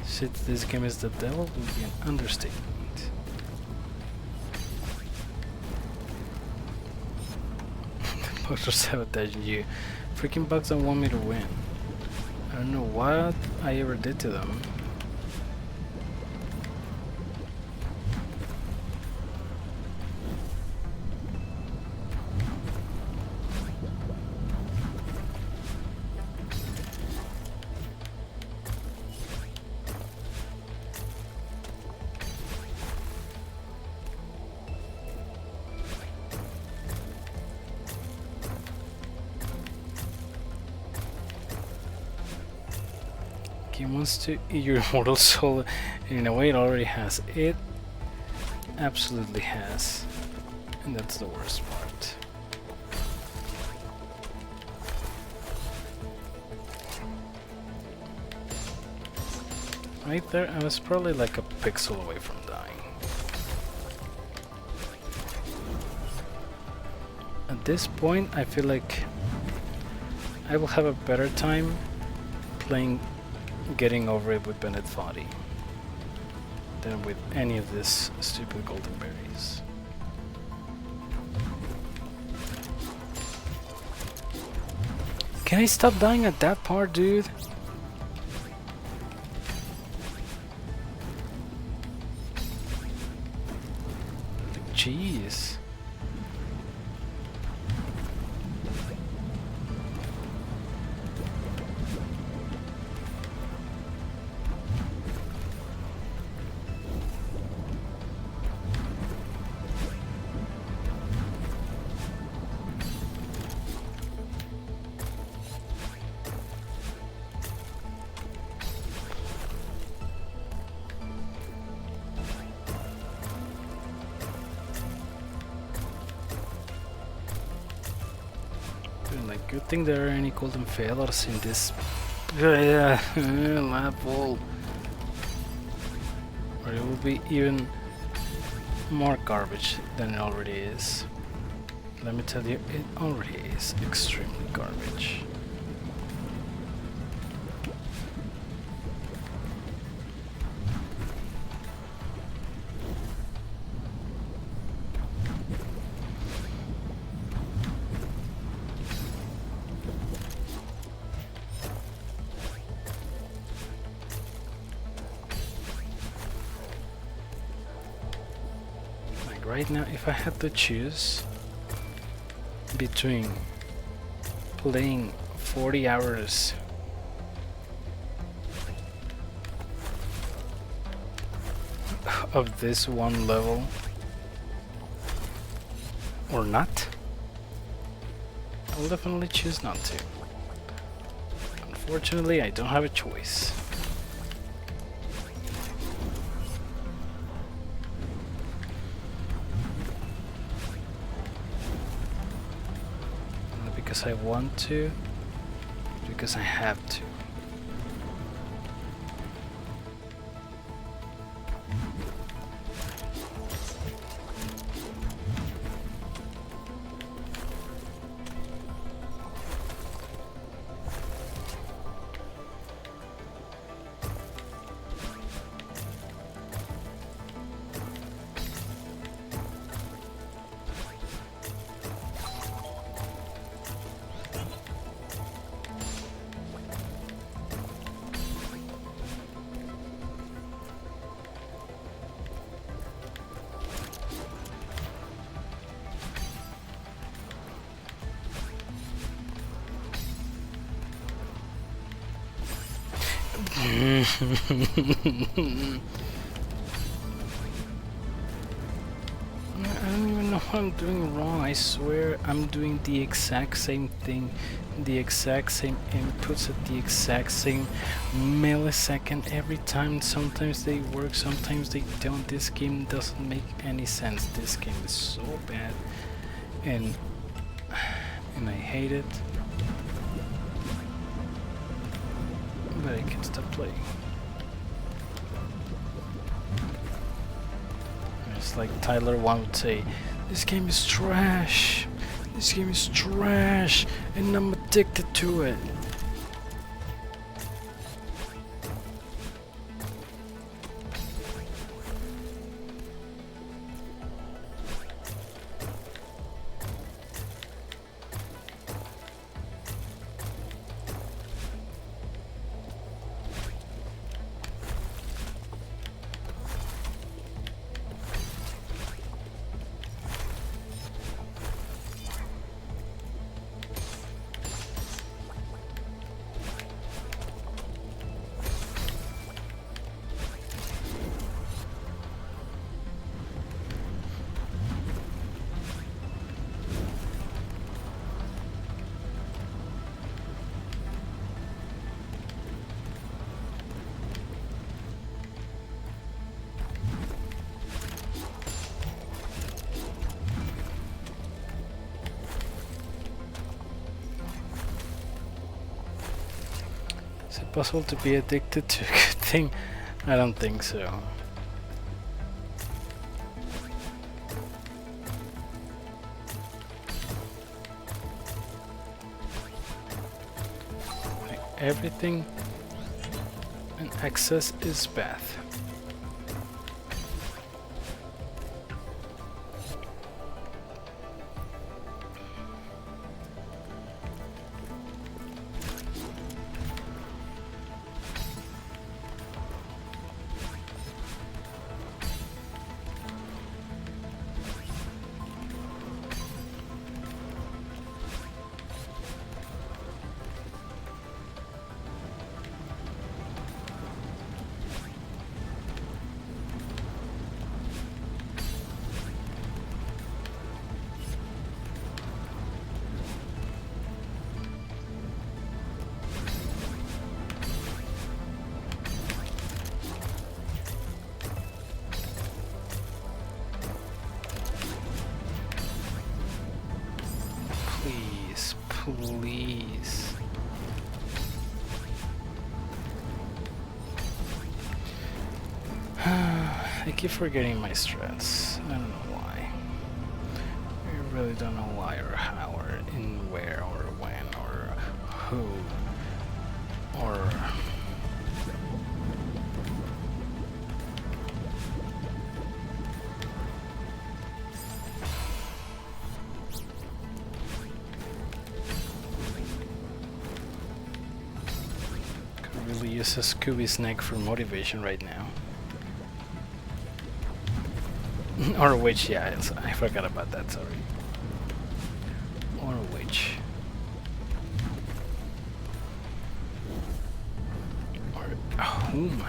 since this game is the devil, would be an understatement. Bugs are sabotaging you. Freaking bugs don't want me to win. I don't know what I ever did to them. Game wants to eat your immortal soul, and in a way it already has. It absolutely has. And that's the worst part. Right there, I was probably like a pixel away from dying. At this point, I feel like I will have a better time playing getting over it with Bennett Foddy than with any of this stupid golden berries. Can I stop dying at that part, dude? Like, jeez. Like, good thing there are any golden failures in this level, or it will be even more garbage than it already is. Let me tell you, it already is extremely garbage. right now, if I had to choose between playing 40 hours of this one level or not, I'll definitely choose not to. Unfortunately, I don't have a choice. Not because I want to, because I have to. I don't even know what I'm doing wrong. I swear I'm doing the exact same thing, the exact same inputs at the exact same millisecond every time. Sometimes they work, sometimes they don't. This game doesn't make any sense. This game is so bad, and I hate it. But I can't stop playing. It's like Tyler 1 would say, this game is trash. This game is trash, and I'm addicted to it. Is it possible to be addicted to a good thing? I don't think so. Like everything in excess is bad. Please. I keep forgetting my strats. I don't know why. I really don't know why or how or in where or when or who or... Really use a Scooby snack for motivation right now. Or a witch, yeah, I forgot about that, sorry. Or a witch. Or a whom?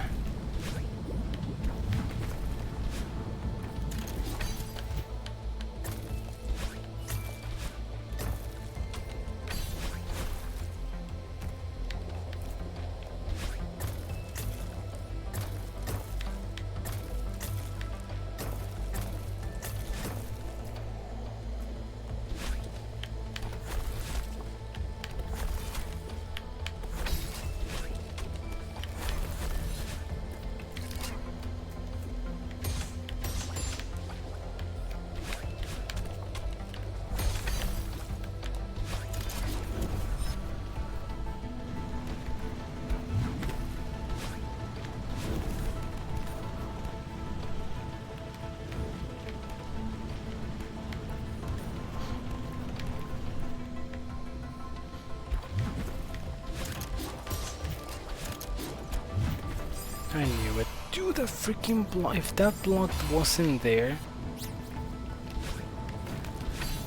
I knew it. Dude, the freaking block. If that block wasn't there,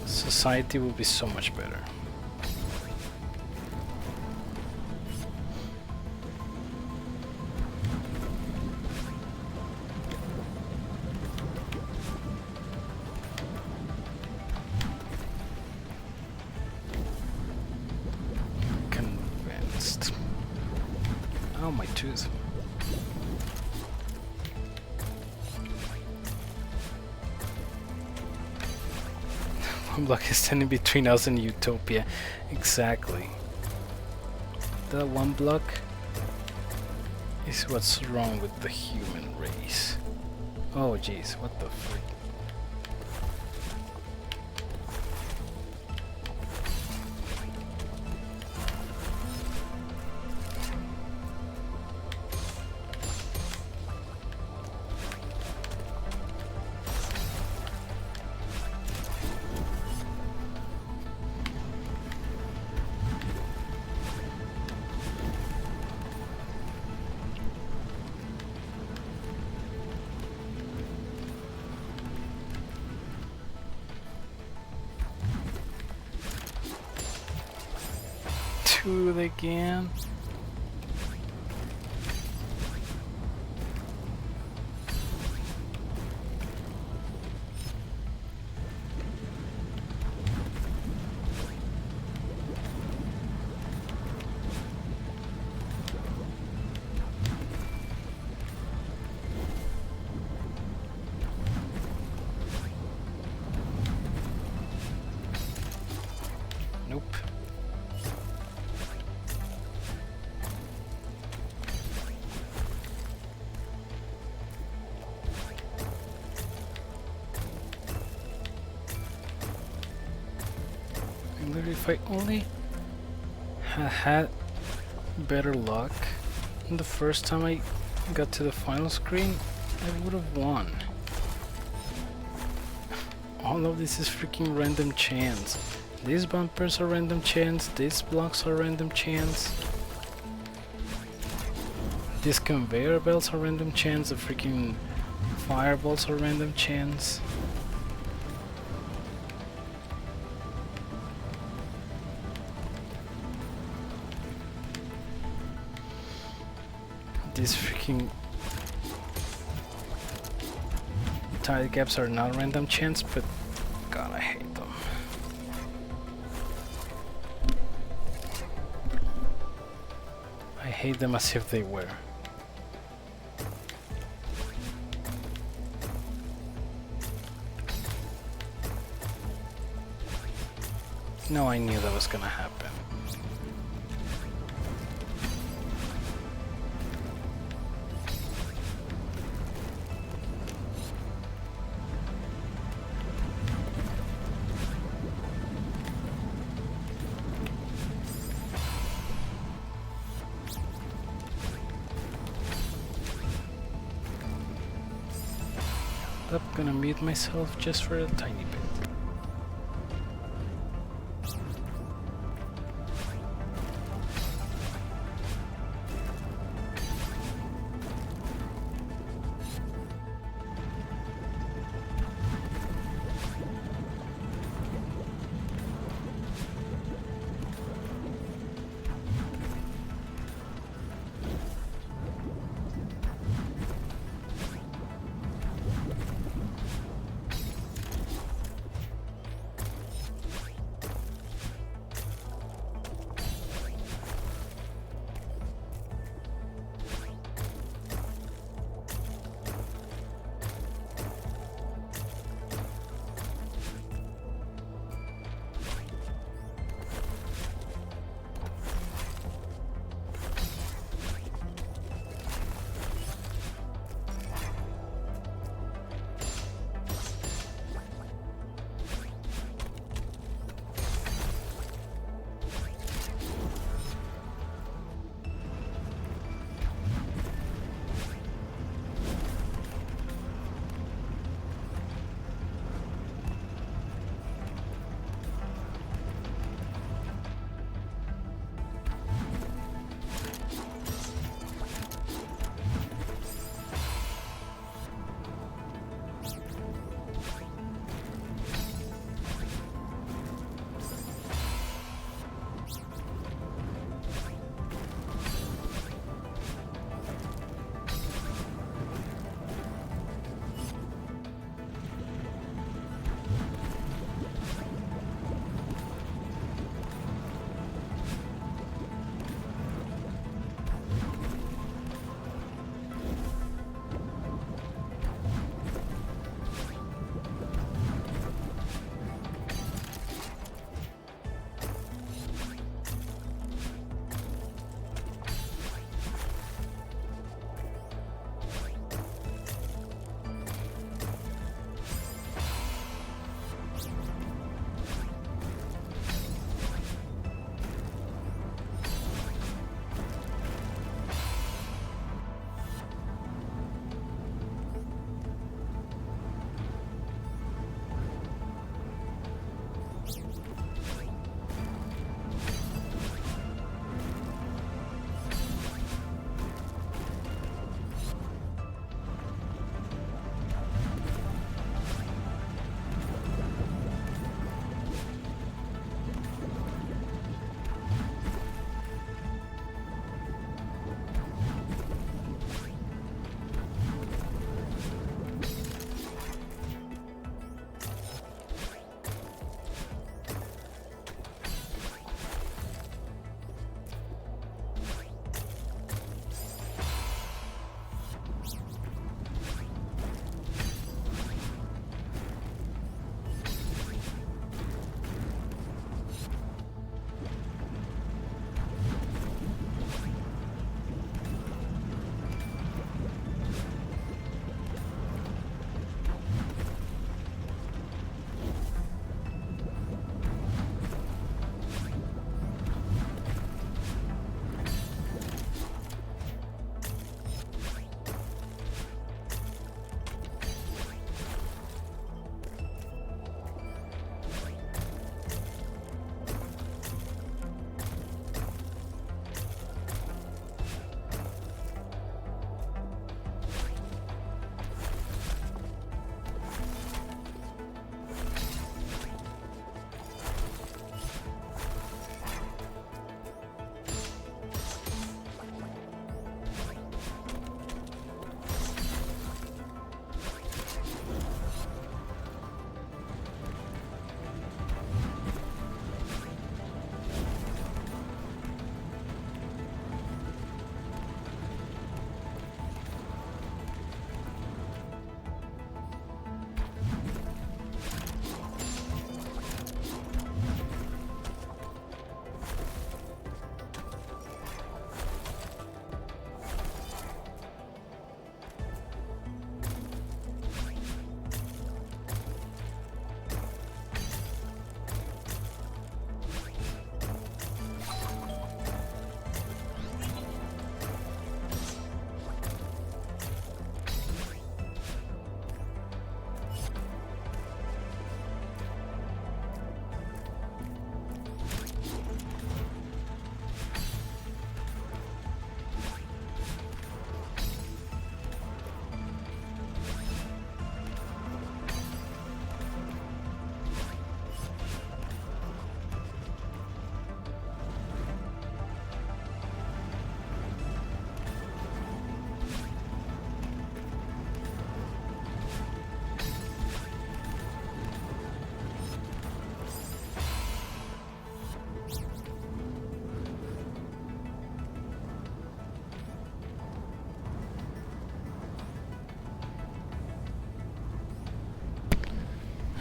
society would be so much better. Convinced. Oh, my tooth. One block is standing between us and utopia. Exactly. That one block is what's wrong with the human race. Oh jeez, what the frick? Tooth again. Nope. Literally, if I only had better luck the first time I got to the final screen, I would have won. All of this is freaking random chance. These bumpers are random chance, these blocks are random chance. These conveyor belts are random chance, the freaking fireballs are random chance. These freaking tile gaps are not random chance, but god, I hate them. I hate them as if they were. No, I knew that was gonna happen. I'm gonna mute myself just for a tiny bit.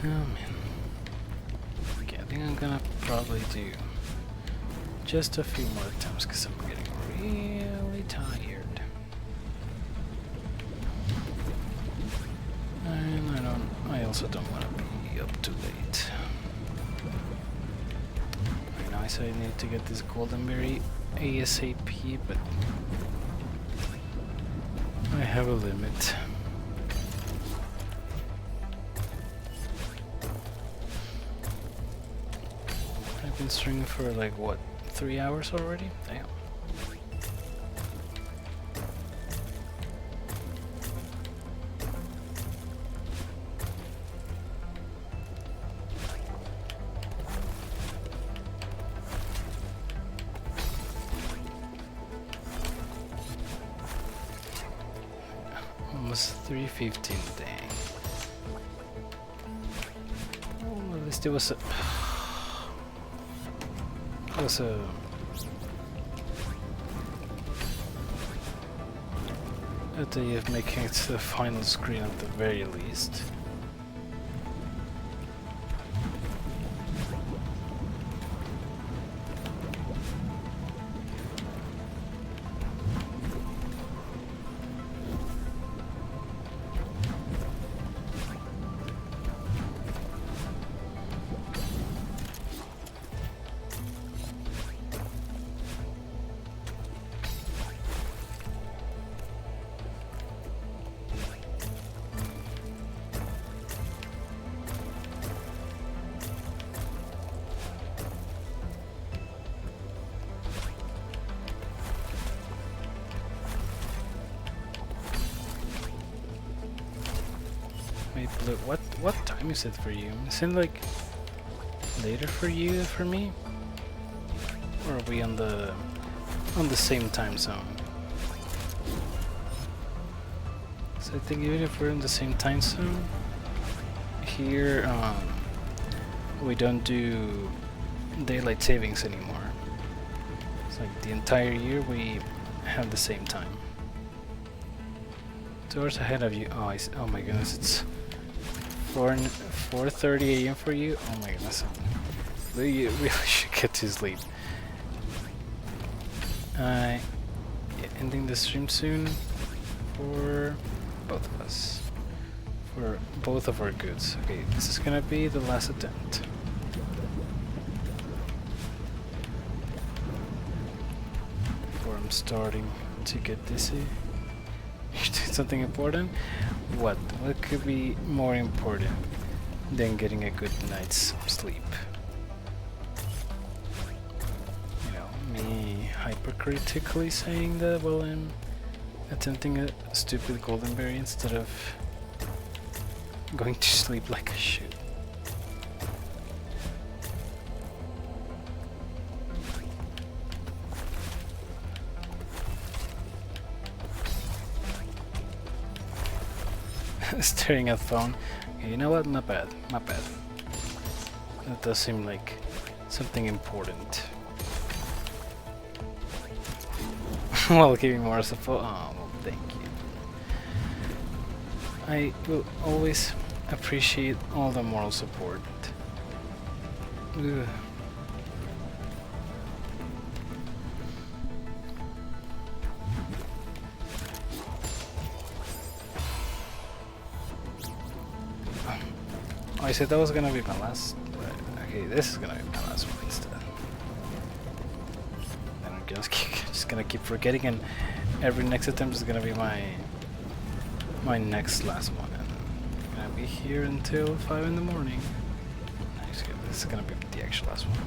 Oh man. Okay, I think I'm gonna probably do just a few more attempts because I'm getting really tired. And I also don't want to be up too late. I know I said I need to get this golden berry ASAP, but I have a limit. I've been streaming for like what, 3 hours already? Damn. Almost 3:15, dang. Oh, at least it was a a day of making it to the final screen at the very least. Wait, Blue, what time is it for you? Is it like later for you for me? Or are we on the same time zone? So I think even if we're in the same time zone, here we don't do daylight savings anymore. It's like the entire year we have the same time. 2 hours ahead of you. Oh, oh my goodness, it's 4:30 a.m. for you. Oh my goodness, you really should get to sleep. Yeah, ending the stream soon for both of us, for both of our goods. Okay, this is gonna be the last attempt. Before I'm starting to get dizzy. You're doing something important? What? What could be more important than getting a good night's sleep? You know, me hypercritically saying that while I'm attempting a stupid golden berry instead of going to sleep like I should. Staring at phone. Okay, you know what? Not bad. Not bad. That does seem like something important. While giving more support. Oh, well, thank you. I will always appreciate all the moral support. Ugh. I said that was gonna be my last, but okay, this is gonna be my last one instead. And I'm just gonna keep forgetting, and every next attempt is gonna be my next last one. And I'm gonna be here until 5 in the morning. Nice, good. This is gonna be the actual last one.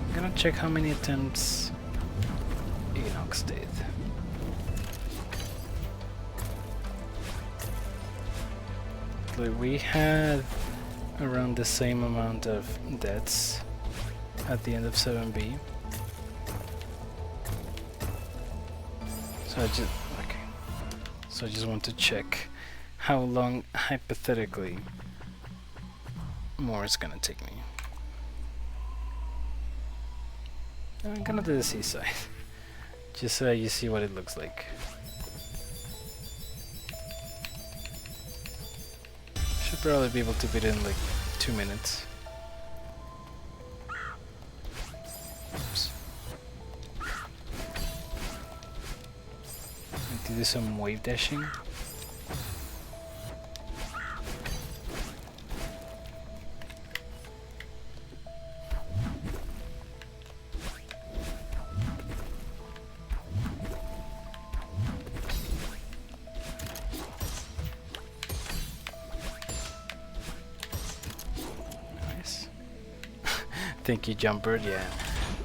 I'm gonna check how many attempts Enox did. We had around the same amount of deaths at the end of 7B. So I just want to check how long hypothetically more is gonna take me. I'm gonna do the seaside, just so you see what it looks like. probably be able to beat it in like 2 minutes. Oops. Need to do some wave dashing. Thank you, Jump Bird. Yeah,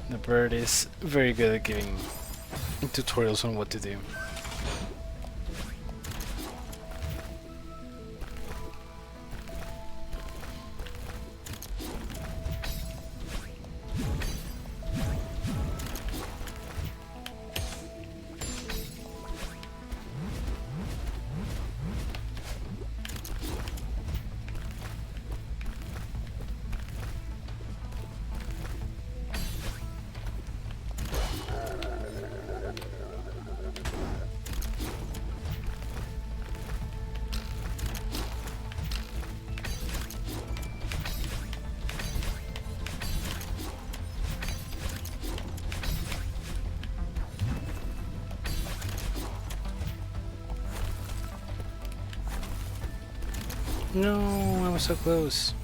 the bird is very good at giving tutorials on what to do. No, I was so close.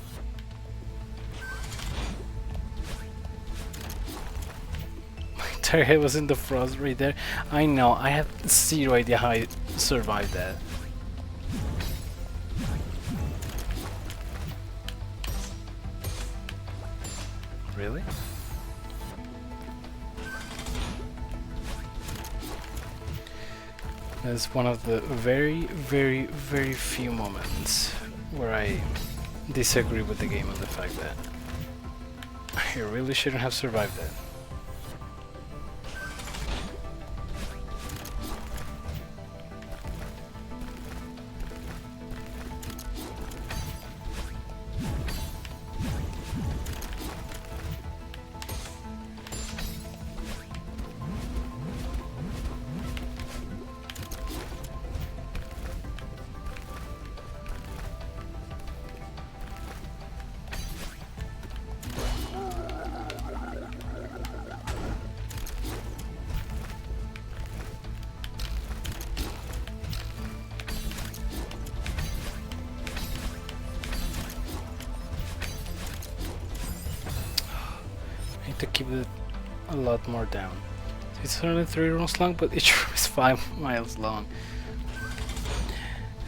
My entire head was in the frost right there. I know, I have zero idea how I survived that. Really? That's one of the very, very, very few moments where I disagree with the game on the fact that I really shouldn't have survived that. To keep it a lot more down. It's only 3 rounds long, but each room is 5 miles long.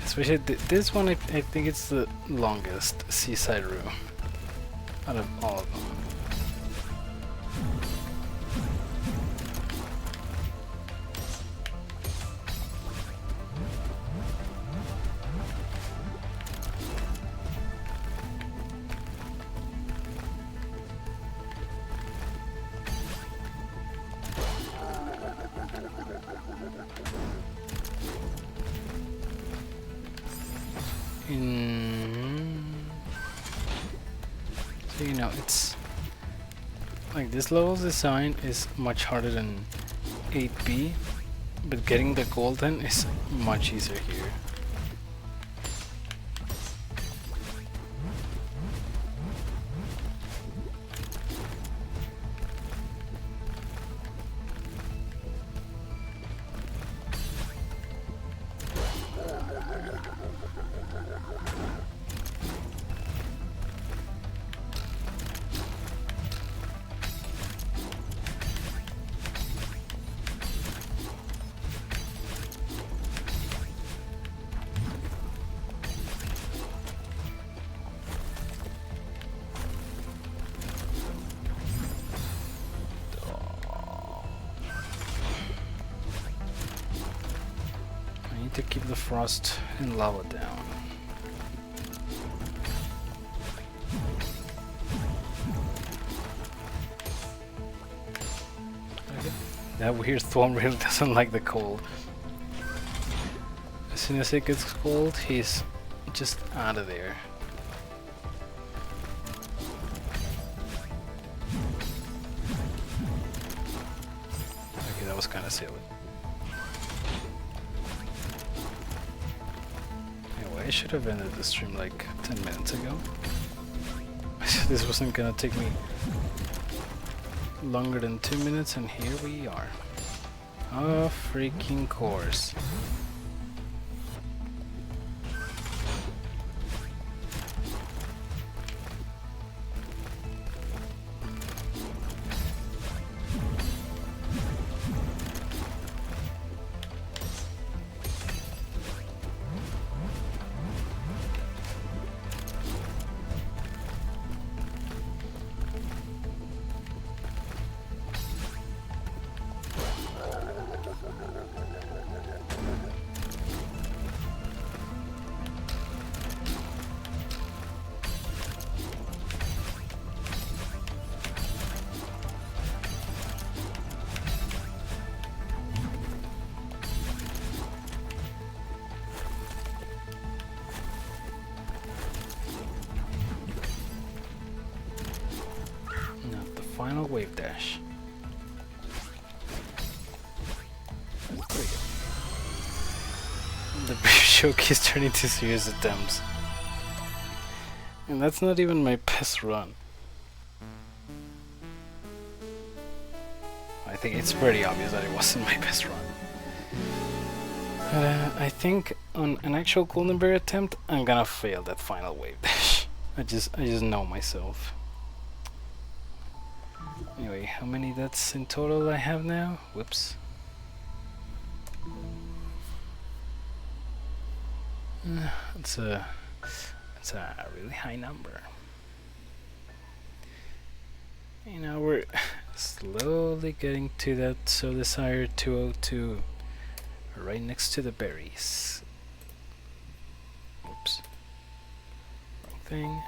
Especially this one, I think it's the longest seaside room out of all of them. So you know, it's like this level's design is much harder than 8B, but getting the golden is much easier here. To keep the frost and lava down. Okay. That weird Thwomp really doesn't like the cold. As soon as it gets cold, he's just out of there. Okay, that was kind of silly. Anyway. I should have ended the stream like 10 minutes ago. This wasn't gonna take me longer than 2 minutes, and here we are. Oh, freaking course. Final wave dash. There we go. The brief showcase turned into serious attempts. And that's not even my best run. I think it's pretty obvious that it wasn't my best run. I think on an actual golden bear attempt, I'm gonna fail that final wave dash. I just know myself. Anyway, how many deaths in total I have now? Whoops. It's a really high number. You know, we're slowly getting to that so desired 202, right next to the berries. Oops. Wrong thing.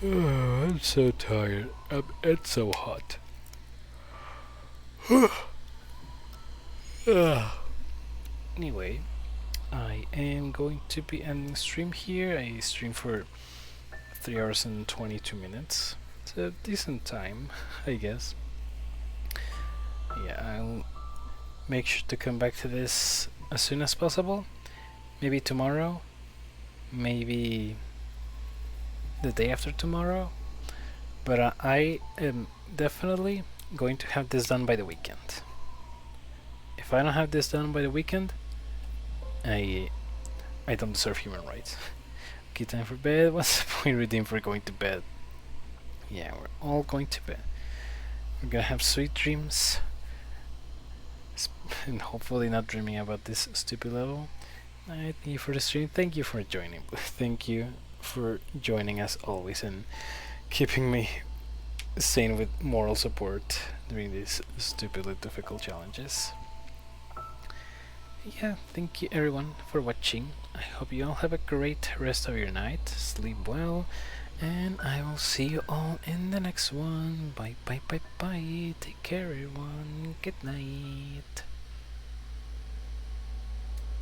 Oh, I'm so tired. It's so hot. Anyway, I am going to be ending stream here. I stream for 3 hours and 22 minutes. It's a decent time, I guess. Yeah, I'll make sure to come back to this as soon as possible. Maybe tomorrow. Maybe the day after tomorrow, but I am definitely going to have this done by the weekend. If I don't have this done by the weekend, I don't deserve human rights. Okay, time for bed. What's the point redeemed for going to bed? Yeah, we're all going to bed. We're gonna have sweet dreams, and hopefully not dreaming about this stupid level. Thank you for the stream. Thank you for joining. Thank you for joining us always and keeping me sane with moral support during these stupidly difficult challenges. Yeah, thank you everyone for watching. I hope you all have a great rest of your night. Sleep well, and I will see you all in the next one. Bye bye bye bye. Take care everyone. Good night.